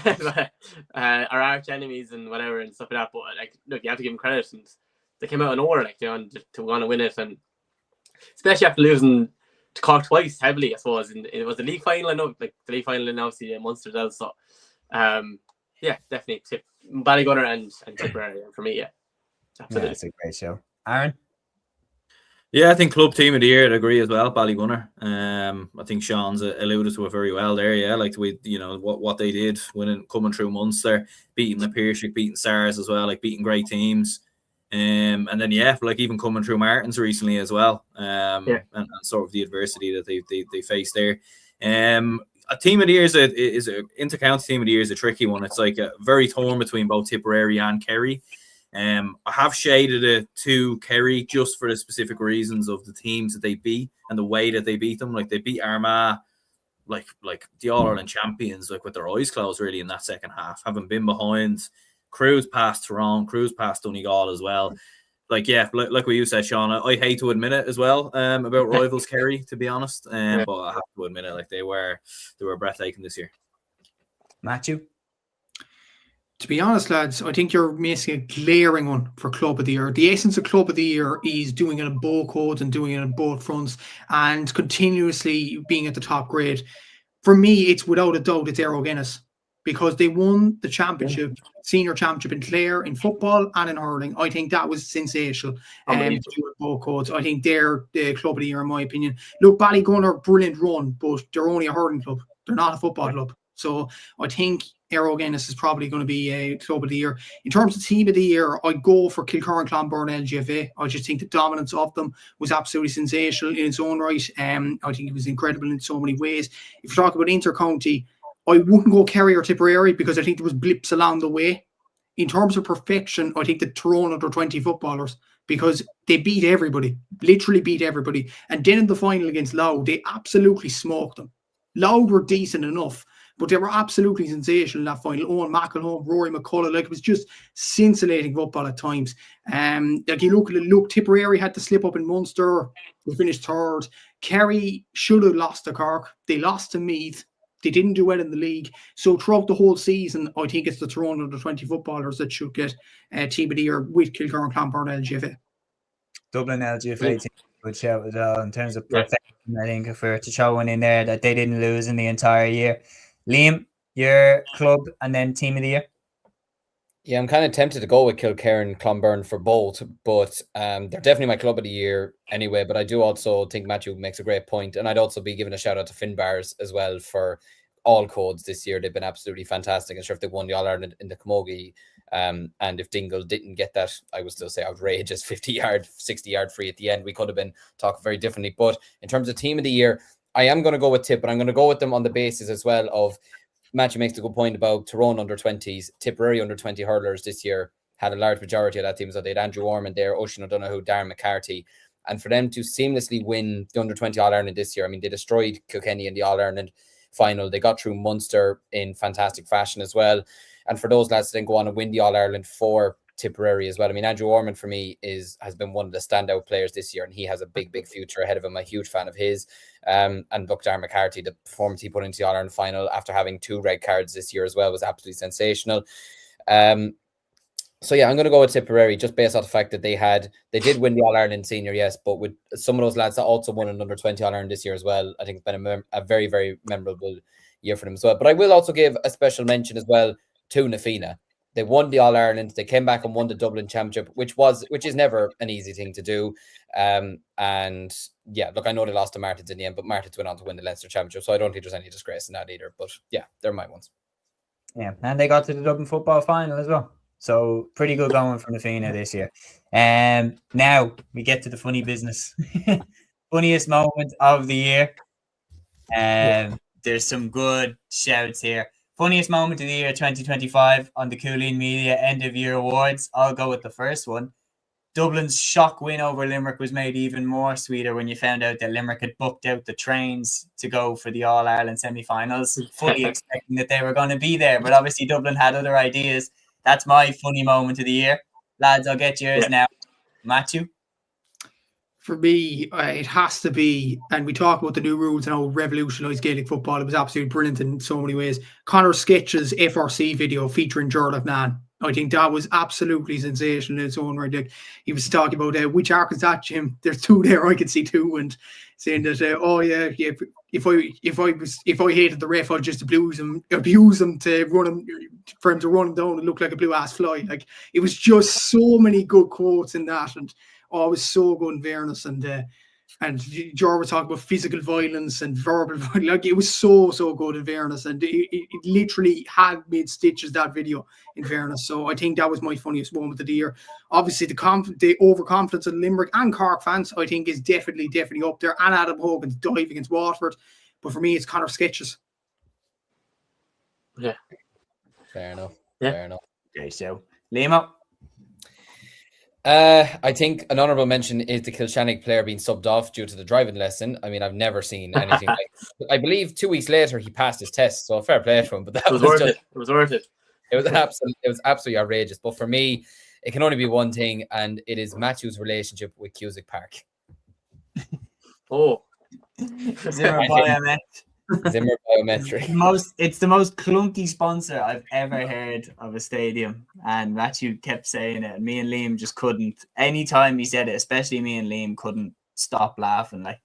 But, our arch enemies and whatever and stuff like that. But like, look, you have to give them credit, and they came out of nowhere, like, you know, to want to win it, and especially after losing to Cork twice heavily, I suppose. It was the league final, I know, like the league final, and obviously Munster as well. So, yeah, definitely Ballygunner and Tipperary for me. Yeah, absolutely. Yeah, that's a great show, Aaron. Yeah, I think club team of the year, I'd agree as well, Ballygunner. I think Sean's alluded to it very well there. Yeah, like what they did, coming through Munster, beating the Piershick, beating Stars as well, like beating great teams. And then like even coming through Martins recently as well. And sort of the adversity that they faced there. A team of the year is a inter-county team of the year is a tricky one. It's like a very torn between both Tipperary and Kerry. I have shaded it to Kerry just for the specific reasons of the teams that they beat and the way that they beat them. Like they beat Armagh, like the All-Ireland champions, like with their eyes closed really in that second half, having been behind. Cruise past Tyrone, Cruise past Donegal as well. Like, yeah, like what you said, Sean, I hate to admit it as well about rivals Kerry, to be honest. But I have to admit it, like they were breathtaking this year. Matthew? To be honest, lads, I think you're missing a glaring one for Club of the Year. The essence of Club of the Year is doing it on both codes and doing it on both fronts and continuously being at the top grade. For me, it's without a doubt, it's Aero Guinness, because they won the championship, senior championship in Clare, in football and in hurling. I think that was sensational. To do with both codes. I think they're the Club of the Year, in my opinion. Look, Ballygunner, brilliant run, but they're only a hurling club. They're not a football club. So I think Aero Guinness is probably going to be a Club of the Year. In terms of team of the year, I'd go for Kilcurran Clonberne LGFA. I just think the dominance of them was absolutely sensational in its own right. I think it was incredible in so many ways. If you talk about inter-county, I wouldn't go Kerry or Tipperary because I think there was blips along the way. In terms of perfection, I think the Tyrone under 20 footballers, because they beat everybody, literally beat everybody. And then in the final against Louth, they absolutely smoked them. Louth were decent enough, but they were absolutely sensational in that final. Owen McElhone, Rory McCullough, like it was just scintillating football at times. Like you look, Tipperary had to slip up in Munster. They finished third. Kerry should have lost to Cork. They lost to Meath. They didn't do well in the league. So throughout the whole season, I think it's the Tyrone under 20 footballers that should get team of the year with Kilcurran Clonberne LGFA. Dublin LGFA team, good shout as well in terms of perfection. I think if we were to show one in there that they didn't lose in the entire year. Liam, your club and then team of the year? Yeah, I'm kind of tempted to go with Kilcurran Clonberne for both, but they're definitely my club of the year anyway. But I do also think Matthew makes a great point, and I'd also be giving a shout out to Finbars as well for all codes this year. They've been absolutely fantastic. I'm sure if they won the All-Ireland in the Camogie, and if Dingle didn't get that, I would still say outrageous 50-yard, 60-yard free at the end. We could have been talking very differently. But in terms of team of the year, I am going to go with Tip, but I'm going to go with them on the basis as well of Matthew makes a good point about Tyrone under 20s, Tipperary under 20 hurlers this year had a large majority of that team. So they had Andrew Ormond there, Oisin O'Donoghue, Darren McCarthy. And for them to seamlessly win the under 20 All-Ireland this year, I mean, they destroyed Kilkenny in the All-Ireland final. They got through Munster in fantastic fashion as well. And for those lads to then go on and win the All-Ireland for Tipperary as well. I mean, Andrew Ormond for me has been one of the standout players this year, and he has a big future ahead of him. I'm a huge fan of his. And look, Darren McCarthy, the performance he put into the All-Ireland final after having 2 red cards this year as well was absolutely sensational. So yeah, I'm going to go with Tipperary just based on the fact that they did win the All-Ireland senior, yes, but with some of those lads that also won an under 20 All-Ireland this year as well, I think it's been a very, very memorable year for them as well. But I will also give a special mention as well to Nafina. They won the All-Ireland. They came back and won the Dublin Championship, which is never an easy thing to do. And yeah, look, I know they lost to Martins in the end, but Martins went on to win the Leinster Championship, so I don't think there's any disgrace in that either. But yeah, they're my ones. Yeah, and they got to the Dublin football final as well. So pretty good going from the Fina this year. Now we get to the funny business. Funniest moment of the year. There's some good shouts here. Funniest moment of the year 2025 on the Cúilín Media End of Year Awards. I'll go with the first one. Dublin's shock win over Limerick was made even more sweeter when you found out that Limerick had booked out the trains to go for the All-Ireland semi-finals, fully expecting that they were going to be there. But obviously Dublin had other ideas. That's my funny moment of the year. Lads, I'll get yours now. Matthew? For me, it has to be, and we talk about the new rules and how it revolutionised Gaelic football. It was absolutely brilliant in so many ways. Conor Sketch's FRC video featuring Gerald Nan. I think that was absolutely sensational in its own right. Like, he was talking about which arc is that, Jim? There's two there. I can see two, and saying that if I hated the ref, I'd just abuse him to run him for him to run him down and look like a blue ass fly. Like, it was just so many good quotes in that, and it was so good in fairness. And George was talking about physical violence and verbal violence. Like, it was so good in fairness. And it literally had made stitches, that video, in fairness. So I think that was my funniest moment of the year. Obviously, the overconfidence of Limerick and Cork fans, I think, is definitely up there. And Adam Hogan's dive against Waterford. But for me, it's Conor Sketches. Yeah. Fair enough. Yeah. Fair enough. Okay, so Liam. I think an honourable mention is the Kilshannig player being subbed off due to the driving lesson. I mean, I've never seen anything like it. I believe 2 weeks later he passed his test, so fair play to him. But that was worth it. It was worth it. It was absolutely outrageous. But for me, it can only be one thing, and it is Matthew's relationship with Cusack Park. Oh, Zimmer Biomet. Zimmer Biometric. It's the most clunky sponsor I've ever heard of a stadium, and Matthew kept saying it, and me and Liam just couldn't. Anytime he said it, especially me and Liam, couldn't stop laughing. Like,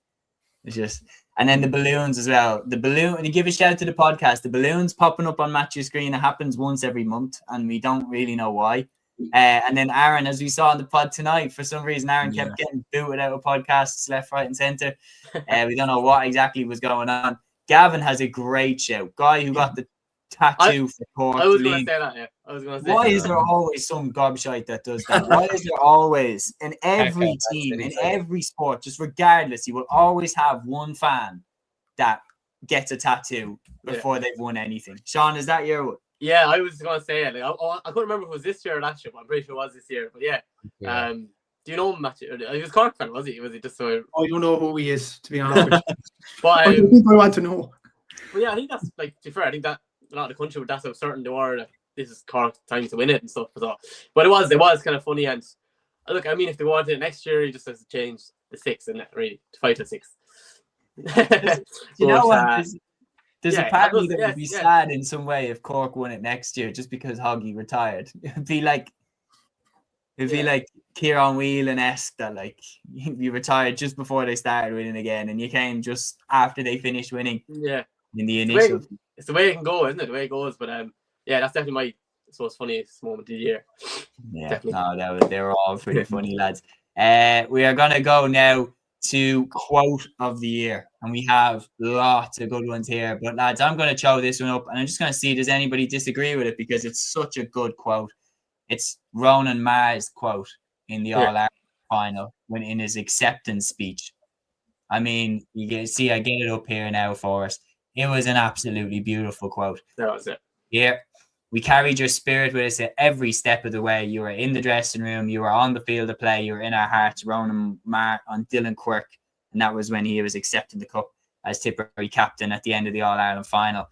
it's just, and then the balloons as well. The balloon, and you give a shout to the podcast. The balloons popping up on Matthew's screen. It happens once every month, and we don't really know why. And then Aaron, as we saw in the pod tonight, for some reason Aaron kept getting booted out of podcasts left, right, and centre. We don't know what exactly was going on. Gavin has a great shout. Guy who got the tattoo for Cork. I was going to say that, yeah. I was going to say Why is there always some gobshite that does that? Why is there always, in every team, in every sport, just regardless, you will always have one fan that gets a tattoo before they've won anything. Sean, is that your... Yeah, I was going to say it. Like, I couldn't remember if it was this year or last year, but I'm pretty sure it was this year. But yeah. Do you know Matthew? He was Cork fan, was he? Was he just so? I don't know who he is, to be honest with you. But I think I want to know. But yeah, I think that's, like, to be fair, I think that a lot of the country, that's how certain they were that this is Cork's time to win it and stuff. So, but it was kind of funny. And look, I mean, if they wanted it next year, he just has to change the 6 and really to 5 to 6. You know what? There's a part of me that would be sad in some way if Cork won it next year, just because Hoggy retired. It'd be like Kieran Whelan-esque that, like, you retired just before they started winning again, and you came just after they finished winning. Yeah, in the initial. It's the way it can go, isn't it? The way it goes. But yeah, that's definitely my funniest moment of the year. Yeah, definitely. No, they were all pretty funny, lads. We are gonna go now to quote of the year, and we have lots of good ones here. But lads, I'm gonna throw this one up, and I'm just gonna see does anybody disagree with it, because it's such a good quote. It's Ronan Marr's quote in the All-Ireland final when in his acceptance speech. I mean, you can see I get it up here now for us. It was an absolutely beautiful quote. That was it. Yeah. We carried your spirit with us at every step of the way. You were in the dressing room. You were on the field of play. You were in our hearts. Ronan Marr on Dylan Quirk. And that was when he was accepting the cup as Tipperary captain at the end of the All-Ireland final.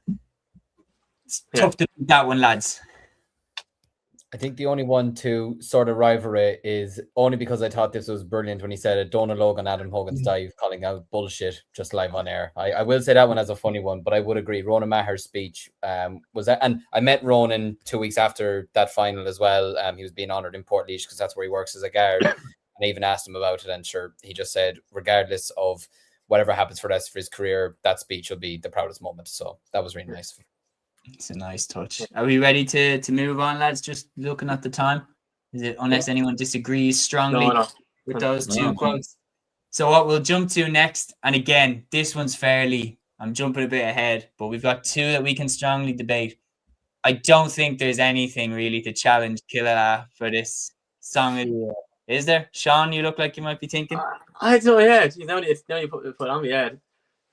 It's tough to beat that one, lads. I think the only one to sort of rival it is only because I thought this was brilliant when he said it. Donald Logan, Adam Hogan's dive, calling out bullshit just live on air. I will say that one as a funny one, but I would agree. Ronan Maher's speech was that, and I met Ronan 2 weeks after that final as well. He was being honoured in Portlaoise because that's where he works as a guard. And I even asked him about it, and sure, he just said, regardless of whatever happens for the rest of his career, that speech will be the proudest moment. So that was really nice. It's a nice touch. Are we ready to move on, lads? Just looking at the time. Is it, unless anyone disagrees strongly with those two quotes? So what we'll jump to next, and again, this one's I'm jumping a bit ahead, but we've got two that we can strongly debate. I don't think there's anything really to challenge Killala for this song. Yeah. Is there? Sean, you look like you might be thinking. I don't know, yeah. Geez, now you put it on me, yeah.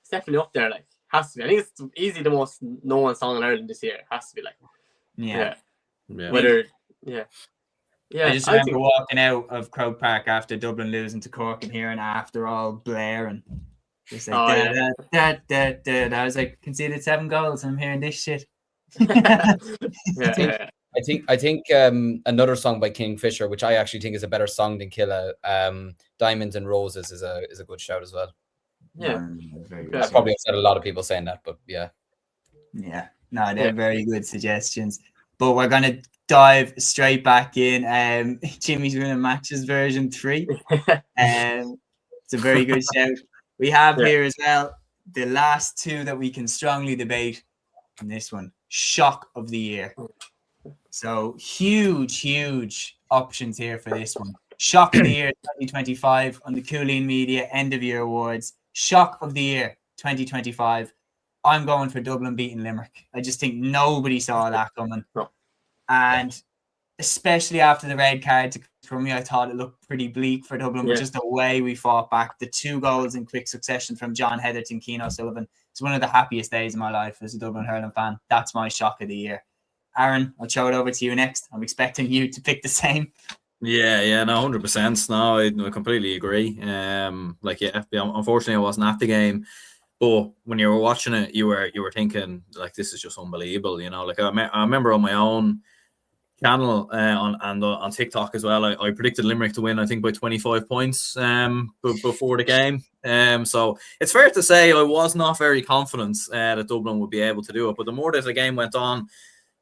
It's definitely up there, like. Has to be. I think it's easily the most known song in Ireland this year. It has to be, like. Yeah. Whether, yeah. I just remember walking out of Croke Park after Dublin losing to Cork and hearing After All Blair and just like I was like, conceded 7 goals. I'm hearing this shit. I think another song by Kingfisher, which I actually think is a better song than Killa, Diamonds and Roses is a good shout as well. Yeah, I probably upset a lot of people saying that, but yeah. No, they're very good suggestions. But we're gonna dive straight back in. Jimmy's Winning Matches version 3. It's a very good shout. We have here as well the last two that we can strongly debate. And this one, shock of the year. So huge options here for this one. Shock of the year 2025 on the Cúilín Media End of Year Awards. Shock of the year 2025. I'm going for Dublin beating Limerick. I just think nobody saw that coming. And especially after the red card to Crummy, I thought it looked pretty bleak for Dublin, but just the way we fought back, the 2 goals in quick succession from John Heatherton, Keane O'Sullivan. It's one of the happiest days of my life as a Dublin hurling fan. That's my shock of the year. Aaron, I'll throw it over to you next. I'm expecting you to pick the same. Yeah, no, 100%. No, I completely agree. Unfortunately, I wasn't at the game, but when you were watching it, you were thinking like, this is just unbelievable. You know, like I remember on my own channel on TikTok as well, I predicted Limerick to win, I think, by 25 points before the game. So it's fair to say I was not very confident that Dublin would be able to do it. But the more that the game went on,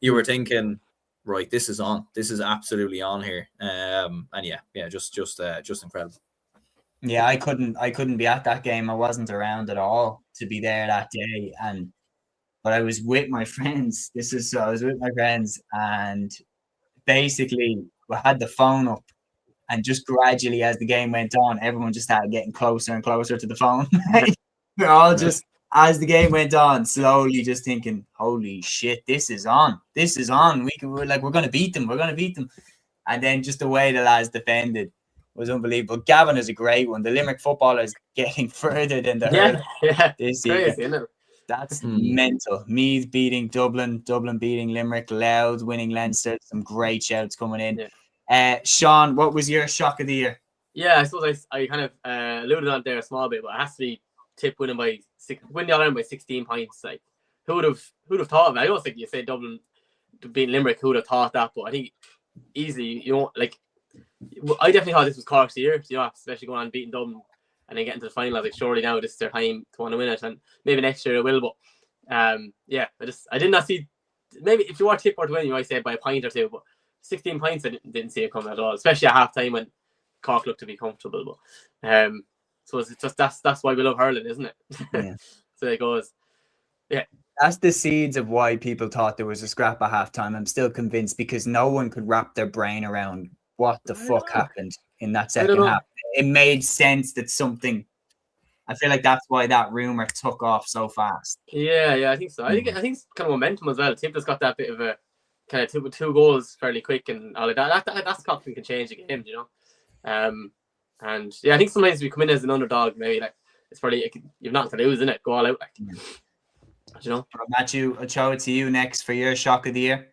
you were thinking, right, this is on. This is absolutely on here. Just incredible. Yeah, I couldn't be at that game. I wasn't around at all to be there that day, but I was with my friends. I was with my friends, and basically we had the phone up, and just gradually as the game went on, everyone just started getting closer and closer to the phone. We're all just, as the game went on, slowly just thinking, holy shit, this is on. We're going to beat them. And then just the way the lads defended was unbelievable. Gavin is a great one. The Limerick footballers getting further than the hurling this season. Crazy, that's mental. Meath beating Dublin beating Limerick, Louth winning Leinster. Some great shouts coming in. Sean, what was your shock of the year? Yeah, I suppose I kind of alluded on there a small bit, but it has to be Tip winning the All-Ireland by 16 points. Like, who would have thought of it? I don't think you say Dublin beating Limerick. Who would have thought that? But I think easily, I definitely thought this was Cork's year. Especially going on and beating Dublin and then getting to the final. I was like, surely now this is their time to want to win it, and maybe next year it will. But I did not see. Maybe if you were Tip or to win, you might say by a point or two. But 16 points, I didn't see it coming at all. Especially at half time when Cork looked to be comfortable. But so it's just that's why we love hurling, isn't it? Yeah. So it goes. Yeah. That's the seeds of why people thought there was a scrap at halftime. I'm still convinced because no one could wrap their brain around what the fuck happened in that second half. It made sense that something. I feel like that's why that rumor took off so fast. Yeah, I think so. I think it's kind of momentum as well. Tip just got that bit of a kind of two goals fairly quick and all of that. That's something can change a game, you know. And yeah, I think sometimes we come in as an underdog, maybe like it's probably you've nothing to lose, isn't it? Go all out, like. You know. Matthew, I'll throw it to you next for your shock of the year.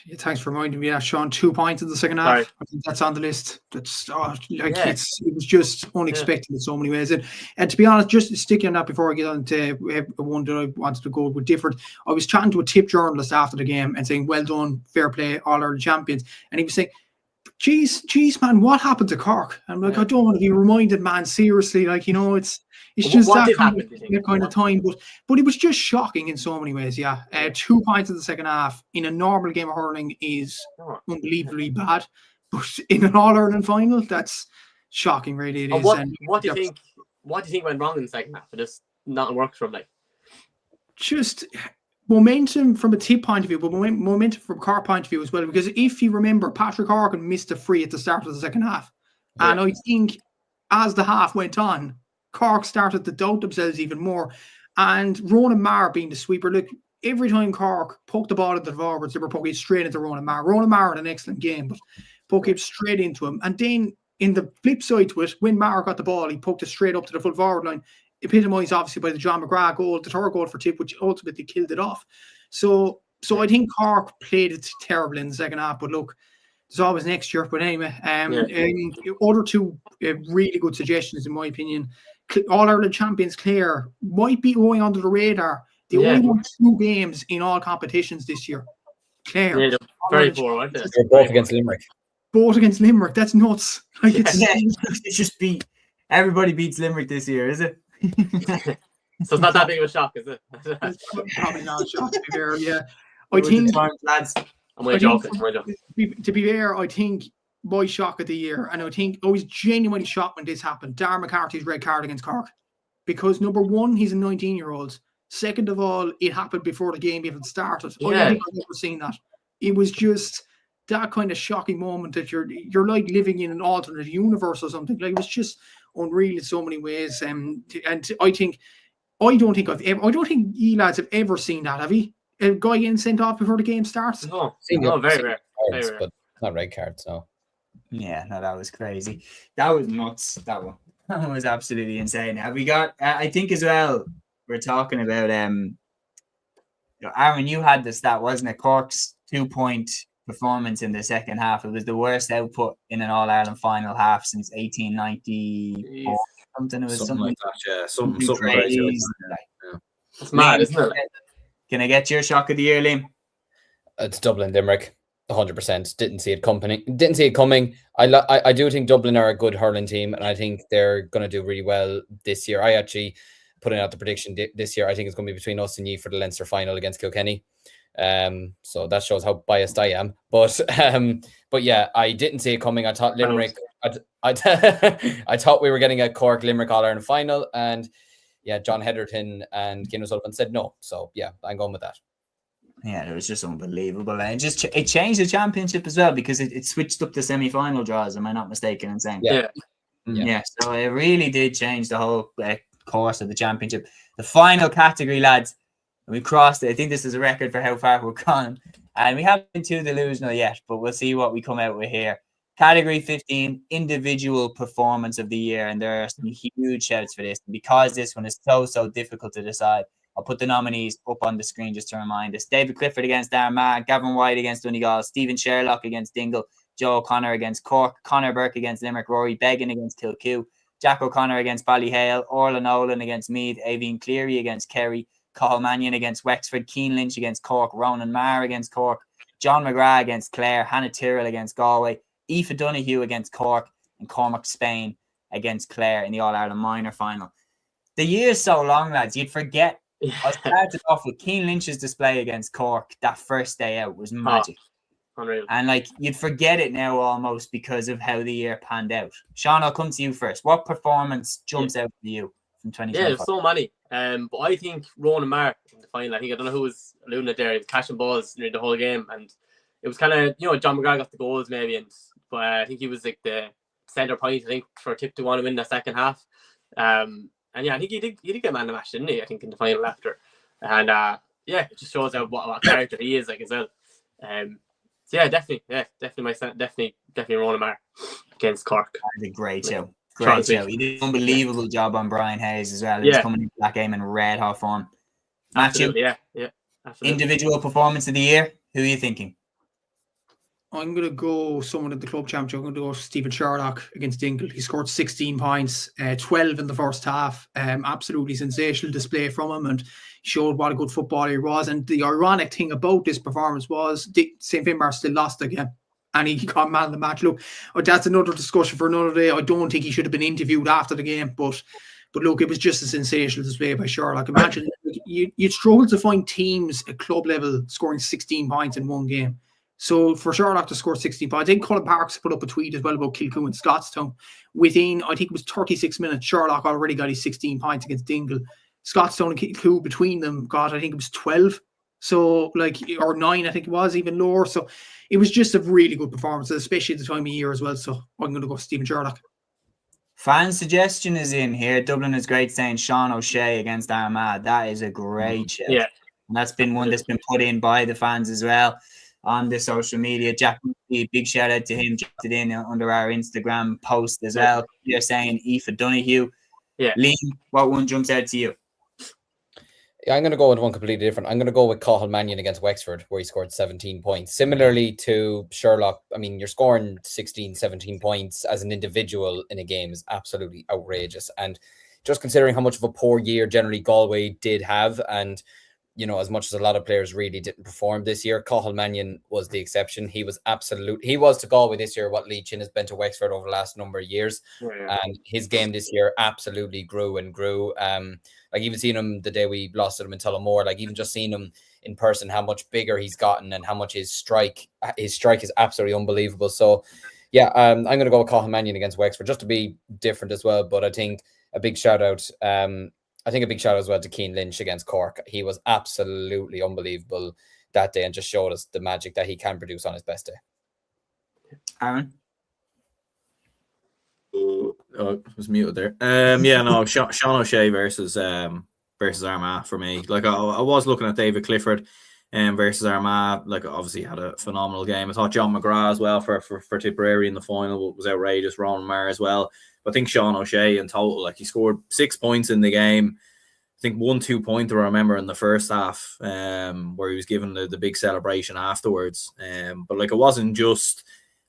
Yeah, thanks for reminding me. Sean, 2 points in the second half. Right. I think that's on the list. That's it was just unexpected in so many ways. And to be honest, just sticking on that before I get on to one that I wanted to go with different. I was chatting to a Tip journalist after the game and saying, "Well done, fair play, All-Ireland champions." And he was saying, "Geez, man, what happened to Cork?" I'm like, I don't want to be reminded, man. Seriously, it's just that kind of time, but it was just shocking in so many ways. 2 points in the second half in a normal game of hurling is unbelievably bad, but in an All-Ireland final, that's shocking. Really, it is. What do you think? What do you think went wrong in the second half? It just not worked from just momentum from a Tip point of view, but momentum from Cork point of view as well. Because if you remember, Patrick Horgan missed a free at the start of the second half, and I think as the half went on, Cork started to doubt themselves even more. And Ronan Maher being the sweeper, look, every time Cork poked the ball into the forwards, they were poking it straight into Ronan Maher. Ronan Maher had an excellent game, but poke it straight into him. And then in the flip side to it, when Maher got the ball, he poked it straight up to the full forward line. Epitomised obviously by the John McGrath goal, the third goal for Tip, which ultimately killed it off. So I think Cork played it terrible in the second half, but look, there's always next year. But anyway, other two really good suggestions in my opinion. All-Ireland champions Clare might be going under the radar. They only won 2 games in all competitions this year. Clare. Yeah, very poor, weren't they? They're both against Limerick. Both against Limerick. That's nuts. Like It's just everybody beats Limerick this year, is it? So it's not that big of a shock, is it? It's probably not a shock to be fair. Yeah, I think, lads. I'm joking. To be fair, I think my shock of the year, and I think I was genuinely shocked when this happened. Darren McCarthy's red card against Cork, because number one, he's a 19-year-old. Second of all, it happened before the game even started. I don't think I've ever seen that. It was just that kind of shocking moment that you're like living in an alternate universe or something. Like, it was just unreal in so many ways. And I don't think you lads have ever seen that, have you? A guy getting sent off before the game starts? No, very rare. But not red cards, no. Yeah, no, that was crazy. That was nuts. That was absolutely insane. Have we got? I think as well. We're talking about Aaron. You had the stat, wasn't it? Cork's 2-point performance in the second half. It was the worst output in an All-Ireland final half since 1894. Something. It was something like that. Yeah, something crazy. It's mad, isn't it? Can I get your shock of the year, Liam? It's Dublin, Limerick. 100%. Didn't see it coming. I do think Dublin are a good hurling team, and I think they're going to do really well this year. I actually putting out the prediction this year. I think it's going to be between us and you for the Leinster final against Kilkenny. So that shows how biased I am. But yeah, I didn't see it coming. I thought Limerick. I thought we were getting a Cork Limerick All-Ireland final, and yeah, John Heatherton and Cian O'Sullivan said no. So yeah, I'm going with that. Yeah, it was just unbelievable. And it changed the championship as well, because it switched up the semi-final draws. Am I not mistaken in saying? Yeah. So it really did change the whole course of the championship. The final category, lads, we crossed it. I think this is a record for how far we've gone, and we haven't been too delusional yet, but we'll see what we come out with here. Category 15, individual performance of the year, and there are some huge shouts for this. And because this one is so difficult to decide, I'll put the nominees up on the screen just to remind us. David Clifford against Armagh, Gavin White against Donegal, Stephen Sherlock against Dingle, Joe O'Connor against Cork, Conor Burke against Limerick, Rory Beggan against Kilcoo, Jack O'Connor against Ballyhale, Orla Nolan against Meath, Avian Cleary against Kerry, Cathal Mannion against Wexford, Cian Lynch against Cork, Ronan Maher against Cork, John McGrath against Clare, Hannah Tyrrell against Galway, Aoife Donoghue against Cork, and Cormac Spain against Clare in the All-Ireland minor final. The year's so long, lads, you'd forget. I started off with Cian Lynch's display against Cork. That first day out was magic. Unreal. And like, you'd forget it now almost because of how the year panned out. Sean, I'll come to you first. What performance jumps out to you from 2025? Yeah, there's so many. But I think Ronan Maher in the final, I don't know who was alluding it there. He was catching balls near the whole game, and it was kind of, John McGrath got the goals maybe, but I think he was like the centre point, I think, for Tip to want to win the second half. And yeah, I think he did get man of the match, didn't he? I think in the final after. And yeah, it just shows what character he is like as well. So yeah, definitely Ronan Maher against Cork. That was a great show. Great show. He did an unbelievable job on Brian Hayes as well. He was coming into that game in red hot form. Matthew, yeah, absolutely. Individual performance of the year. Who are you thinking? I'm going to go someone at the club championship. I'm going to go Stephen Sherlock against Dingle. He scored 16 points, 12 in the first half. Absolutely sensational display from him, and showed what a good footballer he was. And the ironic thing about this performance was St. Finbar still lost again, and he got man of the match. Look, that's another discussion for another day. I don't think he should have been interviewed after the game, but look, it was just a sensational display by Sherlock. Imagine you'd struggle to find teams at club level scoring 16 points in one game. So for Sherlock to score 16 points, I think Colin Parks put up a tweet as well about Kilcoo and Scottstown. Within, I think it was 36 minutes, Sherlock already got his 16 points against Dingle. Scottstown and Kilcoo between them got, I think it was 12. So or 9, I think it was, even lower. So it was just a really good performance, especially at the time of year as well. So I'm going to go Stephen Sherlock. Fan suggestion is in here. Dublin is great saying Seán O'Shea against Armagh. That is a great shout. Yeah. And that's been one that's been put in by the fans as well on the social media. Jack, big shout out to him. Dropped it in under our Instagram post as well. You're saying Aoife Donoghue. Yeah. Liam, what one jumps out to you? Yeah, I'm going to go with one completely different. I'm going to go with Cathal Mannion against Wexford, where he scored 17 points. Similarly to Sherlock, I mean, you're scoring 16, 17 points as an individual in a game is absolutely outrageous. And just considering how much of a poor year generally Galway did have, and, you know, as much as a lot of players really didn't perform this year, Cathal Mannion was the exception. He was to Galway this year what Lee Chin has been to Wexford over the last number of years. And his game this year absolutely grew and grew. Like even seeing him the day we lost to him in Tullamore, like even just seeing him in person, how much bigger he's gotten and how much his strike is absolutely unbelievable. So yeah, I'm going to go with Cathal Mannion against Wexford just to be different as well. But I think a big shout out as well to Cian Lynch against Cork. He was absolutely unbelievable that day and just showed us the magic that he can produce on his best day. Aaron? Oh, it was muted there. Seán O'Shea versus Armagh for me. Like I was looking at David Clifford versus Armagh. Like obviously had a phenomenal game. I thought John McGrath as well for Tipperary in the final was outrageous. Ronan Maher as well. But I think Seán O'Shea in total, like he scored 6 points in the game. I think 1-2 pointer I remember in the first half, where he was given the big celebration afterwards. But like it wasn't just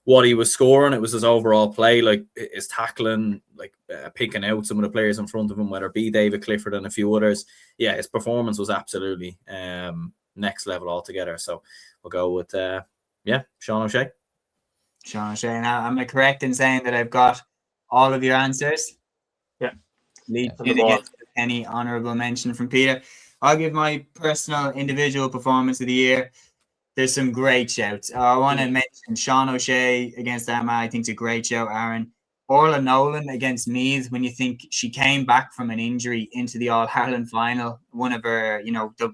what he was scoring, it was his overall play, like his tackling, like picking out some of the players in front of him, whether it be David Clifford and a few others. Yeah, his performance was absolutely next level altogether. So we'll go with Seán O'Shea. Seán O'Shea. Now, am I correct in saying that I've got all of your answers? Yeah. Lead to get any honourable mention from Peter. I'll give my personal individual performance of the year. There's some great shouts. I want to mention Seán O'Shea against Armagh. I think it's a great shout, Aaron. Orla Nolan against Meath, when you think she came back from an injury into the All-Ireland final, one of her,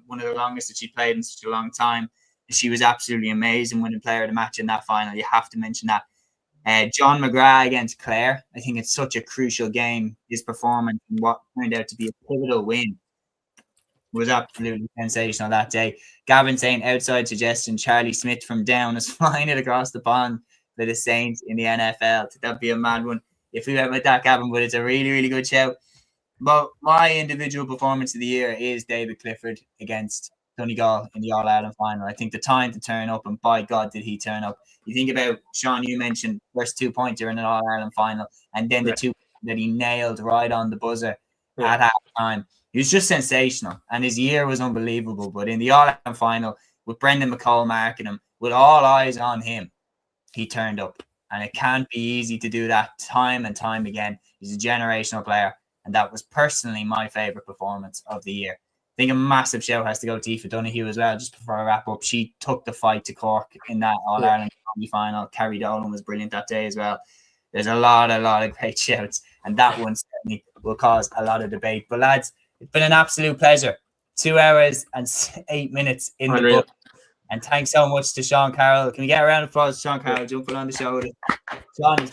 one of the longest that she played in such a long time. She was absolutely amazing winning player of the match in that final. You have to mention that. John McGrath against Clare. I think it's such a crucial game. His performance and what turned out to be a pivotal win was absolutely sensational that day. Gavin saying outside suggestion, Charlie Smith from Down is flying it across the pond for the Saints in the NFL. That'd be a mad one if we went with that, Gavin, but it's a really, really good shout. But my individual performance of the year is David Clifford against Donegal in the All-Ireland final. I think the time to turn up, and by God did he turn up. You think about, Sean, you mentioned first 2 pointer in an All-Ireland final, and then the 2 that he nailed right on the buzzer at half time. He was just sensational, and his year was unbelievable. But in the All-Ireland final, with Brendan McCall marking him, with all eyes on him, he turned up. And it can't be easy to do that time and time again. He's a generational player, and that was personally my favourite performance of the year. I think a massive shout has to go to Aoife Donoghue as well, just before I wrap up. She took the fight to Cork in that All-Ireland final. Kerry Dolan was brilliant that day as well. There's a lot of great shouts, and that one certainly will cause a lot of debate. But lads, it's been an absolute pleasure. 2 hours and 8 minutes in the book. And thanks so much to Seán Carroll. Can we get a round of applause to Seán Carroll jumping on the show? Seán,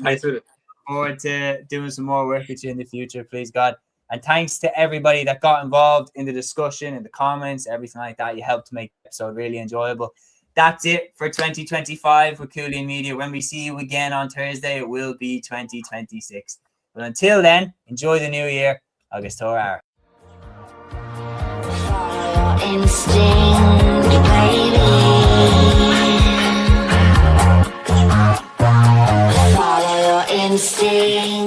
thanks for it. Look forward to doing some more work with you in the future, please God. And thanks to everybody that got involved in the discussion, in the comments, everything like that. You helped to make the episode really enjoyable. That's it for 2025 with Cúilín Media. When we see you again on Thursday, it will be 2026. But until then, enjoy the new year. Agus Torah. Instinct, baby. Follow your instinct.